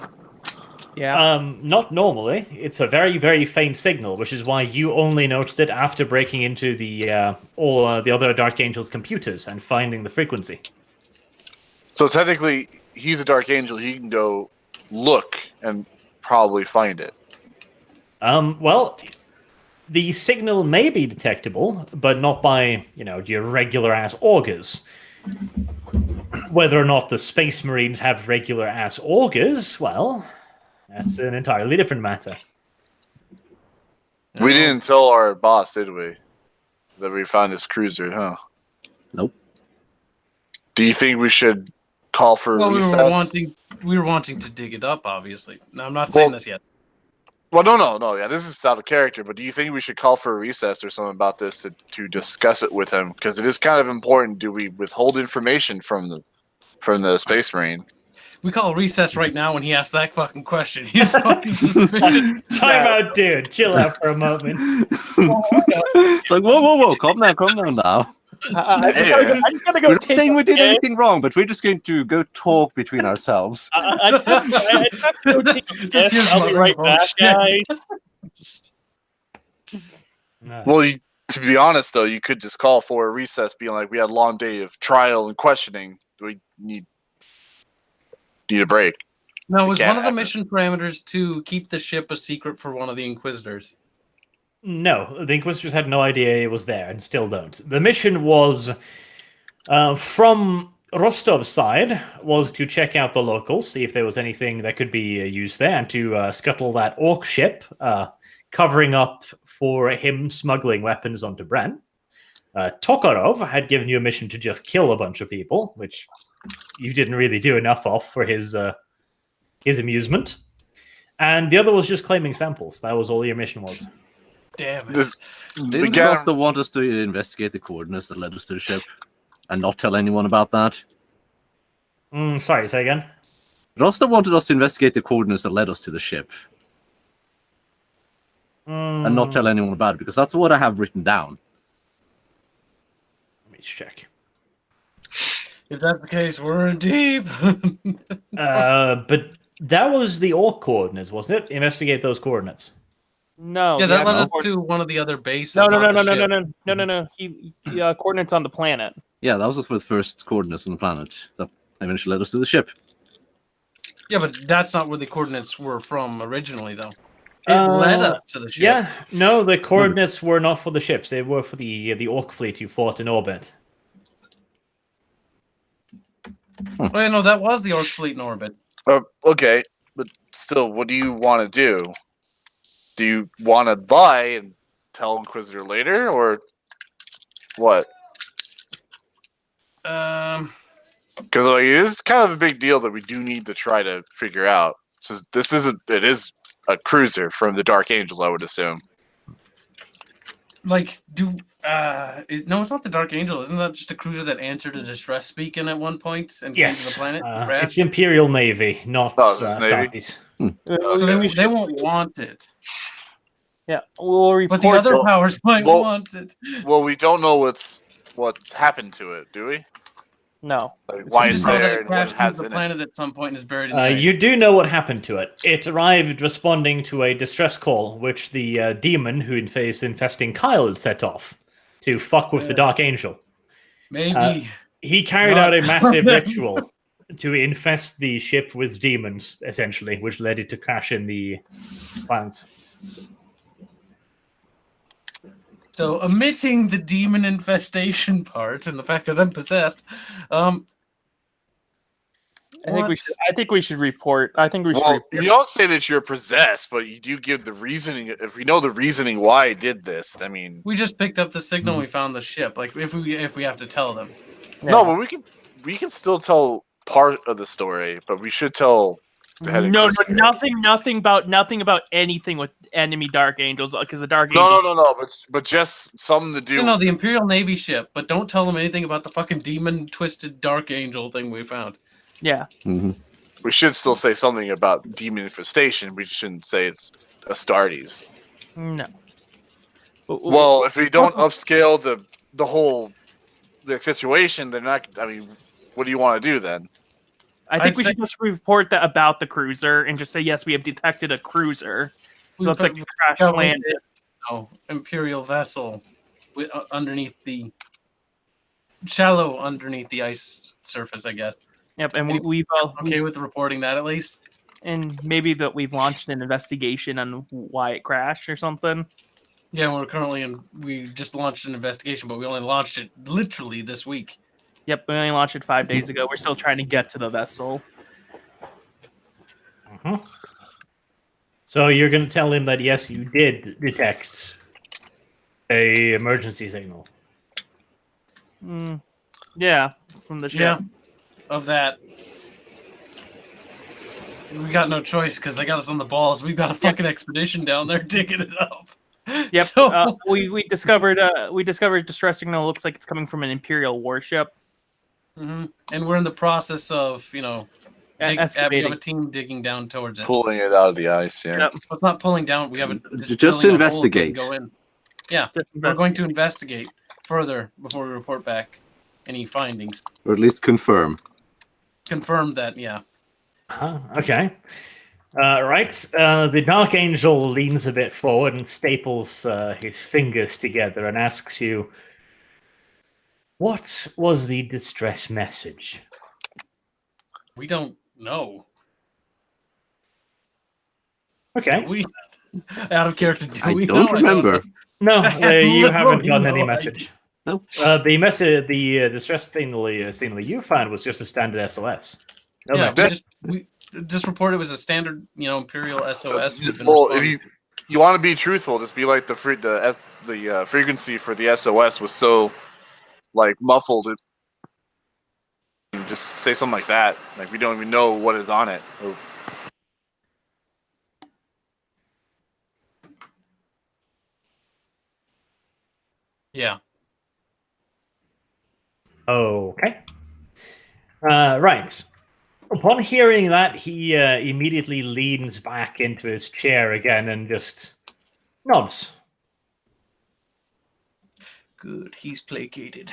Yeah. Not normally. It's a very, very faint signal, which is why you only noticed it after breaking into all the other Dark Angel's computers and finding the frequency. So technically, he's a Dark Angel. He can go look and probably find it. Well, the signal may be detectable, but not by, your regular-ass augurs. Whether or not the Space Marines have regular-ass augurs, well, that's an entirely different matter. We didn't tell our boss, did we? That we found this cruiser, huh? Nope. Do you think we should call for a recess? We were wanting to dig it up, obviously. No, I'm not saying this yet. Well, no. Yeah, this is out of character. But do you think we should call for a recess or something about this to discuss it with him? Because it is kind of important. Do we withhold information from the Space Marine? We call a recess right now when he asks that fucking question. He's fucking suspicious. Time out, dude. Chill out for a moment. It's like, whoa, calm down now. I just gotta go We're not take saying a we did piss. anything wrong, but we're just going to go talk between ourselves. I just have to go take a Just piss. use I'll be right motherfucking back, shit. guys. Well, to be honest, though, you could just call for a recess, being like, we had a long day of trial and questioning. Do we need a break? No, was can't one of the have it. mission parameters to keep the ship a secret for one of the Inquisitors? No, the Inquisitors had no idea it was there and still don't. The mission was, from Rostov's side, was to check out the locals, see if there was anything that could be used there, and to scuttle that orc ship, covering up for him smuggling weapons onto Bren. Tokarov had given you a mission to just kill a bunch of people, which you didn't really do enough of for his amusement. And the other was just claiming samples. That was all your mission was. Damn it. Didn't Rasta want us to investigate the coordinates that led us to the ship and not tell anyone about that? Sorry, say again? Rasta wanted us to investigate the coordinates that led us to the ship and not tell anyone about it, because that's what I have written down. Let me check. If that's the case, we're in deep. But that was the orc coordinates, wasn't it? Investigate those coordinates. No. Yeah, that led us no. to one of the other bases. No. not the ship. No. He coordinates on the planet. Yeah, that was for the first coordinates on the planet that eventually led us to the ship. Yeah, but that's not where the coordinates were from originally, though. It led us to the ship. Yeah, no, the coordinates were not for the ships. They were for the orc fleet you fought in orbit. Oh, yeah, no, that was the Orc fleet in orbit. Okay, but still, what do you want to do? Do you want to lie and tell Inquisitor later, or what? Because like, it is kind of a big deal that we do need to try to figure out. So it is a cruiser from the Dark Angels, I would assume. Like, no, it's not the Dark Angel. Isn't that just a cruiser that answered a distress beacon at one point and came to Yes, the planet? and it's crashed? the Imperial Navy, not Oh, this is Navy? Starfleet. So they won't want it. Yeah, we'll report. But the other Well- powers might well- want it. Well, we don't know what's happened to it, do we? No. Like, why We it's just know that there it and what crashed it into has the in it. planet at some point and is buried in the ice. You do know what happened to it. It arrived responding to a distress call, which the demon who is infesting Kyle had set off to fuck with the Dark Angel. Maybe. He carried Not out a massive them. ritual to infest the ship with demons, essentially, which led it to crash in the planet. So, omitting the demon infestation part and the fact that I'm possessed, I think we should report. I think we should. Well, report. you don't say that you're possessed, but you do give the reasoning. If we know the reasoning why I did this, I mean, we just picked up the signal. We found the ship. Like, if we have to tell them. no, but we can still tell part of the story, but we should tell the head No, Inquisitor. nothing about anything with enemy Dark Angels, because the Dark Angels. No, but just something to do. No, the Imperial Navy ship, but don't tell them anything about the fucking demon twisted Dark Angel thing we found. Yeah. We should still say something about demon infestation. We shouldn't say it's Astartes. No. Well, if we don't upscale the situation, then not. I mean, what do you want to do then? I think we should just report that about the cruiser and just say yes, we have detected a cruiser. Looks like a crash landed. No, Imperial vessel with, underneath the shallow underneath the ice surface, I guess. Yep, and we've Okay with reporting that at least. and maybe that we've launched an investigation on why it crashed or something. Yeah, we just launched an investigation, but we only launched it literally this week. Yep, we only launched it 5 days ago. We're still trying to get to the vessel. So you're going to tell him that yes, you did detect a emergency signal. Yeah, from the ship. Yeah, of that. We got no choice because they got us on the balls. We've got a fucking expedition down there digging it up. Yep. So, We discovered distress signal. Looks like it's coming from an Imperial warship. and we're in the process of, we have Excavating. a team digging down towards it. Pulling it out of the ice. Yeah. Yep. It's not pulling down. We haven't Just drilling a hole investigate. to Go in. Yeah, Just we're going to investigate. investigate further before we report back any findings. Or at least confirm. Confirm that, yeah. Okay. Right. The Dark Angel leans a bit forward and staples his fingers together and asks you, what was the distress message? We don't know. Okay. We out of character. Do I we don't know? remember. No, you haven't Literally gotten any no message. No. The message, the distress signal you found was just a standard SOS. No Yeah, message. we just reported it was a standard, Imperial SOS. We've been Well, if responding. you want to be truthful, just be like the frequency for the SOS was so like muffled. Just say something like that. Like we don't even know what is on it. Yeah. Okay. Right. Upon hearing that, he immediately leans back into his chair again and just nods. Good. He's placated.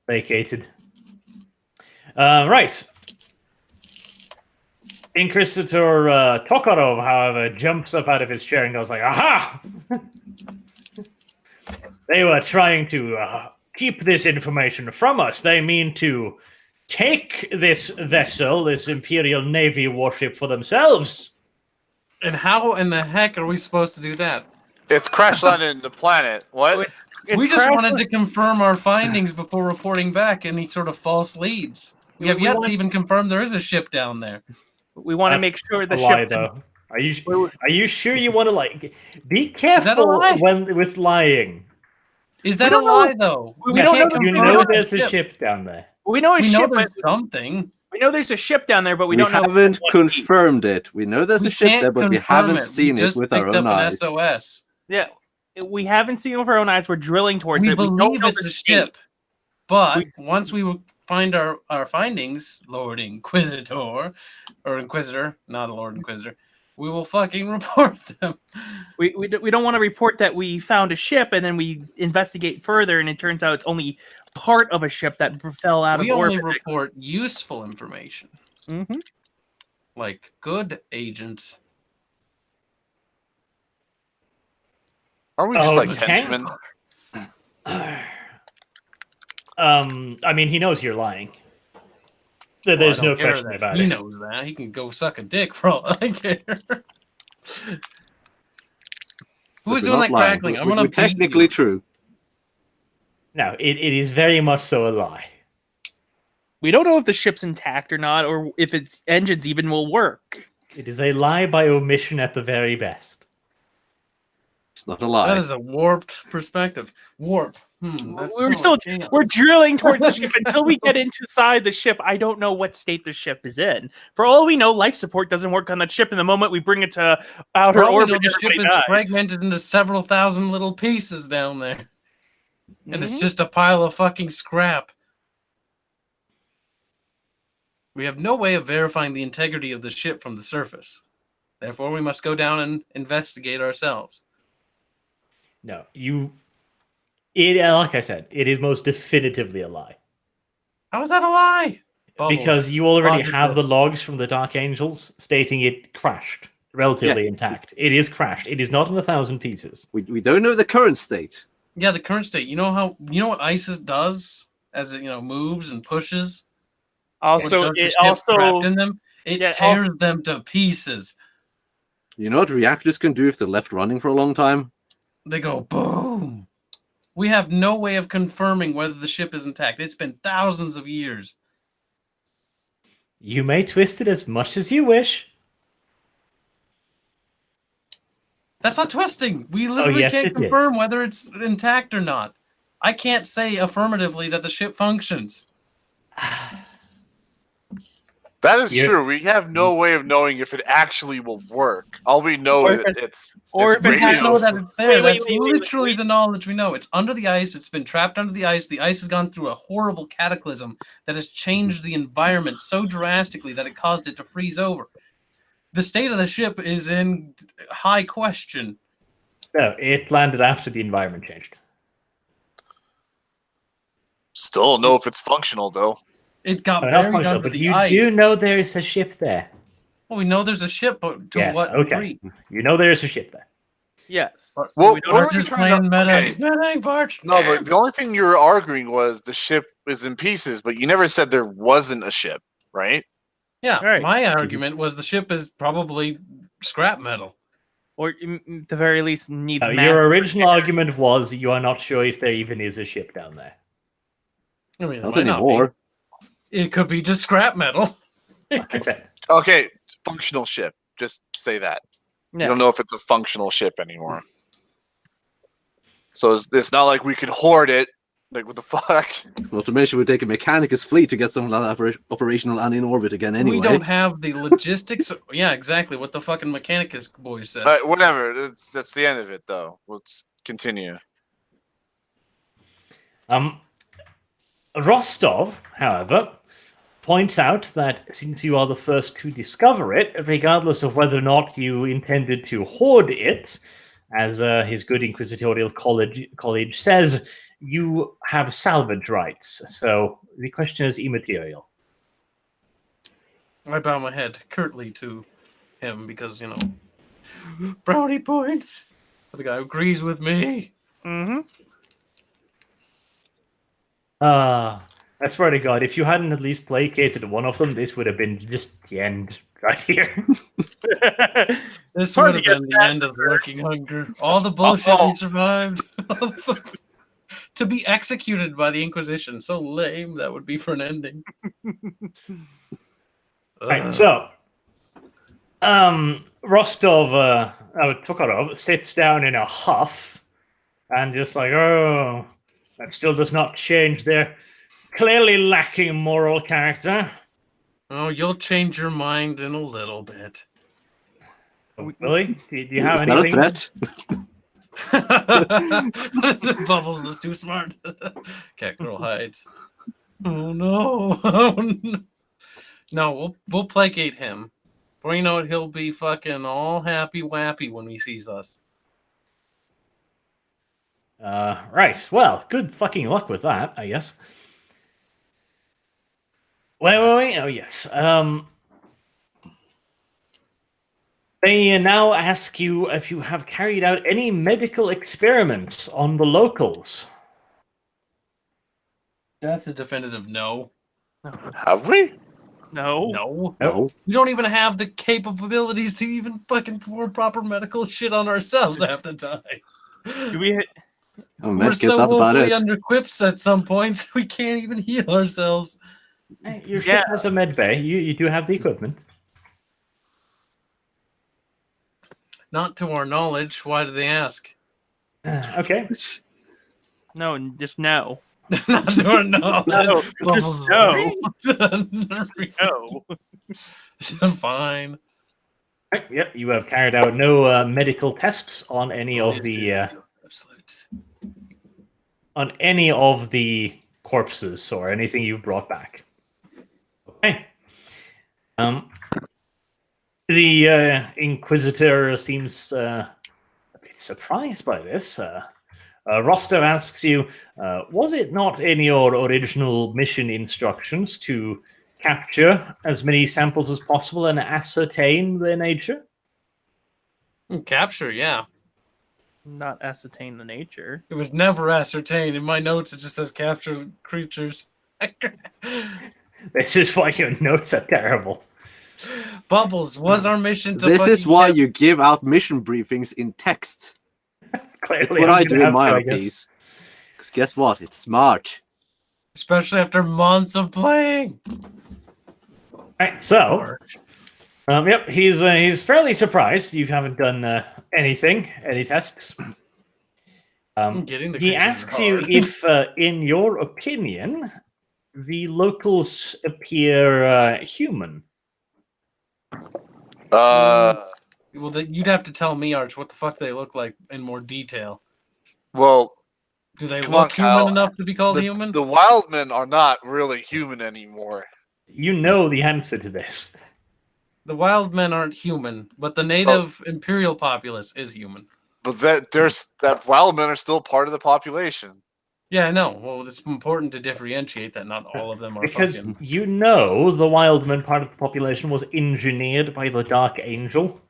Vacated. Right. Inquisitor Tokarov, however, jumps up out of his chair and goes like, "Aha! They were trying to keep this information from us. They mean to take this vessel, this Imperial Navy warship, for themselves." And how in the heck are we supposed to do that? It's crash landed in the planet. What? We just wanted to confirm our findings before reporting back any sort of false leads. We have yet to even confirm there is a ship down there. We want to That's make sure the a lie, ship's though. Are you sure you want to like be careful lie? with lying? Is that a lie, though? We don't know. You know there's a ship down there. We know a We ship. know there's something. We know there's a ship down there, but we We don't know. haven't confirmed it. We know there's a ship can't there, but we confirm haven't it. seen We it just with our picked own up an eyes. SOS. Yeah, we haven't seen it with our own eyes. We're drilling towards We it. We don't believe know it's the a state. ship, but once we find our findings, Lord Inquisitor, or Inquisitor, not a Lord Inquisitor, we will fucking report them. We don't want to report that we found a ship and then we investigate further and it turns out it's only part of a ship that fell out We of only orbit. report useful information, like good agents. Aren't we just like Okay. henchmen? I mean, he knows you're lying. There's Well, I don't no care question that about he it. knows that. He can go suck a dick for all I care. Who's But doing we're that not lying. crackling? I'm We're gonna beat technically you. true. No, it is very much so a lie. We don't know if the ship's intact or not, or if its engines even will work. It is a lie by omission at the very best. It's not a lie. That is a warped perspective. Warp. That's We're drilling towards the ship until we get inside the ship. I don't know what state the ship is in. For all we know, life support doesn't work on that ship. And the moment we bring it to outer orbit, the ship is everybody dies. fragmented into several thousand little pieces down there, and it's just a pile of fucking scrap. We have no way of verifying the integrity of the ship from the surface. Therefore, we must go down and investigate ourselves. No, like I said, it is most definitively a lie. How is that a lie? Because you already have the logs from the Dark Angels stating it crashed, relatively intact. It is crashed. It is not in 1,000 pieces. We don't know the current state. Yeah, the current state. You know what ISIS does as it moves and pushes. Also, trapped in them. It tears them to pieces. You know what reactors can do if they're left running for a long time? They go boom. We have no way of confirming whether the ship is intact. It's been thousands of years. You may twist it as much as you wish. That's not twisting. We literally can't confirm whether it's intact or not. I can't say affirmatively that the ship functions. That is true. We have no way of knowing if it actually will work. All we know is it's know that it's there. That's wait, literally the knowledge we know. It's under the ice. It's been trapped under the ice. The ice has gone through a horrible cataclysm that has changed the environment so drastically that it caused it to freeze over. The state of the ship is in high question. No, it landed after the environment changed. Still don't know if it's functional, though. It got buried under the ice. You know there is a ship there. Well, we know there's a ship, but to what degree? You know there is a ship there. Yes. Well, we don't just playing meta. No, but the only thing you were arguing was the ship is in pieces, but you never said there wasn't a ship, right? Yeah, right. My argument was the ship is probably scrap metal. Or at the very least needs your original argument was you are not sure if there even is a ship down there. I mean, not anymore. It could be just scrap metal. Okay, functional ship. Just say that. Yeah. You don't know if it's a functional ship anymore. So it's not like we could hoard it. Like, what the fuck? Well, to mention, we'd take a Mechanicus fleet to get some of that operational and in orbit again anyway. We don't have the logistics. Yeah, exactly what the fucking Mechanicus boys said. Whatever. That's the end of it, though. Let's continue. Rostov, however, points out that since you are the first to discover it, regardless of whether or not you intended to hoard it, as his good inquisitorial colleague says, you have salvage rights. So the question is immaterial. I bow my head curtly to him because, brownie points. The guy who agrees with me. I swear to God, if you hadn't at least placated one of them, this would have been just the end right here. This would have been the end of Working Hunger. All the bullshit we survived. to be executed by the Inquisition. So lame that would be for an ending. Right, so Tokarov sits down in a huff and just like, oh, that still does not change their clearly lacking moral character. Oh, you'll change your mind in a little bit. Oh, Billy, do you have Is that a anything? threat? Bubbles is too smart. Cat girl hides. Oh no! Oh, no. No, we'll placate him. Before you know it, he'll be fucking all happy wappy when he sees us. Right. Well, good fucking luck with that, I guess. Wait. Oh, yes. They now ask you if you have carried out any medical experiments on the locals. That's a definitive no. Have we? No. No. No. We don't even have the capabilities to even fucking perform proper medical shit on ourselves half the time. Do we? Oh, We're medkit, so that's about woefully it. under-equipped at some points, we can't even heal ourselves. Hey, your ship has a med bay. You do have the equipment. Not to our knowledge. Why do they ask? Okay. No, just no. Not to our knowledge. No, Bubbles just no. No. Fine. Right, yep, you have carried out no medical tests on any of the Absolute. corpses or anything you've brought back. Okay. The Inquisitor seems a bit surprised by this. Rostov asks you, was it not in your original mission instructions to capture as many samples as possible and ascertain their nature? Capture, yeah. Not ascertain the nature. It was never ascertained. In my notes, it just says capture creatures. This is why your notes are terrible. Bubbles, was our mission to This is fucking why cap- you give out mission briefings in text. Clearly, It's what I'm I gonna do in have my to, I guess. RPs. Because guess what? It's smart. Especially after months of playing. Right, so, yep, he's fairly surprised you haven't done any tests. Getting the He creatures asks you hard. if, in your opinion, the locals appear human. Well, you'd have to tell me, Arch, what the fuck they look like in more detail. Well, Do they Come look on, human Kyle. enough to be called the, human? the Wildmen are not really human anymore. You know the answer to this. The wild men aren't human, but the native imperial populace is human. But that Wildmen are still part of the population. Yeah, I know. Well, it's important to differentiate that not all of them are Because fucking... you know the Wildman part of the population was engineered by the Dark Angel.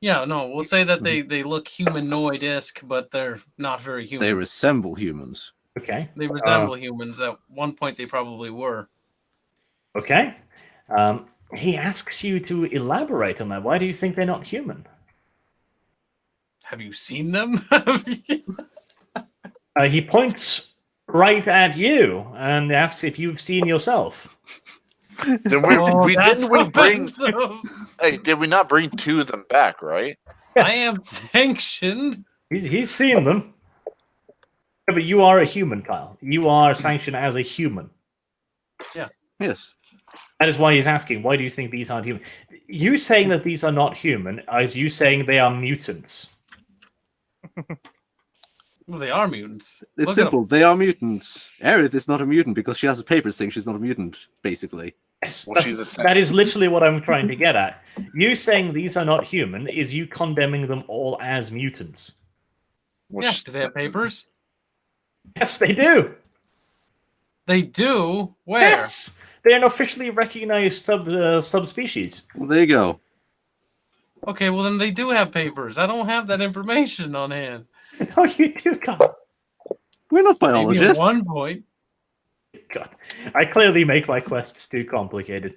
Yeah, no, we'll say that they look humanoid-esque, but they're not very human. They resemble humans. Okay. They resemble humans. At one point, they probably were. Okay. He asks you to elaborate on that. Why do you think they're not human? Have you seen them? He points right at you and asks if you've seen yourself. Then we that's didn't we bring? offensive. Hey, did we not bring two of them back? Right? Yes, I am sanctioned. he's seen them. Yeah, but you are a human, Kyle. You are sanctioned as a human. Yes. That is why he's asking, why do you think these aren't human? You saying that these are not human is you saying they are mutants. Well, they are mutants. It's Look at 'em. simple. They are mutants. Aerith is not a mutant because she has a paper saying she's not a mutant, basically. Yes, Well, she's a that is literally what I'm trying to get at. You saying these are not human is you condemning them all as mutants. Yeah, do they have papers? Yes, they do. They do? Where? Yes, they're an officially recognized subspecies. Well, there you go. Okay, well then they do have papers. I don't have that information on hand. Oh, you do, Kyle. We're not Maybe at biologists. one point. God, I clearly make my quests too complicated.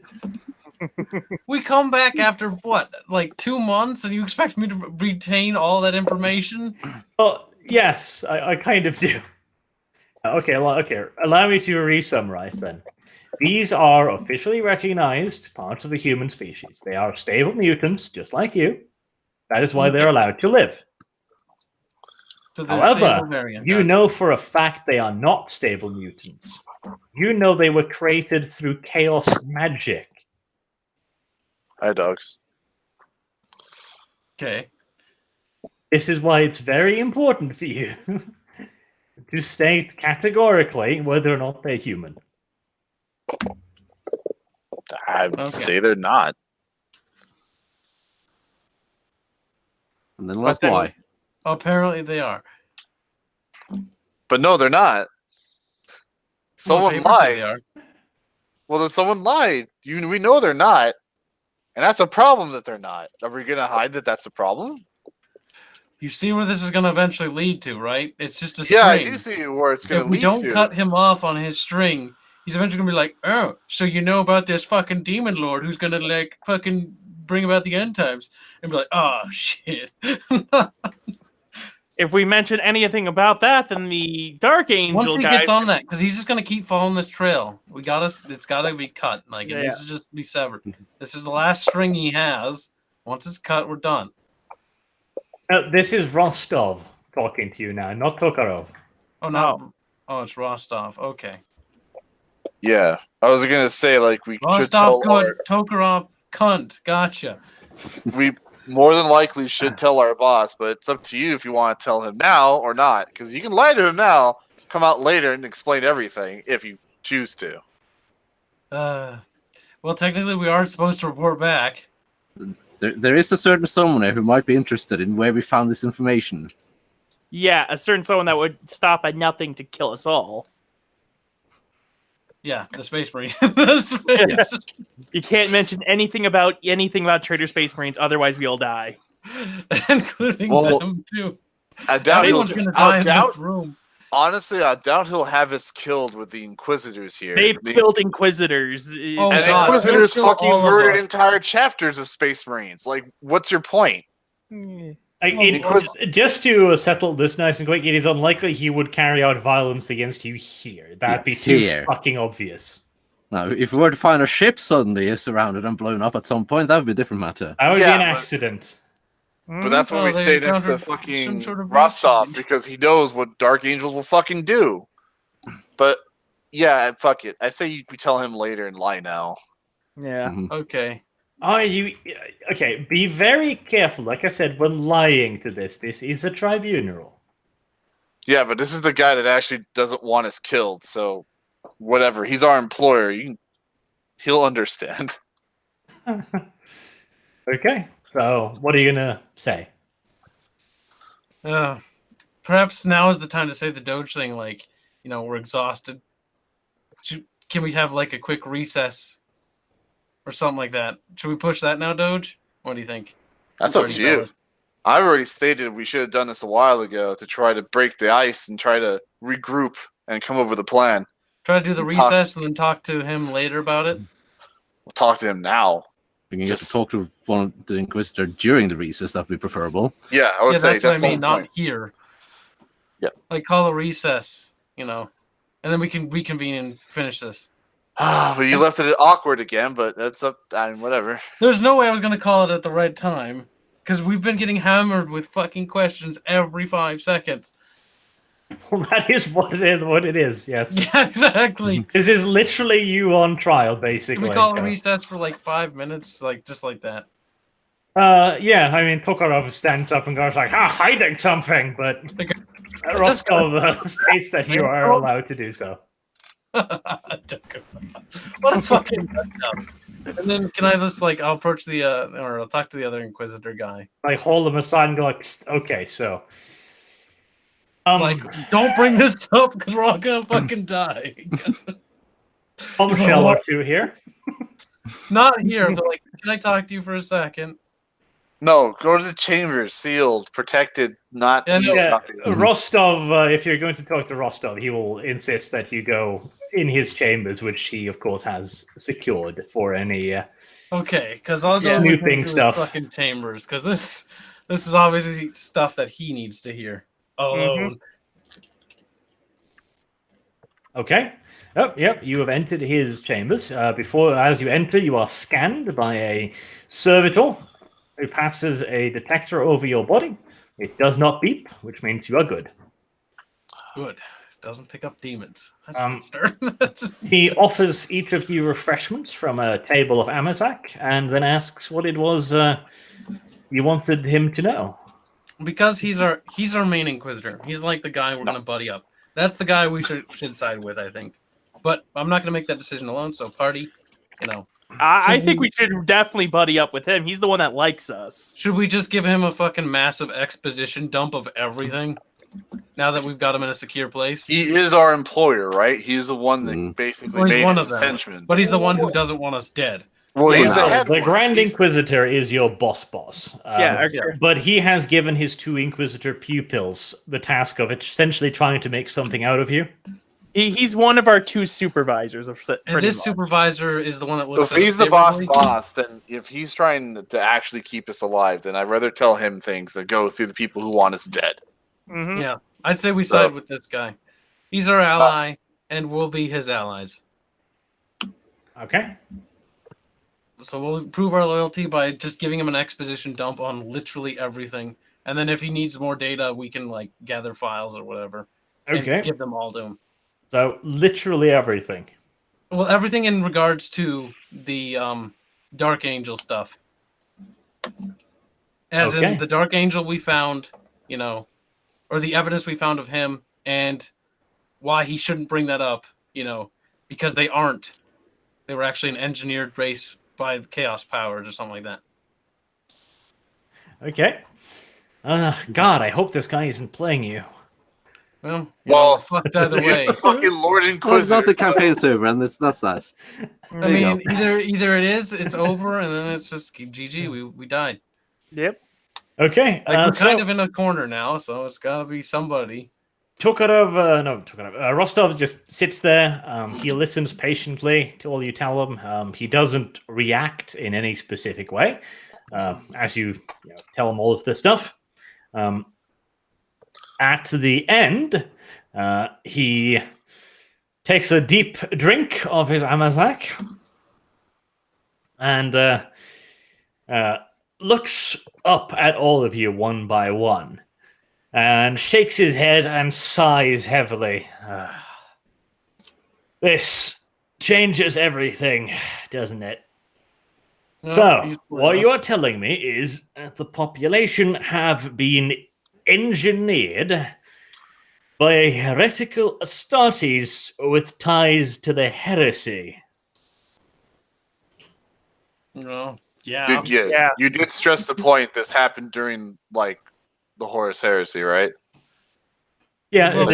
We come back after what, like 2 months, and you expect me to retain all that information? Well, yes, I kind of do. Okay. Allow me to re-summarize then. These are officially recognized parts of the human species. They are stable mutants, just like you. That is why they're allowed to live. So they're stable However, variant. you Gotcha. know for a fact they are not stable mutants. You know they were created through chaos magic. Hi, dogs. Okay. This is why it's very important for you to state categorically whether or not they're human. I would say they're not. And then that's But then- why. Apparently they are. But no, they're not. Well, Someone papers say they lied. are. Well, then someone lied. We know they're not. And that's a problem that they're not. Are we going to hide that that's a problem? You see where this is going to eventually lead to, right? It's just a Yeah, I string. do see where it's going If to we lead don't to. cut him off on his string, he's eventually gonna be like, "Oh, so you know about this fucking demon lord who's gonna like fucking bring about the end times?" And be like, "Oh shit." If we mention anything about that, then the Dark Angel Once he guys. gets on that, because he's just gonna keep following this trail. It's gotta be cut. Like it needs to just be severed. This is the last string he has. Once it's cut, we're done. This is Rostov talking to you now, not Tokarov. Oh no. Oh, it's Rostov. Okay. Yeah. I was going to say, like, we should tell Rostov, good. Tokarov, cunt. Gotcha. we more than likely should tell our boss, but it's up to you if you want to tell him now or not. Because you can lie to him now, come out later and explain everything if you choose to. Well, technically, we are supposed to report back. There is a certain someone who might be interested in where we found this information. Yeah, a certain someone that would stop at nothing to kill us all. Yeah, the Space Marine. The space- Yes. You can't mention anything about Trader Space Marines, otherwise we all die. Including Well, them too. I doubt he'll. Everyone's gonna die I in doubt. this room. Honestly, I doubt he'll have us killed with the Inquisitors here. They've The- killed Inquisitors. Oh, and God. Inquisitors He'll kill fucking all of murdered us. entire chapters of Space Marines. Like, what's your point? Just to settle this nice and quick, it is unlikely he would carry out violence against you here. That'd be too Here. fucking obvious. Now, if we were to find a ship suddenly surrounded and blown up at some point, that would be a different matter. That would Yeah, be an but- accident. But that's when Well, we they stay next to encountered fucking some sort of Rostov change. because he knows what Dark Angels will fucking do. But yeah, fuck it. I say we tell him later and lie now. Yeah. Mhm. Okay. Are you okay? Be very careful. Like I said, when lying to this is a tribunal. Yeah, but this is the guy that actually doesn't want us killed. So whatever. He's our employer. He'll understand. Okay, so what are you gonna say? Perhaps now is the time to say the Doge thing. Like, you know, we're exhausted. Can we have like a quick recess or something like that? Should we push that now, Doge? What do you think? That's up to you. Fellas? I've already stated we should have done this a while ago to try to break the ice and try to regroup and come up with a plan. Try to do the We talk- recess and then talk to him later about it. We'll talk to him now. We can get to Just- talk to one of the Inquisitor during the recess. That'd be preferable. Yeah, I would Yeah, say that's what I the mean, whole not point. here. Yep. Like call a recess, you know, and then we can reconvene and finish this. But you left it awkward again, but that's up. I mean, whatever. There's no way I was gonna call it at the right time because we've been getting hammered with fucking questions every 5 seconds. Well, that is what it is. Yes, Yeah, exactly. this is literally you on trial, Can basically. we call so. a recess for like 5 minutes, like just like that? Yeah, I mean, Tokarov stands up and goes like, hiding something, but Okay. Rostov states that you are allowed to do so. What a fucking nutjob. And then can I just like I'll approach the or I'll talk to the other Inquisitor guy. Like, hold him aside and go like, okay, so. Like, don't bring this up because we're all gonna fucking die. bombshell or two here. Not here, but like, can I talk to you for a second? No, go to the chambers, sealed, protected, not Yeah, no. eavesdropping. Rostov, if you're going to talk to Rostov, he will insist that you go in his chambers, which he, of course, has secured for any. Okay, because I'll go Snooping with him to his stuff. fucking chambers because this is obviously stuff that he needs to hear alone. Okay. Oh, yep. You have entered his chambers. As you enter, you are scanned by a servitor who passes a detector over your body. It does not beep, which means you are good. Good. Doesn't pick up demons. That's a good start. He offers each of you refreshments from a table of Amazak, and then asks what it was you wanted him to know. Because he's our main inquisitor. He's like the guy we're gonna buddy up. That's the guy we should side with, I think. But I'm not gonna make that decision alone. So party, I think we should definitely buddy up with him. He's the one that likes us. Should we just give him a fucking massive exposition dump of everything? Now that we've got him in a secure place. He is our employer, right? He's the one that basically He's made one his of them. henchman. But he's the one who doesn't want us dead. Well, he's the head The one. Grand Inquisitor is your boss. But he has given his 2 Inquisitor pupils the task of essentially trying to make something out of you. He's one of our 2 supervisors. And this supervisor is the one that So looks if at he's us the boss, favorably. then if he's trying to actually keep us alive, then I'd rather tell him things that go through the people who want us dead. Mm-hmm. Yeah, I'd say we side with this guy. He's our ally, and we'll be his allies. Okay. So we'll prove our loyalty by just giving him an exposition dump on literally everything. And then if he needs more data, we can gather files or whatever. Okay. And give them all to him. So literally everything. Well, everything in regards to the Dark Angel stuff. As in the Dark Angel we found, or the evidence we found of him, and why he shouldn't bring that up, because they aren't. They were actually an engineered race by the Chaos powers or something like that. Okay. God, I hope this guy isn't playing you. Well, we're fucked either way. He's the fucking Lord Well, it's Inquisitor. not the campaign's over, and that's nice. I mean, either it is, it's over, and then it's just GG. We died. Yep. Okay. We're kind of in a corner now, so it's got to be somebody. Rostov just sits there. He listens patiently to all you tell him. He doesn't react in any specific way as you tell him all of this stuff. At the end, he takes a deep drink of his Amazak and looks up at all of you one by one and shakes his head and sighs heavily. This changes everything, doesn't it? So, what you are telling me is that the population have been engineered by heretical Astartes with ties to the heresy. No. You did stress the point this happened during the Horus Heresy, right? Yeah, Well,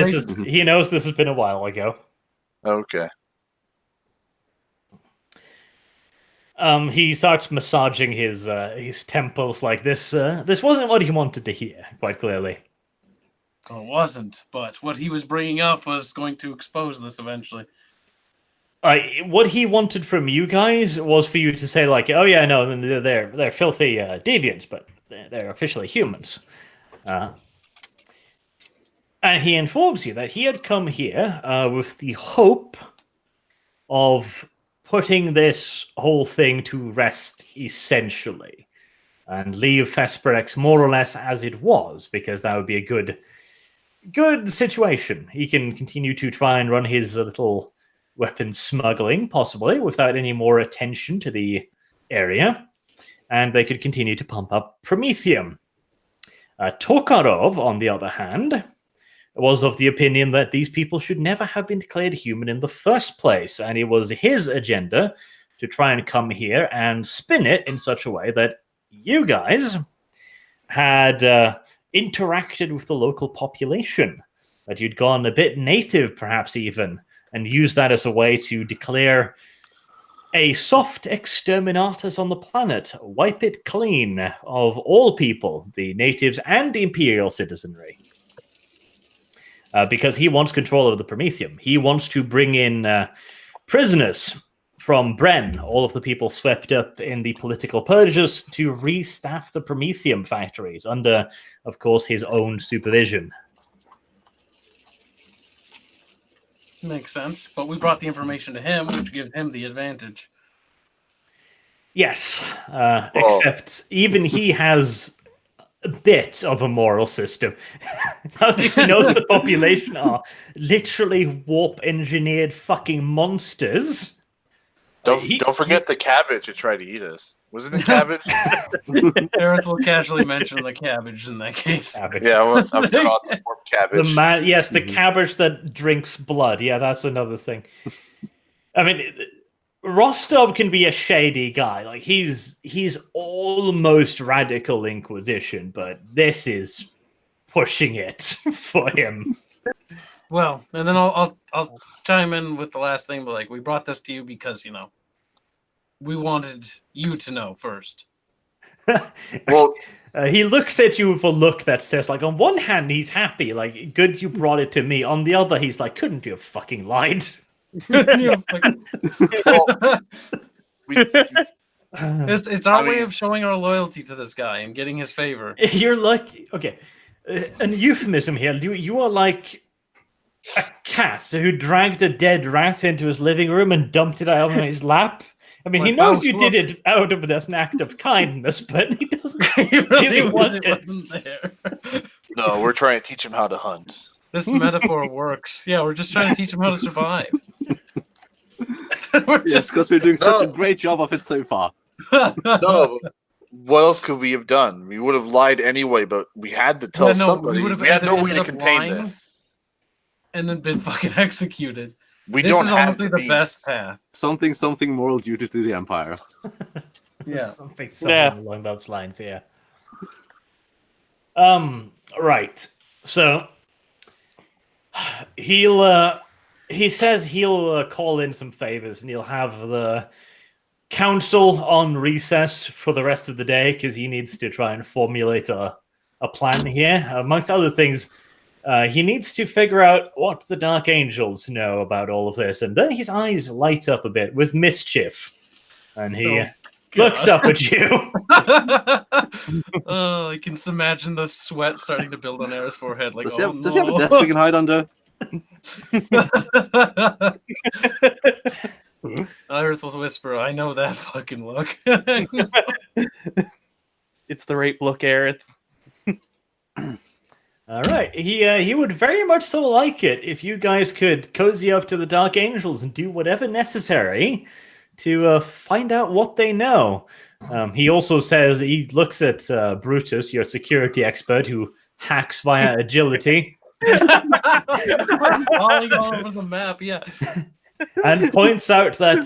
he knows this has been a while ago. Okay. He starts massaging his temples like this. This wasn't what he wanted to hear, quite clearly. Well, it wasn't, but what he was bringing up was going to expose this eventually. What he wanted from you guys was for you to say, "Oh yeah, no, they're filthy deviants, but they're officially humans." And he informs you that he had come here with the hope of putting this whole thing to rest, essentially, and leave Vesperex more or less as it was, because that would be a good situation. He can continue to try and run his little weapon smuggling, possibly, without any more attention to the area, and they could continue to pump up Promethium. Tokarov, on the other hand, was of the opinion that these people should never have been declared human in the first place, and it was his agenda to try and come here and spin it in such a way that you guys had interacted with the local population, that you'd gone a bit native, perhaps even, and used that as a way to declare a soft exterminatus on the planet, wipe it clean of all people, the natives and the imperial citizenry. Because he wants control over the Promethium. He wants to bring in prisoners from Bren, all of the people swept up in the political purges, to restaff the Promethium factories under, of course, his own supervision. Makes sense. But we brought the information to him, which gives him the advantage. Yes, except even he has a bit of a moral system. Now that he knows the population are literally warp-engineered fucking monsters. Don't forget the cabbage that tried to eat us. Wasn't it cabbage? Aerith will casually mention the cabbage in that case. Cabbage. Yeah, well, I'm throwing out the warp cabbage. The cabbage that drinks blood. Yeah, that's another thing. I mean, Rostov can be a shady guy. Like he's almost radical Inquisition, but this is pushing it for him. Well, and then I'll chime in with the last thing, but like we brought this to you because we wanted you to know first. Well, he looks at you with a look that says, like, on one hand he's happy, like, good you brought it to me. On the other, he's like, couldn't you have fucking lied? It's our way of showing our loyalty to this guy and getting his favor. You're like, okay, an euphemism here. You are like a cat who dragged a dead rat into his living room and dumped it out on his lap. I mean, he knows you did it out of as an act of kindness, but he doesn't He really want it. wasn't there. no, we're trying to teach him how to hunt. This metaphor works. Yeah, we're just trying to teach him how to survive. Yes, because we're doing such a great job of it so far. No, what else could we have done? We would have lied anyway, but we had to tell somebody. We had no way to contain this. And then been fucking executed. This don't is have honestly to the be best path. Something moral duty to the Empire. Yeah. Something Yeah. along those lines, yeah. Right. So he says he'll call in some favors and he'll have the council on recess for the rest of the day because he needs to try and formulate a plan here. Amongst other things, he needs to figure out what the Dark Angels know about all of this. And then his eyes light up a bit with mischief. And he looks up at you. Oh, I can just imagine the sweat starting to build on Aerith's forehead. Like, Does he have a desk we can hide under? Aerith will whisper, I know that fucking look. It's the rape look, Aerith. All right. He would very much so like it if you guys could cozy up to the Dark Angels and do whatever necessary to find out what they know. He also says he looks at Brutus, your security expert, who hacks via agility. Falling all over the map, yeah. And points out that,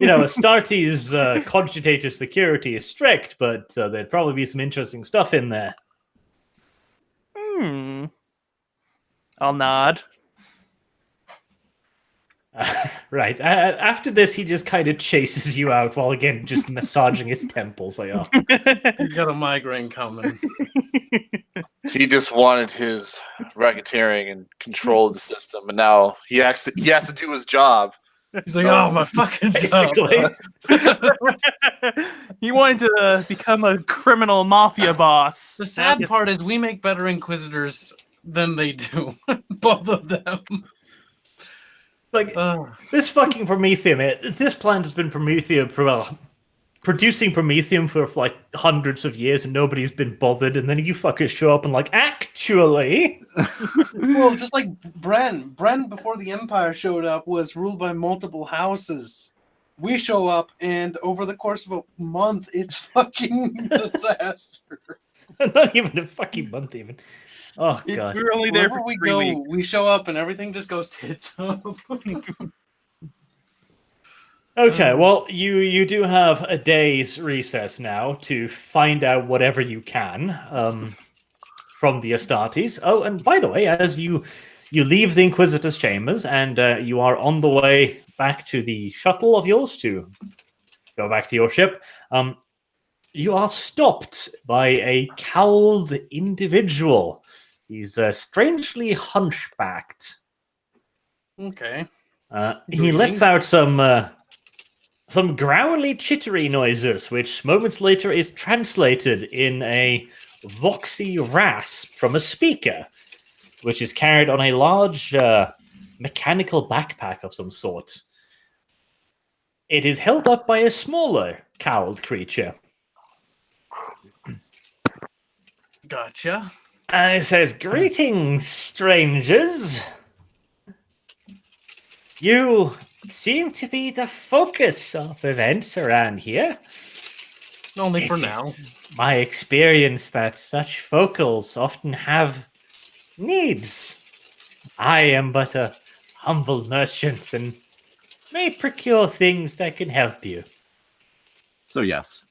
Astartes' cogitator security is strict, but there'd probably be some interesting stuff in there. I'll nod. Right. After this, he just kind of chases you out while, again, just massaging his temples. Like, oh. He's got a migraine coming. He just wanted his racketeering and control of the system, and now he has to do his job. He's like, oh, my fucking Basically. job. He wanted to become a criminal mafia boss. The sad part is we make better Inquisitors than they do. Both of them. Like, this fucking Promethium, this plant has been producing Promethium for like hundreds of years and nobody's been bothered, and then you fuckers show up and like, actually... Well, just like Bren. Bren, before the Empire showed up, was ruled by multiple houses. We show up, and over the course of a month, it's fucking disaster. Not even a fucking month, even. Oh, God. We were only there for Wherever we 3 go, weeks. we show up, and everything just goes tits up. Okay, well, you do have a day's recess now to find out whatever you can from the Astartes. Oh, and by the way, as you leave the Inquisitor's chambers and you are on the way back to the shuttle of yours to go back to your ship, you are stopped by a cowled individual. He's strangely hunchbacked. Okay. He lets out some growly, chittery noises, which moments later is translated in a voxy rasp from a speaker, which is carried on a large mechanical backpack of some sort. It is held up by a smaller cowled creature. Gotcha. And it says, "Greetings, strangers. You seem to be the focus of events around here. Only for It now. is my experience that such focals often have needs. I am but a humble merchant and may procure things that can help you." So yes.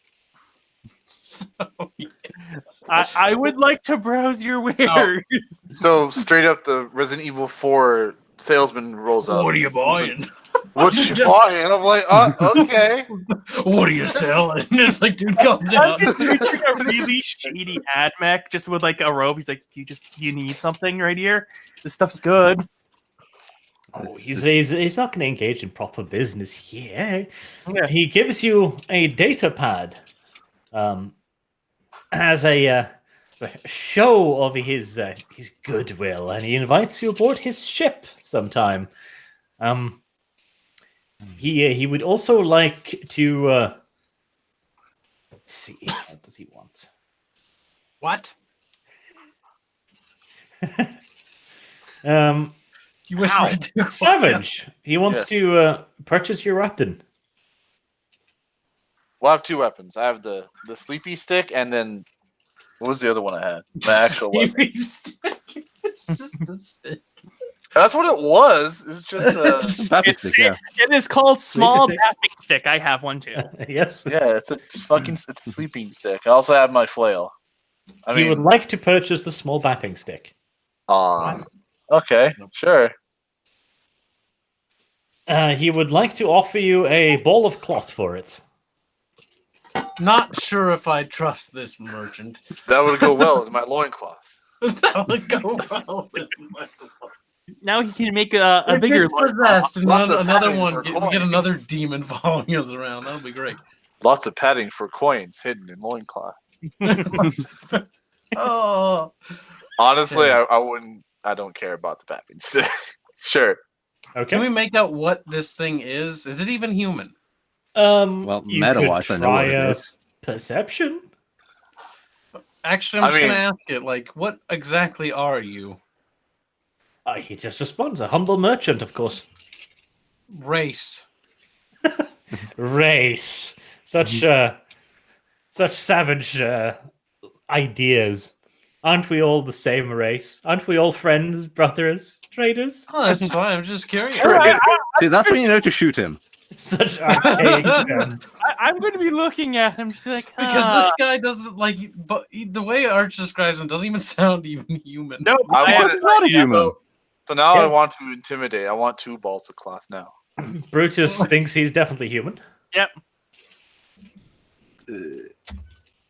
So, I would like to browse your wares. So straight up, the Resident Evil 4 salesman rolls up. what are you buying? What you buying? I'm like, okay. What are you selling? It's like, dude, calm I'm down. just picturing a really shady ad mech just with like a robe. He's like, you need something right here? This stuff's good. Oh, he's not going to engage in proper business here. Yeah. He gives you a data pad as a show of his goodwill, and he invites you aboard his ship sometime. He would also like to let's see, what does he want? What? You Ow, whispered to Savage. He wants Yes. to purchase your weapon. Well, I have two weapons. I have the sleepy stick, and then what was the other one I had? My actual weapon. That's what it was. It was just Bappy stick, yeah. It is called small stick. bapping stick. I have one too. Yes. yeah, it's a sleeping stick. I also have my flail. I He would mean, like to purchase the small bapping stick. okay, sure. He would like to offer you a ball of cloth for it. Not sure if I trust this merchant. That would go well with my loincloth. That would go well with my Now he can make a If bigger it's possessed, and Lots of another padding one. for We get coins. another demon following us around. That'll be great. Lots of padding for coins hidden in loincloth. Oh, Honestly, Yeah. I wouldn't. I don't care about the padding stick. Sure. Okay. can we make out what this thing is? Is it even human? Well, you meta-wise, could I know what try it a is. perception. Actually, I'm I just gonna mean- ask it. Like, what exactly are you? He just responds, a humble merchant, of course. Race. Race. Such savage ideas. Aren't we all the same race? Aren't we all friends, brothers, traders? Oh, that's fine. I'm just curious. See, that's when you know to shoot him. Such archaic terms. I'm going to be looking at him just like, Because this guy doesn't like, but the way Arch describes him doesn't even sound even human. No, I Because want it's not a human. So now Yeah. I want to intimidate. I want 2 balls of cloth now. Brutus thinks he's definitely human.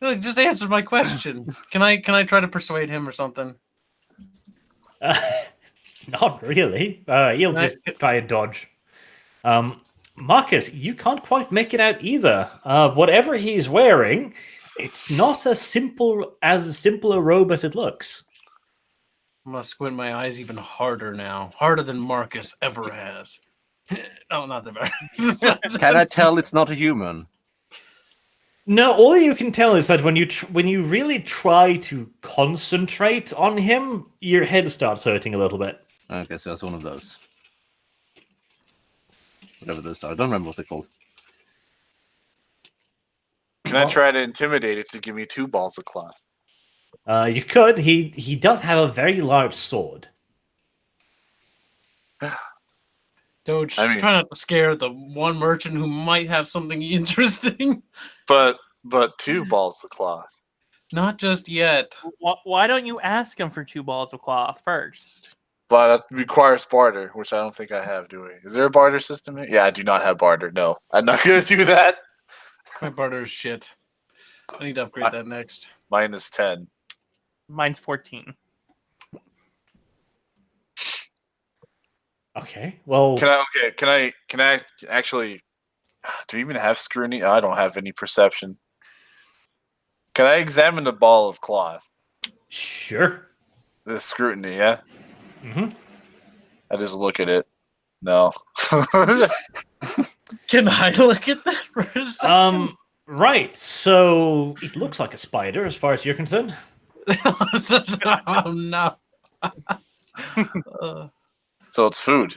Look, just answer my question. Can I try to persuade him or something? Not really. He'll just try and dodge. Marcus, you can't quite make it out either. Whatever he's wearing, it's not as simple a robe as it looks. I'm gonna squint my eyes even harder now, harder than Marcus ever has. Oh, not the bad. Can I tell it's not a human? No, all you can tell is that when you really try to concentrate on him, your head starts hurting a little bit. Okay, so that's one of those. Whatever those are. I don't remember what they're called. Can I try to intimidate it to give me 2 balls of cloth? You could. He does have a very large sword. Doge, I mean- try not to scare the one merchant who might have something interesting. But 2 balls of cloth. Not just yet. Why don't you ask him for 2 balls of cloth first? But it requires barter, which I don't think I have, do we? Is there a barter system here? Yeah, I do not have barter. No, I'm not going to do that. My barter is shit. I need to upgrade that next. Minus 10. Mine's 14. Okay. Well, Can I actually? Do we even have scrutiny? I don't have any perception. Can I examine the ball of cloth? sure. The scrutiny, yeah. hmm I just look at it. No. Can I look at that for a second? Right. So it looks like a spider, as far as you're concerned. Oh no. So it's food.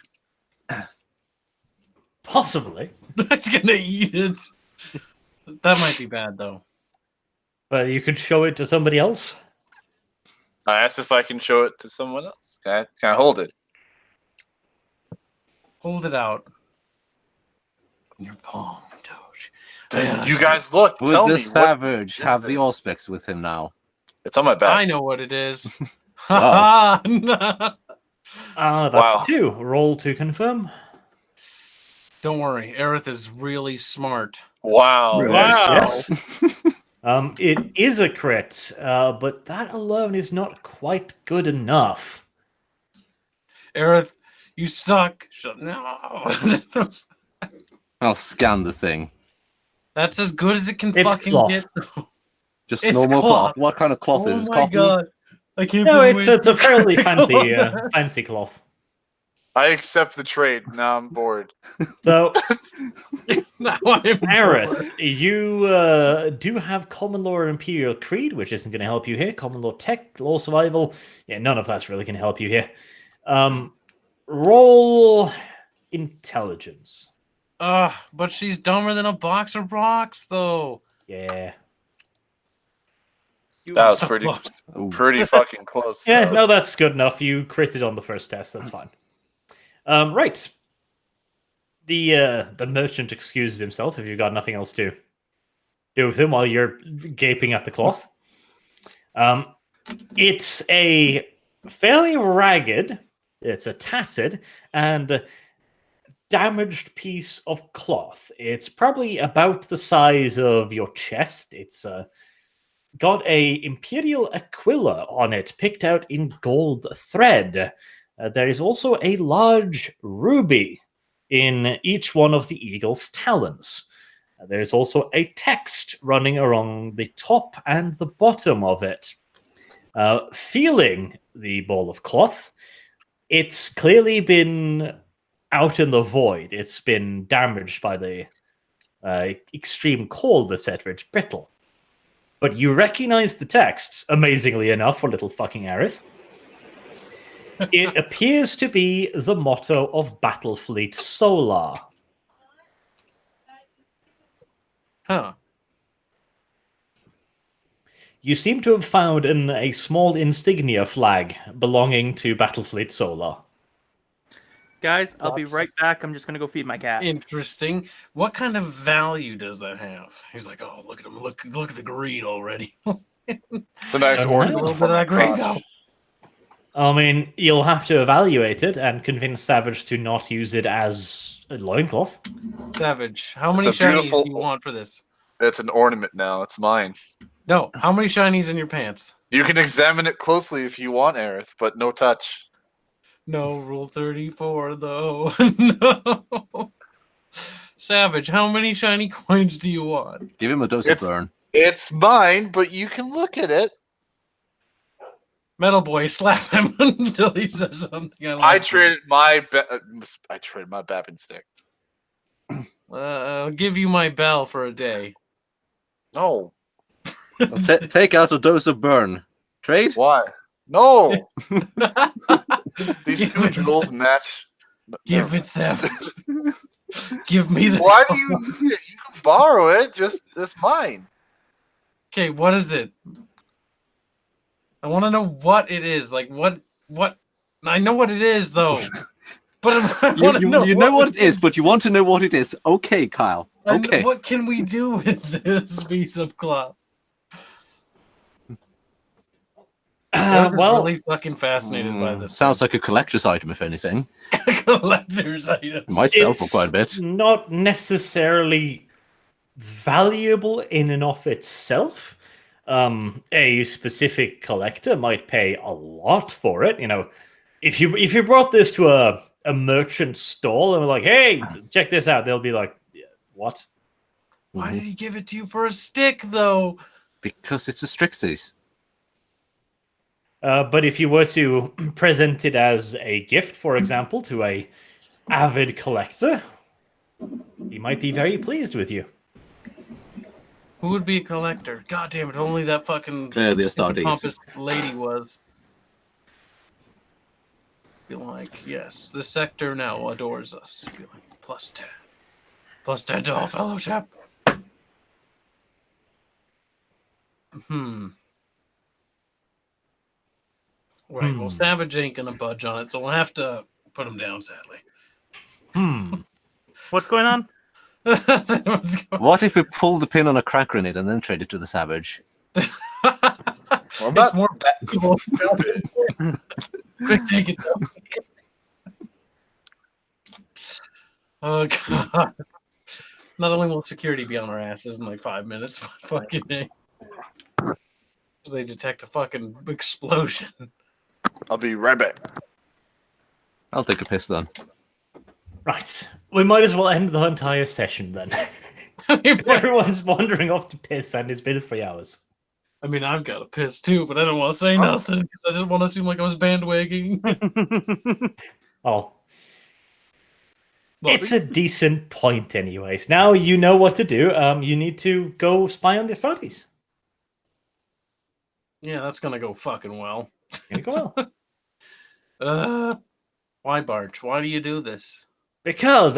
Possibly, It's gonna eat it. That might be bad though. but you could show it to somebody else. I asked if I can show it to someone else. Can I hold it? Hold it out. In your palm, Doge. Then you guys look. Would Tell the me savage what have is the this? auspex with him now? It's on my back. I know what it is. Wow. Don't That's Wow. 2. Roll to confirm. worry, Aerith is really smart. Wow. Really? Yes. It is a crit, but that alone is not quite good enough. Aerith, you suck. No. I'll scan the thing. That's as good as it can It's fucking cloth. get. Just It's normal cloth. cloth. What kind of cloth is Oh this? my Cotton? god. I can't No, believe it's a fairly fancy Oh, fancy cloth. I accept the trade. Now I'm bored. So, now I'm bored. Aerith, you do have Common Law or Imperial Creed, which isn't going to help you here. Common Law Tech, Law Survival. Yeah, none of that's really going to help you here. Roll Intelligence. But she's dumber than a box of rocks, though. Yeah. You That are was so pretty- close. Ooh. Pretty fucking close. Yeah, though. no, that's good enough. You critted on the first test. That's fine. Right. The merchant excuses himself if you've got nothing else to do with him while you're gaping at the cloth. It's a fairly ragged, it's a tattered and damaged piece of cloth. It's probably about the size of your chest. It's got a Imperial Aquila on it, picked out in gold thread. There is also a large ruby in each one of the eagle's talons. There's also a text running along the top and the bottom of it. Feeling the ball of cloth, it's clearly been out in the void. It's been damaged by the extreme cold, etc. It's brittle. But you recognize the text, amazingly enough, for little fucking Aerith. It appears to be the motto of Battlefleet Solar. Huh. You seem to have found a small insignia flag belonging to Battlefleet Solar. Guys, I'll be That's- right back. I'm just gonna go feed my cat. Interesting. What kind of value does that have? He's like, oh, look at him. Look at the greed already. It's a nice A ornament. little for bit my of greed, crotch. though. I mean, you'll have to evaluate it and convince Savage to not use it as a loincloth. Savage, how It's many a shinies beautiful- do you want for this? It's an ornament now. It's mine. No, how many shinies in your pants? You can examine it closely if you want, Aerith, but no touch. No, rule 34, though. No. Savage, how many shiny coins do you want? Give him a dose It's- of burn. It's mine, but you can look at it. Metal Boy, slap him until he says something. I traded my bapping stick. I'll give you my bell for a day. No. Take out a dose of burn. Trade? Why? No. These Give two it- jewels match. Give it, Savage. Give me the. Why do you need it? You can borrow it. It's mine. Okay, what is it? I want to know what it is. Like what? I know what it is though, but I You, want to you, know. you know what it is, but you want to know what it is. Okay, Kyle. And Okay. what can we do with this piece of cloth? I'm Well, really fucking fascinated by this. Sounds like a collector's item, if anything. collector's item. It might sell for it's quite a bit. not necessarily valuable in and of itself. A specific collector might pay a lot for it. You know, if you brought this to a merchant stall and were like, "Hey, check this out," they'll be like, yeah, "What?" Why did he give it to you for a stick though? Because it's a Strixie's. But if you were to present it as a gift, for example, to a avid collector, he might be very pleased with you. Who would be a collector? God damn it! Only that fucking The Astartes. pompous lady was. Be like, yes, the sector now adores us. Be like, +10. +10 to all fellowship. Right, well, Savage ain't gonna budge on it, so we'll have to put him down, sadly. What's going on? What if we pull the pin on a crack grenade and then trade it to the Savage? It's more valuable. Quick, take it down. Oh, God. Not only will security be on our asses in like 5 minutes, but fucking A. They detect a fucking explosion. I'll be right back. I'll take a piss then. Right. We might as well end the entire session then. Everyone's wandering off to piss, and it's been 3 hours. I mean, I've got a piss too, but I don't want to say nothing because I didn't want to seem like I was bandwagging. Oh. It's a decent point, anyways. Now you know what to do. You need to go spy on the Astartes. Yeah, that's gonna go fucking well. Gonna go well. Why, Barch? Why do you do this? Because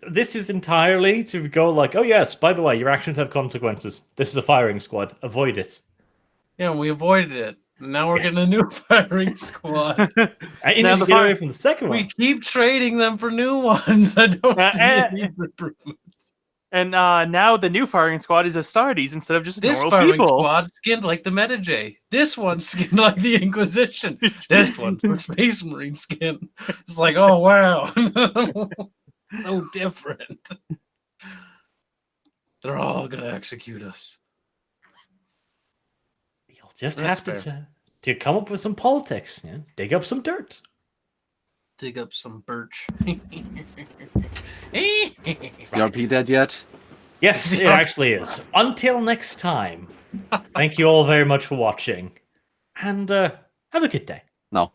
this is entirely to go like, oh yes, by the way, your actions have consequences. This is a firing squad. Avoid it. Yeah, we avoided it. Now we're getting a new firing squad. I need to get away from the second one. We keep trading them for new ones. I don't see any improvements. And now the new firing squad is Astartes instead of just this normal firing people. squad skinned like the Meta J. This one's skinned like the Inquisition. This one's the Space Marine skin. It's like, oh wow, so different. They're all gonna execute us. You'll just have to come up with some politics. Yeah? Dig up some dirt. Dig up some birch. Is the RP dead yet? Yes, it actually is. Until next time, thank you all very much for watching, and have a good day. No.